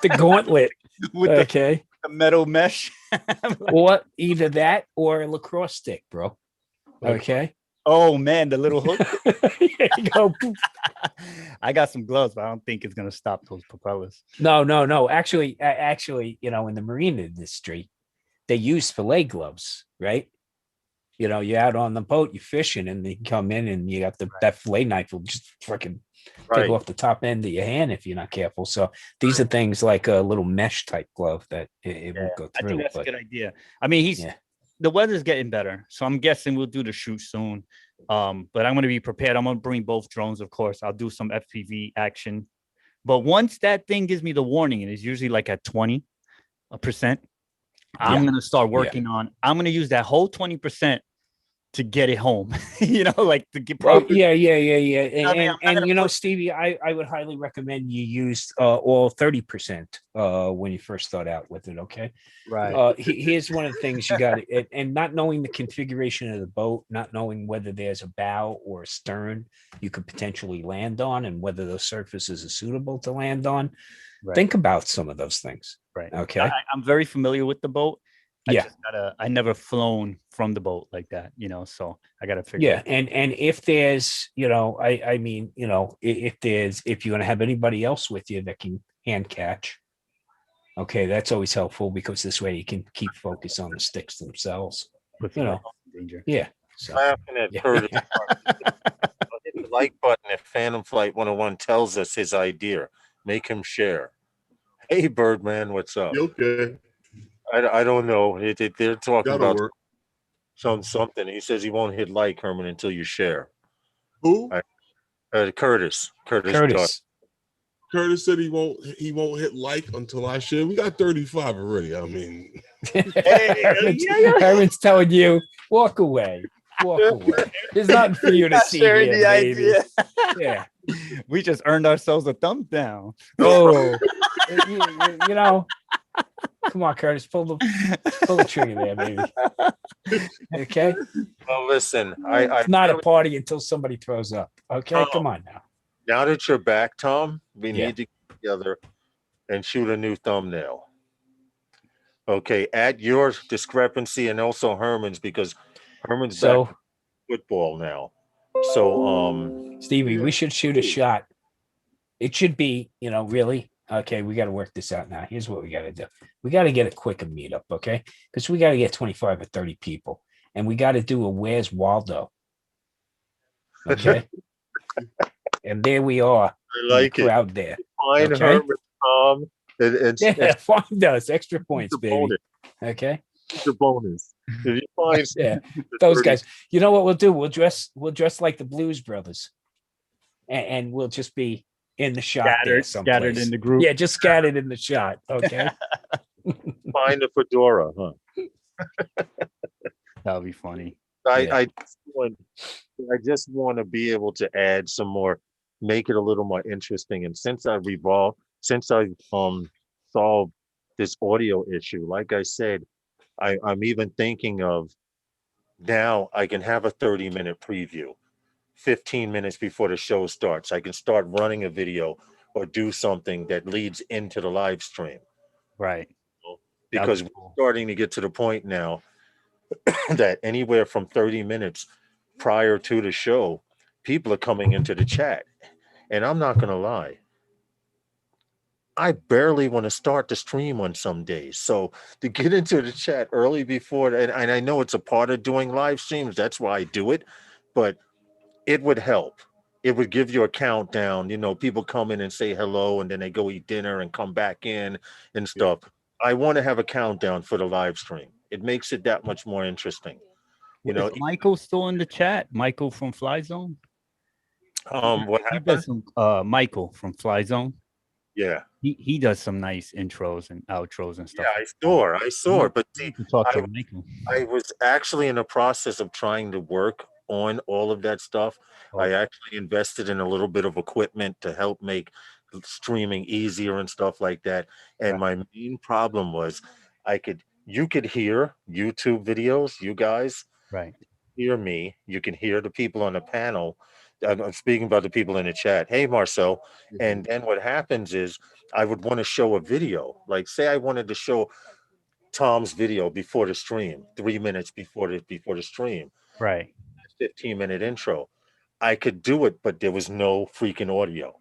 The gauntlet with the metal mesh. Or either that or a lacrosse stick, bro. Okay. Oh man, the little hook. There you go. I got some gloves, but I don't think it's gonna stop those propellers. No. Actually, in the marine industry, they use fillet gloves, right? You're out on the boat, you're fishing, and they come in and you got that fillet knife will just freaking take off the top end of your hand if you're not careful. So these are things like a little mesh type glove that it won't go through. I think that's a good idea. I mean, the weather's getting better, so I'm guessing we'll do the shoot soon. But I'm going to be prepared. I'm going to bring both drones, of course. I'll do some FPV action. But once that thing gives me the warning, and it's usually like at 20%, I'm going to start working on. I'm going to use that whole 20% to get it home, like to get. Yeah. And Stevie, I would highly recommend you use all 30% when you first start out with it. Okay. Right. Here's one of the things you got, and not knowing the configuration of the boat, not knowing whether there's a bow or a stern you could potentially land on, and whether those surfaces are suitable to land on. Right. Think about some of those things. Right. Okay. I'm very familiar with the boat. I never flown from the boat like that, so I got to figure. Yeah. And if there's, if you're going to have anybody else with you that can hand catch, okay, that's always helpful because this way you can keep focus on the sticks themselves. Danger. Yeah. So, laughing at Curtis. Hit the like button if Phantom Flight 101 tells us his idea. Make him share. Hey, Birdman, what's up? Okay. I don't know. They're talking about something. He says he won't hit like, Herman, until you share. Who? Curtis. Curtis said he won't hit like until I share. We got 35 already. I mean, Herman's telling you, walk away. There's nothing for you to see here, baby. Yeah. We just earned ourselves a thumbs down. Oh, come on, Curtis, pull the trigger there, baby. Okay. Well, listen, it's not a party until somebody throws up. Okay, come on now. Now that you're back, Tom, we need to get together and shoot a new thumbnail. Okay, at your discrepancy and also Herman's, because Herman's back football now. So, Stevie, we should shoot a shot. It should be, really. Okay, we got to work this out now. Here's what we got to do. We got to get a quicker meetup, okay? Because we got to get 25 or 30 people. And we got to do a Where's Waldo? Okay? And there we are. I like the crowd there. Fine, okay? Herman, Tom. Find us. Extra points, baby. Bonus. Okay? It's a bonus. If you find those guys. You know what we'll do? We'll dress like the Blues Brothers. And we'll just be in the shot there someplace. Scattered in the group. Yeah, just scattered in the shot. Okay. Find a fedora, huh? That'll be funny. Yeah. I just want to be able to add some more, make it a little more interesting. And since I've solved this audio issue, like I said, I'm even thinking of now I can have a 30-minute preview, 15 minutes before the show starts. I can start running a video or do something that leads into the live stream. Right. Because we're starting to get to the point now that anywhere from 30 minutes prior to the show, people are coming into the chat. And I'm not going to lie, I barely want to start the stream on some days. So to get into the chat early before, and I know it's a part of doing live streams, that's why I do it, but it would help. It would give you a countdown. You know, people come in and say hello, and then they go eat dinner and come back in and stuff. I want to have a countdown for the live stream. It makes it that much more interesting. You know, is Michael still in the chat? Michael from Fly Zone. what He happened? does some. Michael from Fly Zone. Yeah, He does some nice intros and outros and stuff. yeah, I saw it. But see, to talk to Michael. I was actually in the process of trying to work on all of that stuff. I actually invested in a little bit of equipment to help make streaming easier and stuff like that. And my main problem was you could hear YouTube videos, you guys Right. hear me, you can hear the people on the panel. I'm speaking about the people in the chat. Hey, Marcel. And then what happens is I would want to show a video. Like say I wanted to show Tom's video before the stream, 3 minutes before the stream, Right. 15-minute intro. I could do it, but there was no freaking audio.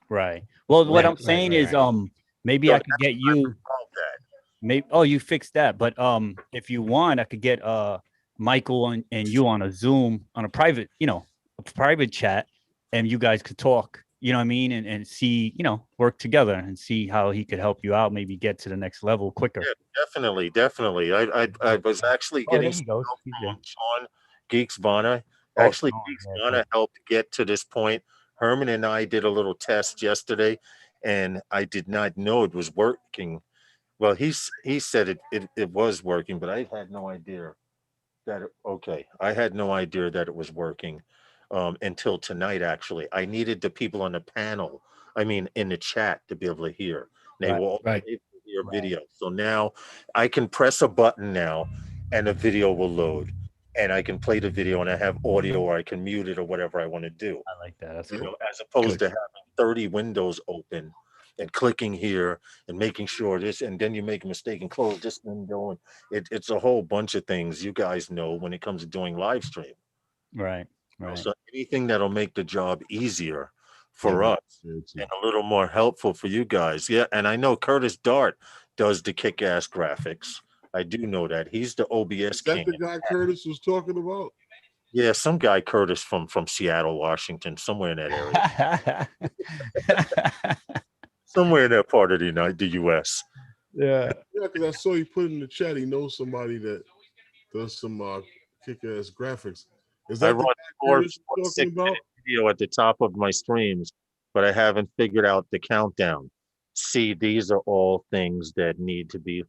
Right. Well, what I'm saying is, maybe So I could get you. Maybe. Oh, you fixed that. But if you want, I could get Michael and you on a Zoom on a private, a private chat, and you guys could talk. You know what I mean, and see, work together and see how he could help you out, maybe get to the next level quicker. Yeah, definitely. I was actually getting help from Sean Geeks Bonner. Actually, Geeks Bonner helped get to this point. Herman and I did a little test yesterday, and I did not know it was working. Well, he said it was working, but I had no idea I had no idea that it was working until tonight. Actually, I needed the people on the panel, I mean, in the chat to be able to hear. They will all able to hear video. So now I can press a button now, and a video will load, and I can play the video, and I have audio, or I can mute it, or whatever I want to do. I like that. That's cool. As opposed to having 30 windows open and clicking here and making sure this, and then you make a mistake and close this window, and it's a whole bunch of things you guys know when it comes to doing live stream. Right. So anything that'll make the job easier for us and a little more helpful for you guys. Yeah, and I know Curtis Dart does the kick-ass graphics. I do know that. He's the OBS king. Is that the guy Curtis was talking about? Yeah, some guy Curtis from Seattle, Washington, somewhere in that area. Somewhere in that part of the U.S. Yeah, because I saw you put in the chat. He knows somebody that does some kick-ass graphics. Is that I run 4.6-minute video at the top of my streams, but I haven't figured out the countdown. See, these are all things that need to be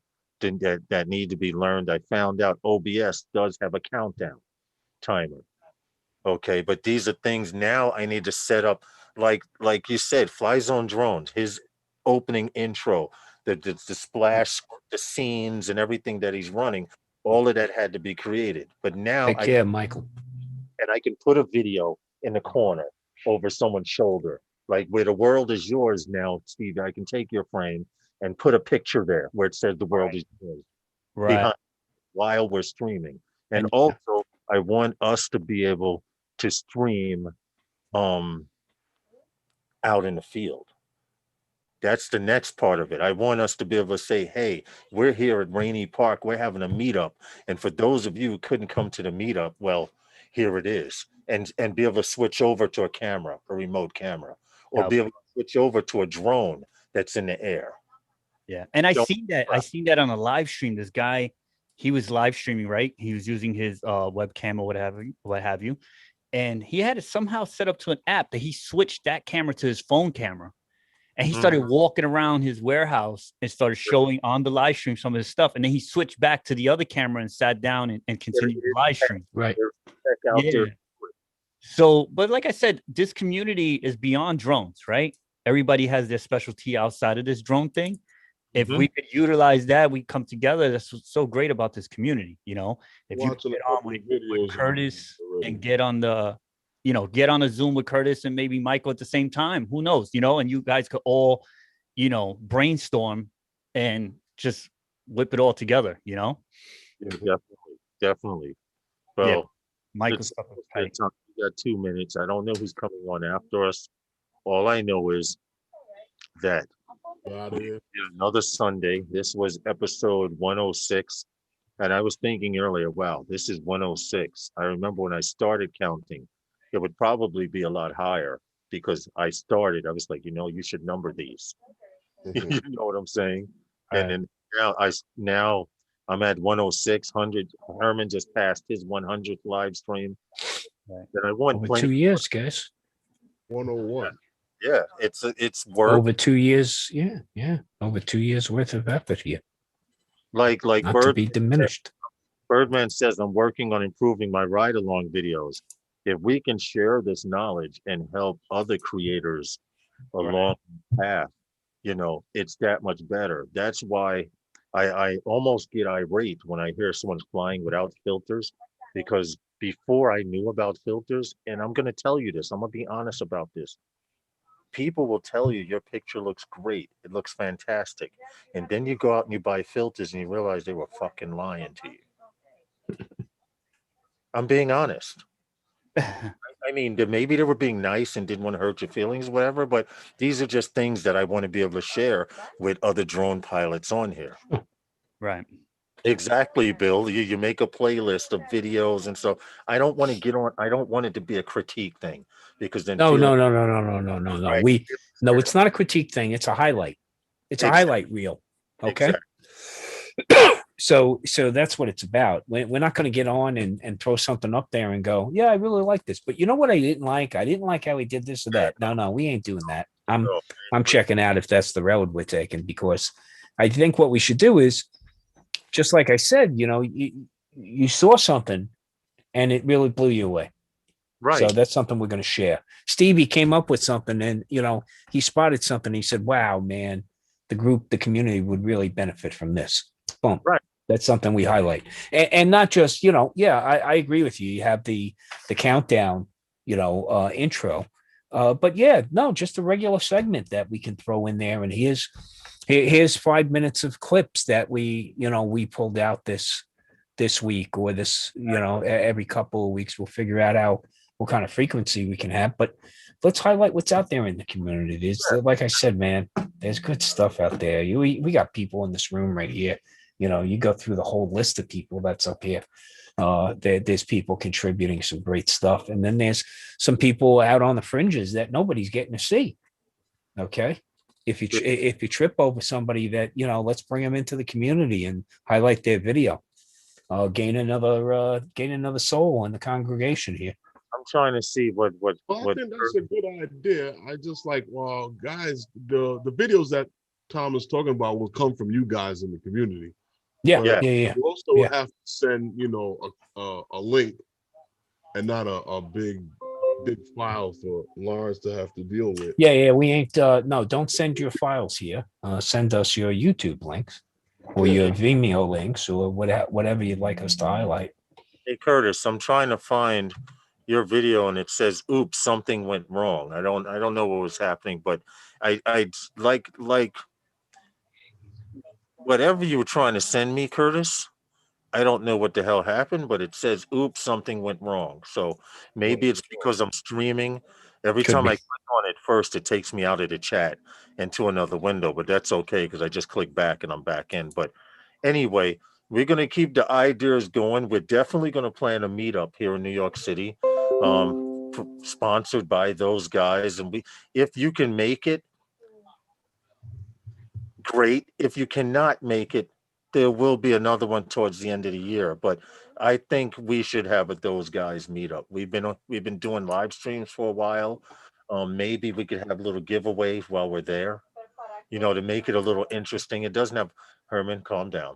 learned. I found out OBS does have a countdown timer. Okay, but these are things now I need to set up, like you said, Fly Zone Drones, his opening intro, the splash, the scenes, and everything that he's running. All of that had to be created. But now Michael. And I can put a video in the corner over someone's shoulder, like where the world is yours now, Steve. I can take your frame and put a picture there where it says the world is yours behind while we're streaming. And also, I want us to be able to stream out in the field. That's the next part of it. I want us to be able to say, hey, we're here at Rainy Park. We're having a meetup. And for those of you who couldn't come to the meetup, well, here it is. And be able to switch over to a camera, a remote camera, or be able to switch over to a drone that's in the air. Yeah. And I seen that on a live stream. This guy, he was live streaming, right? He was using his webcam or what have you. and he had it somehow set up to an app that he switched that camera to his phone camera. And he started walking around his warehouse and started showing on the live stream some of his stuff. And then he switched back to the other camera and sat down and continued the live stream. Right. Yeah. So, but like I said, this community is beyond drones, right? Everybody has their specialty outside of this drone thing. If we could utilize that, we come together. That's what's so great about this community, you know. If you Watching get a on couple of with videos Curtis already. and get on the, you know, get on a Zoom with Curtis and maybe Michael at the same time, who knows, you know, and you guys could all, you know, brainstorm and just whip it all together, you know. Yeah, definitely. Well, yeah. Michael's stuff is tight. We got 2 minutes. I don't know who's coming on after us. All I know is that another Sunday. This was episode 106. And I was thinking earlier, wow, this is 106. I remember when I started counting, it would probably be a lot higher because I was like, you know, you should number these. You know what I'm saying? And then now I'm at 106, 100. Herman just passed his 100th live stream. Then I won over 2 years, guys. 101. Yeah, it's work. Over 2 years. Yeah. Over 2 years worth of effort here. Like Not to be diminished. Birdman says, I'm working on improving my ride-along videos. If we can share this knowledge and help other creators along the path, you know, it's that much better. That's why I almost get irate when I hear someone's flying without filters, because before I knew about filters, and I'm going to tell you this, I'm going to be honest about this. People will tell you your picture looks great. It looks fantastic. And then you go out and you buy filters and you realize they were fucking lying to you. I'm being honest. I mean, maybe they were being nice and didn't want to hurt your feelings, whatever, but these are just things that I want to be able to share with other drone pilots on here. Right. Exactly, Bill. You make a playlist of videos and so I don't want to get on. I don't want it to be a critique thing because then No. Right. It's not a critique thing. It's a highlight. It's a highlight reel. Okay. Exactly. So that's what it's about. We're not going to get on and throw something up there and go, yeah, I really like this. But you know what I didn't like? I didn't like how he did this or that. No, we ain't doing that. I'm checking out if that's the road we're taking, because I think what we should do is, just like I said, you know, you saw something and it really blew you away. Right. So that's something we're going to share. Stevie came up with something and, you know, he spotted something. He said, wow, man, the community would really benefit from this. Boom. Right. That's something we highlight. And not just, you know, I agree with you. You have the countdown, you know, intro. But yeah, no, just a regular segment that we can throw in there. And here's 5 minutes of clips that we pulled out this week, or this, you know, every couple of weeks. We'll figure out what kind of frequency we can have, but let's highlight what's out there in the community. There's, like I said, man, there's good stuff out there. We got people in this room right here. You know, you go through the whole list of people that's up here. There's people contributing some great stuff. And then there's some people out on the fringes that nobody's getting to see. Okay. If you trip over somebody that, you know, let's bring them into the community and highlight their video. Gain another soul in the congregation here. I'm trying to see what I think that's a good idea. I just like, well, guys, the videos that Tom is talking about will come from you guys in the community. Yeah. You also have to send, you know, a link and not a big file for Lawrence to have to deal with. Yeah. We ain't. No, don't send your files here. Send us your YouTube links or your Vimeo links or whatever you'd like us to highlight. Hey, Curtis, I'm trying to find your video and it says, oops, something went wrong. I don't know what was happening, but I like whatever you were trying to send me, Curtis. I don't know what the hell happened, but it says, oops, something went wrong. So maybe it's because I'm streaming. Every time I click on it first, it takes me out of the chat and to another window, but that's okay because I just click back and I'm back in. But anyway, we're going to keep the ideas going. We're definitely going to plan a meetup here in New York City, sponsored by those guys. And if you can make it, great. If you cannot make it, there will be another one towards the end of the year, but I think we should have a those guys meet up. We've been doing live streams for a while. Maybe we could have a little giveaway while we're there, you know, to make it a little interesting. It doesn't have Herman, calm down.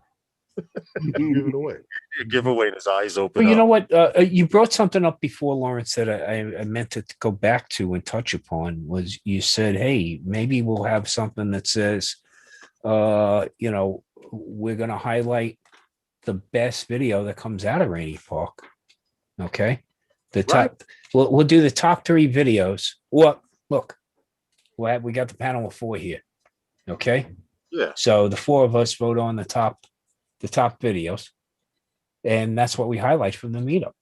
Give it away. A giveaway and his eyes open But you up. know what? You brought something up before, Lawrence, that I meant to go back to and touch upon. Was you said, hey, maybe we'll have something that says, you know, we're going to highlight the best video that comes out of Rainy Park. Okay. The top, we'll do the top 3 videos. Well, look, we got the panel of 4 here. Okay. Yeah. So the 4 of us vote on the top videos. And that's what we highlight from the meetup.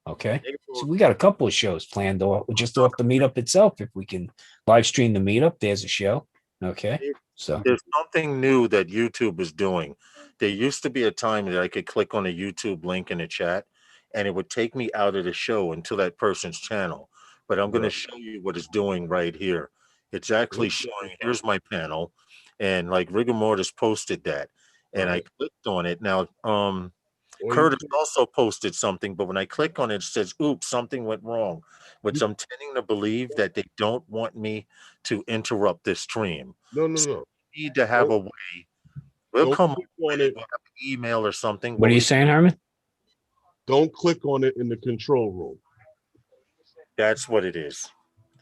Okay. So we got a couple of shows planned or just off the meetup itself. If we can live stream the meetup, there's a show. Okay. So There's something new that YouTube is doing. There used to be a time that I could click on a YouTube link in the chat and it would take me out of the show into that person's channel. But I'm going to show you what it's doing right here. It's actually showing, here's my panel. And like Rigor Mortis posted that. And I clicked on it. Now, Curtis also posted something, but when I click on it, it says, oops, something went wrong, which I'm tending to believe that they don't want me to interrupt this stream. No. So we need to have a way. We'll come up with it. We'll have an email or something. what are you saying, Herman? Don't click on it in the control room. That's what it is.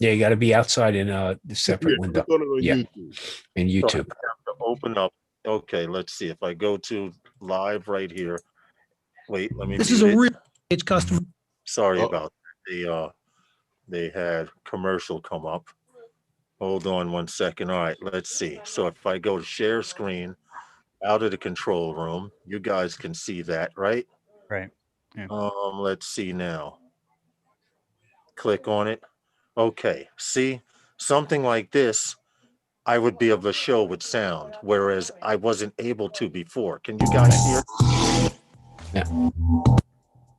Yeah, you got to be outside in the separate window. Click on it on Yeah. YouTube. In So I YouTube. have to open up. Okay, let's see. If I go to live right here. Wait, let me. This is a real it's customer. Sorry about that. They had commercial come up. Hold on one second. All right, let's see. So if I go to share screen out of the control room, you guys can see that, right? Right. Yeah. Let's see now. Click on it. Okay, see, something like this, I would be able to show with sound, whereas I wasn't able to before. Can you guys hear? Yeah.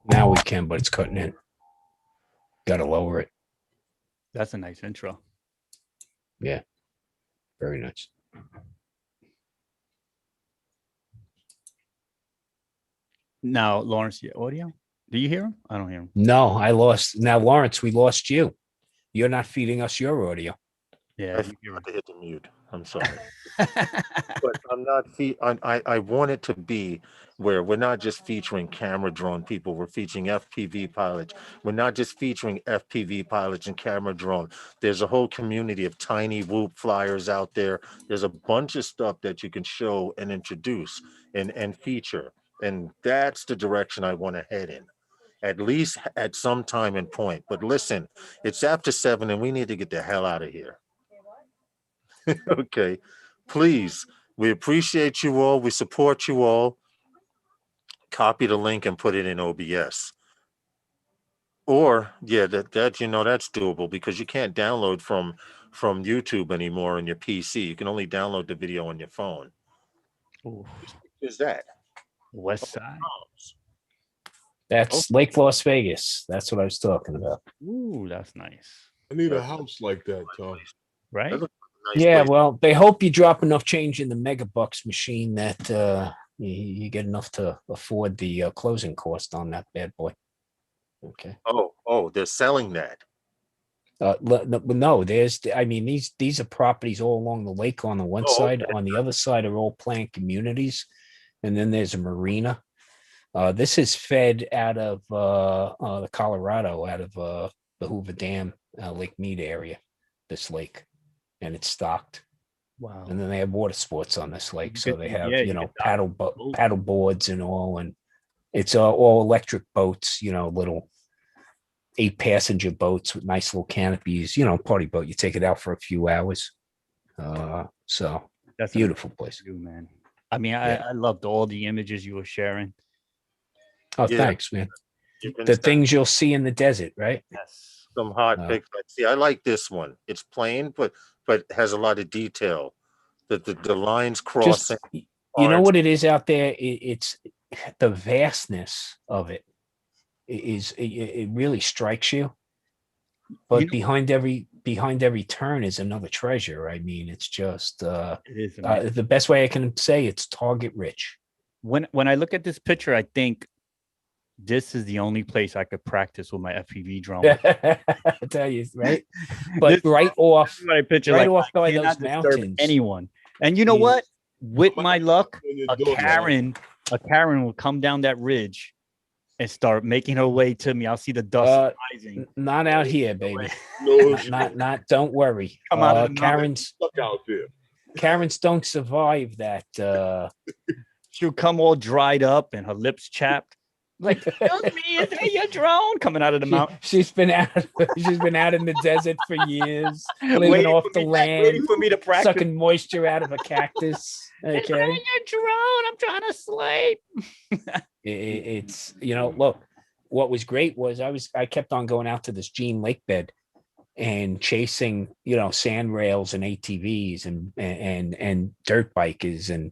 Now we can, but it's cutting in. Got to lower it. That's a nice intro. Yeah. Very nice. Now, Lawrence, your audio? Do you hear him? I don't hear him. No, I lost. Now, Lawrence, we lost you. You're not feeding us your audio. Yeah. I you hear forgot to hit the mute. I'm sorry. But I'm not. I want it to be where we're not just featuring camera drone people. We're featuring FPV pilots. We're not just featuring FPV pilots and camera drone. There's a whole community of tiny whoop flyers out there. There's a bunch of stuff that you can show and introduce and feature. And that's the direction I want to head in, at least at some time and point. But listen, it's after 7 and we need to get the hell out of here. Okay, please. We appreciate you all. We support you all. Copy the link and put it in OBS. Or yeah, that you know that's doable because you can't download from YouTube anymore on your PC. You can only download the video on your phone. Ooh, Is that West Side. That's Lake Las Vegas. That's what I was talking about. Ooh, that's nice. I need a house like that, Tom. Right? That looks like a nice Yeah, place. well, they hope you drop enough change in the Megabucks machine that you get enough to afford the closing cost on that bad boy. Okay. Oh, they're selling that. No, there's. I mean, these are properties all along the lake on the one Oh, side. okay. On the other side are all planned communities, and then there's a marina. This is fed out of the Colorado, out of the Hoover Dam, Lake Mead area. This lake, and it's stocked. Wow. And then they have water sports on this lake, so they have Yeah, you get paddle boards and all, and it's all electric boats. Little 8-passenger boats with nice little canopies. Party boat. You take it out for a few hours. So That's beautiful place. you, man. I mean, Yeah. I loved all the images you were sharing. Oh, Yeah. thanks, man. You can The send things you'll see in the desert, right? Yes. some hot Uh, pics. See, I like this one. It's plain, but has a lot of detail. The lines Just crossing. you know arms. what it is out there. It's the vastness of it. It really strikes you. But You know- behind every turn is another treasure. I mean, it's just It is amazing. the best way I can say it's target rich. when I look at this picture, I think this is the only place I could practice with my FPV drone. I tell you, right? But right off, This is my picture, right like, off I by cannot those disturb mountains. anyone. And you know is- what? With my luck, When you're a doing that, Karen will come down that ridge and start making her way to me. I'll see the dust rising. Not out here, baby. no, Not. Don't worry. Come out of the mountain. Karen's stuck out there. Karens don't survive that. She'll come all dried up and her lips chapped. Like, excuse me, is that your drone coming out of the mountain? She's been out. She's been out in the desert for years, living Waiting off for the me- land, waiting for me to practice. sucking moisture out of a cactus. Is that Okay, your drone? I'm trying to sleep. it's look. What was great was I kept on going out to this Jean Lake bed and chasing sand rails and ATVs and dirt bikers and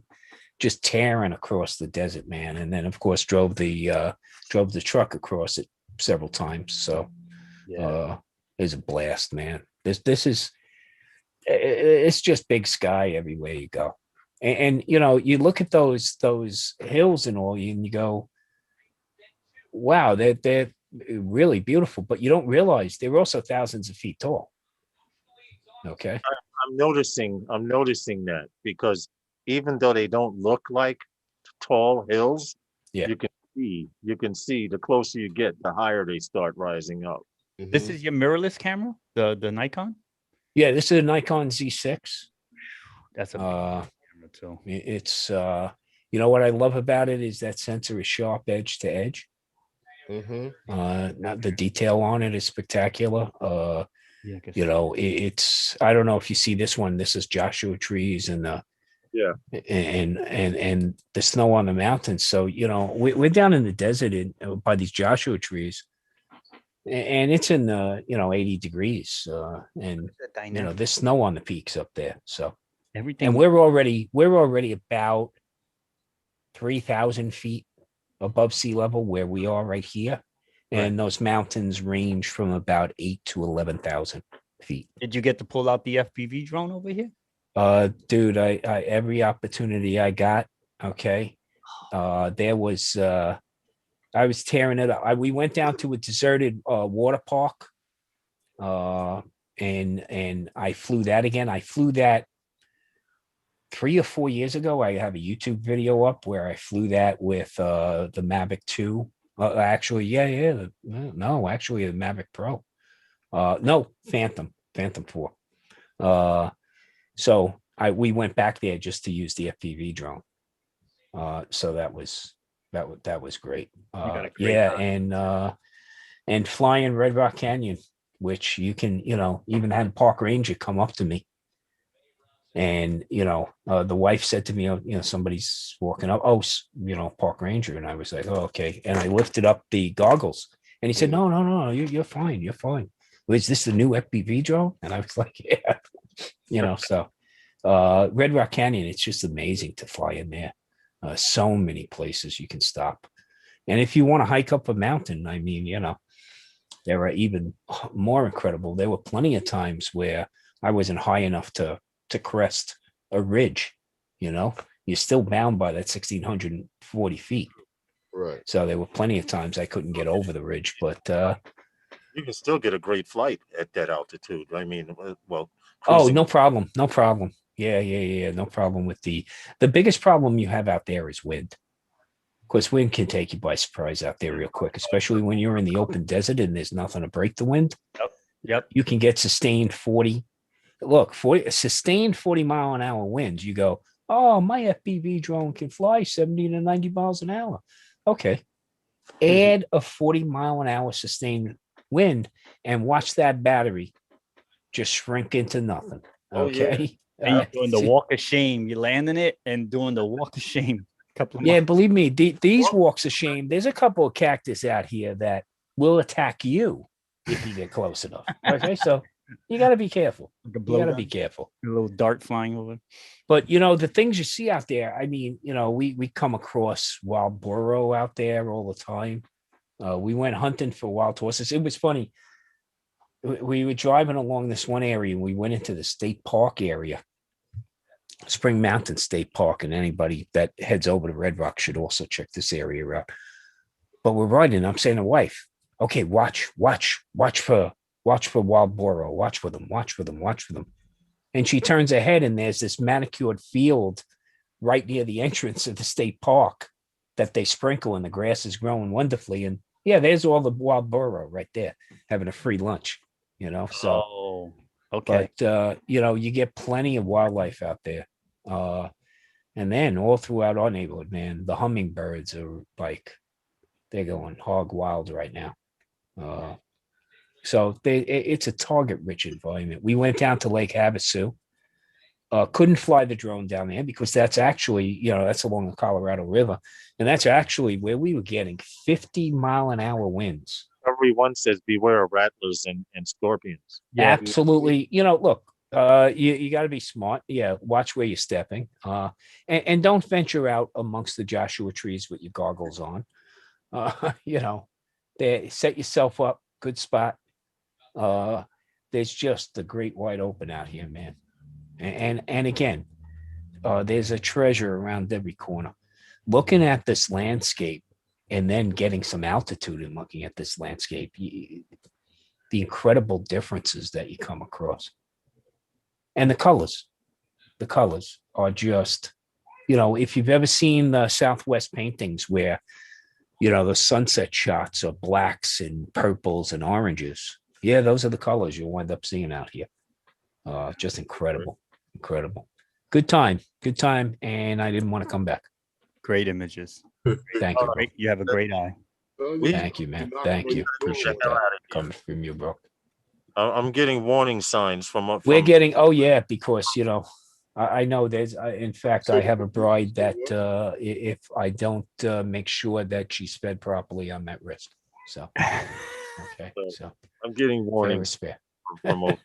just tearing across the desert, man. And then of course drove the truck across it several times. So it's a blast, man. It's just big sky everywhere you go. And you look at those hills and all, and you go, wow, they're really beautiful, but you don't realize they're also thousands of feet tall. Okay. I'm noticing that because even though they don't look like tall hills, Yeah. you can see the closer you get, the higher they start rising up. This is your mirrorless camera, the Nikon. Yeah, this is a Nikon Z6. That's a big camera too. It's what I love about it is that sensor is sharp edge to edge. Not the detail on it is spectacular. Yeah, I guess. It's I don't know if you see this one. This is Joshua trees and and the snow on the mountains. So we're down in the desert by these Joshua trees, and it's in 80 degrees, and there's snow on the peaks up there. So everything, and we're already about 3,000 feet above sea level where we are right here, and those mountains range from about 8 to 11,000 feet. Did you get to pull out the FPV drone over here? Dude, I every opportunity I got, okay. There was I was tearing it up. We went down to a deserted water park, and I flew that again. I flew that 3 or 4 years ago. I have a YouTube video up where I flew that with the Mavic 2. Actually, the Mavic Pro. No, Phantom 4. So we went back there just to use the FPV drone. So that was great. got a great time. And flying Red Rock Canyon, which you can even have park ranger come up to me. And the wife said to me, somebody's walking up. Oh, park ranger, and I was like, oh, okay. And I lifted up the goggles, and he said, no, you're fine, you're fine. Is this the new FPV drone? And I was like, yeah, So Red Rock Canyon, it's just amazing to fly in there. So many places you can stop, and if you want to hike up a mountain, I mean, there are even more incredible. There were plenty of times where I wasn't high enough to crest a ridge. You're still bound by that 1,640 feet. Right. So there were plenty of times I couldn't get over the ridge, but You can still get a great flight at that altitude. I mean, well. Oh, cruising- no problem. Yeah. No problem with the biggest problem you have out there is wind. Of course, wind can take you by surprise out there real quick, especially when you're in the open desert and there's nothing to break the wind. Yep. You can get sustained 40 mile an hour winds. You go, oh, my FPV drone can fly 70 to 90 miles an hour. Okay. Add a 40 mile an hour sustained wind and watch that battery just shrink into nothing. Okay. And you're doing the walk of shame. You're landing it and doing the walk of shame. Yeah, believe me, these walks of shame, there's a couple of cactus out here that will attack you if you get close enough. Okay, so you got to be careful. You got to be careful. A little dart flying over. But the things you see out there, I mean, we come across wild burro out there all the time. We went hunting for wild horses. It was funny. We were driving along this one area and we went into the state park area. Spring Mountain State Park, and anybody that heads over to Red Rock should also check this area out. But we're riding. I'm saying to wife, okay, watch for wild boar. Watch for them. And she turns her head, and there's this manicured field right near the entrance of the state park that they sprinkle, and the grass is growing wonderfully. And yeah, there's all the wild burro right there having a free lunch, So, Oh, okay. but you get plenty of wildlife out there. And then all throughout our neighborhood, man, the hummingbirds are like, they're going hog wild right now. So it's a target rich environment. We went down to Lake Havasu. Couldn't fly the drone down there because that's actually, that's along the Colorado River. And that's actually where we were getting 50-mile-an-hour winds. Everyone says beware of rattlers and scorpions. Yeah. Absolutely. Look, you got to be smart. Yeah. Watch where you're stepping. And don't venture out amongst the Joshua trees with your goggles on. Set yourself up, good spot. There's just the great wide open out here, man. And again, there's a treasure around every corner. Looking at this landscape and then getting some altitude and looking at this landscape, the incredible differences that you come across. And the colors are just, if you've ever seen the Southwest paintings where, the sunset shots are blacks and purples and oranges. Yeah, those are the colors you'll wind up seeing out here. Just incredible. Good time. And I didn't want to come back. Great images. Thank you. Great. You have a great eye. Thank you, man. Thank you. Appreciate that coming from you, bro. I'm getting warning signs from. We're getting, because, I know there's, in fact, I have a bride that if I don't make sure that she's fed properly, I'm at risk. So, okay. So I'm getting warnings fair. from.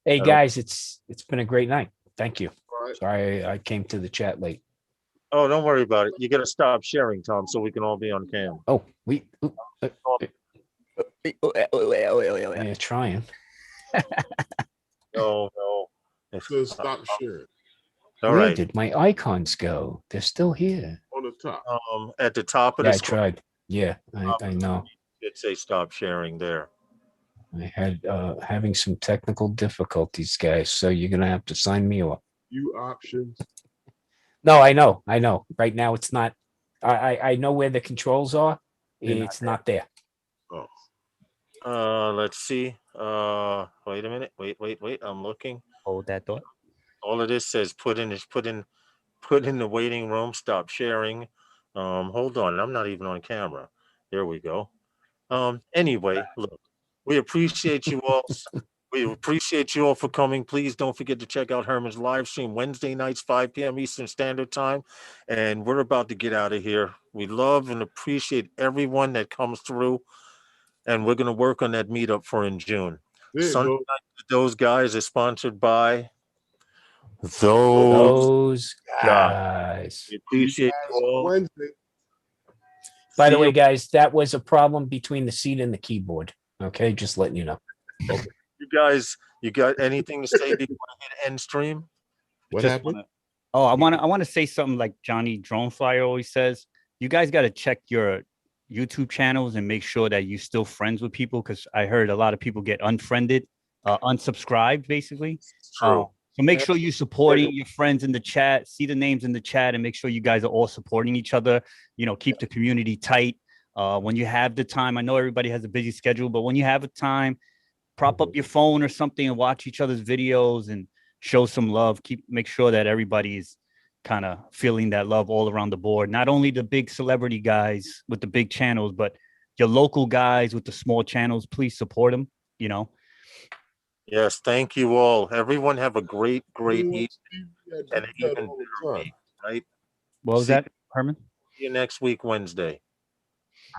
Hey guys, it's been a great night. Thank you. Right. Sorry I came to the chat late. Oh, don't worry about it. You got to stop sharing, Tom, so we can all be on cam. Oh, you're trying. No. So stop sharing All Where right. did my icons go? They're still here. on the top. At the top of Yeah, the I screen, tried. Yeah, I know. it say stop sharing there. I had having some technical difficulties, guys. So you're gonna have to sign me off. View options. No, I know. Right now it's not. I know where the controls are. It's not there. Oh, Let's see. Wait a minute. Wait. I'm looking. Hold that thought. All of this says put in the waiting room, stop sharing. Hold on. I'm not even on camera. There we go. Anyway, look, we appreciate you all. We appreciate you all for coming. Please don't forget to check out Herman's live stream Wednesday nights, 5 p.m. Eastern Standard Time. And we're about to get out of here. We love and appreciate everyone that comes through. And we're going to work on that meetup for in June. there you Sunday go. Night with Those Guys is sponsored by those Those guys. guys. We appreciate you all. Wednesday. By the See way, you. guys, that was a problem between the seat and the keyboard. Okay, just letting you know. You guys, you got anything to say before I hit end stream? What Just happened? I want to say something like Johnny Drone Flyer always says. You guys got to check your YouTube channels and make sure that you're still friends with people, because I heard a lot of people get unfriended, unsubscribed, basically. True. So make sure you're supporting your friends in the chat, see the names in the chat, and make sure you guys are all supporting each other. Keep the community tight. When you have the time, I know everybody has a busy schedule, but when you have a time, prop up your phone or something and watch each other's videos and show some love. Make sure that everybody's kind of feeling that love all around the board. Not only the big celebrity guys with the big channels, but your local guys with the small channels. Please support them. Yes, thank you all. Everyone have a great evening and an that even all the better time. week, right? What was See that, Herman? you next week, Wednesday.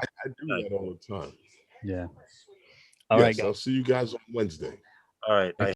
I do that all the time. Yeah. All right, Yes, guys. I'll see you guys on Wednesday. All right.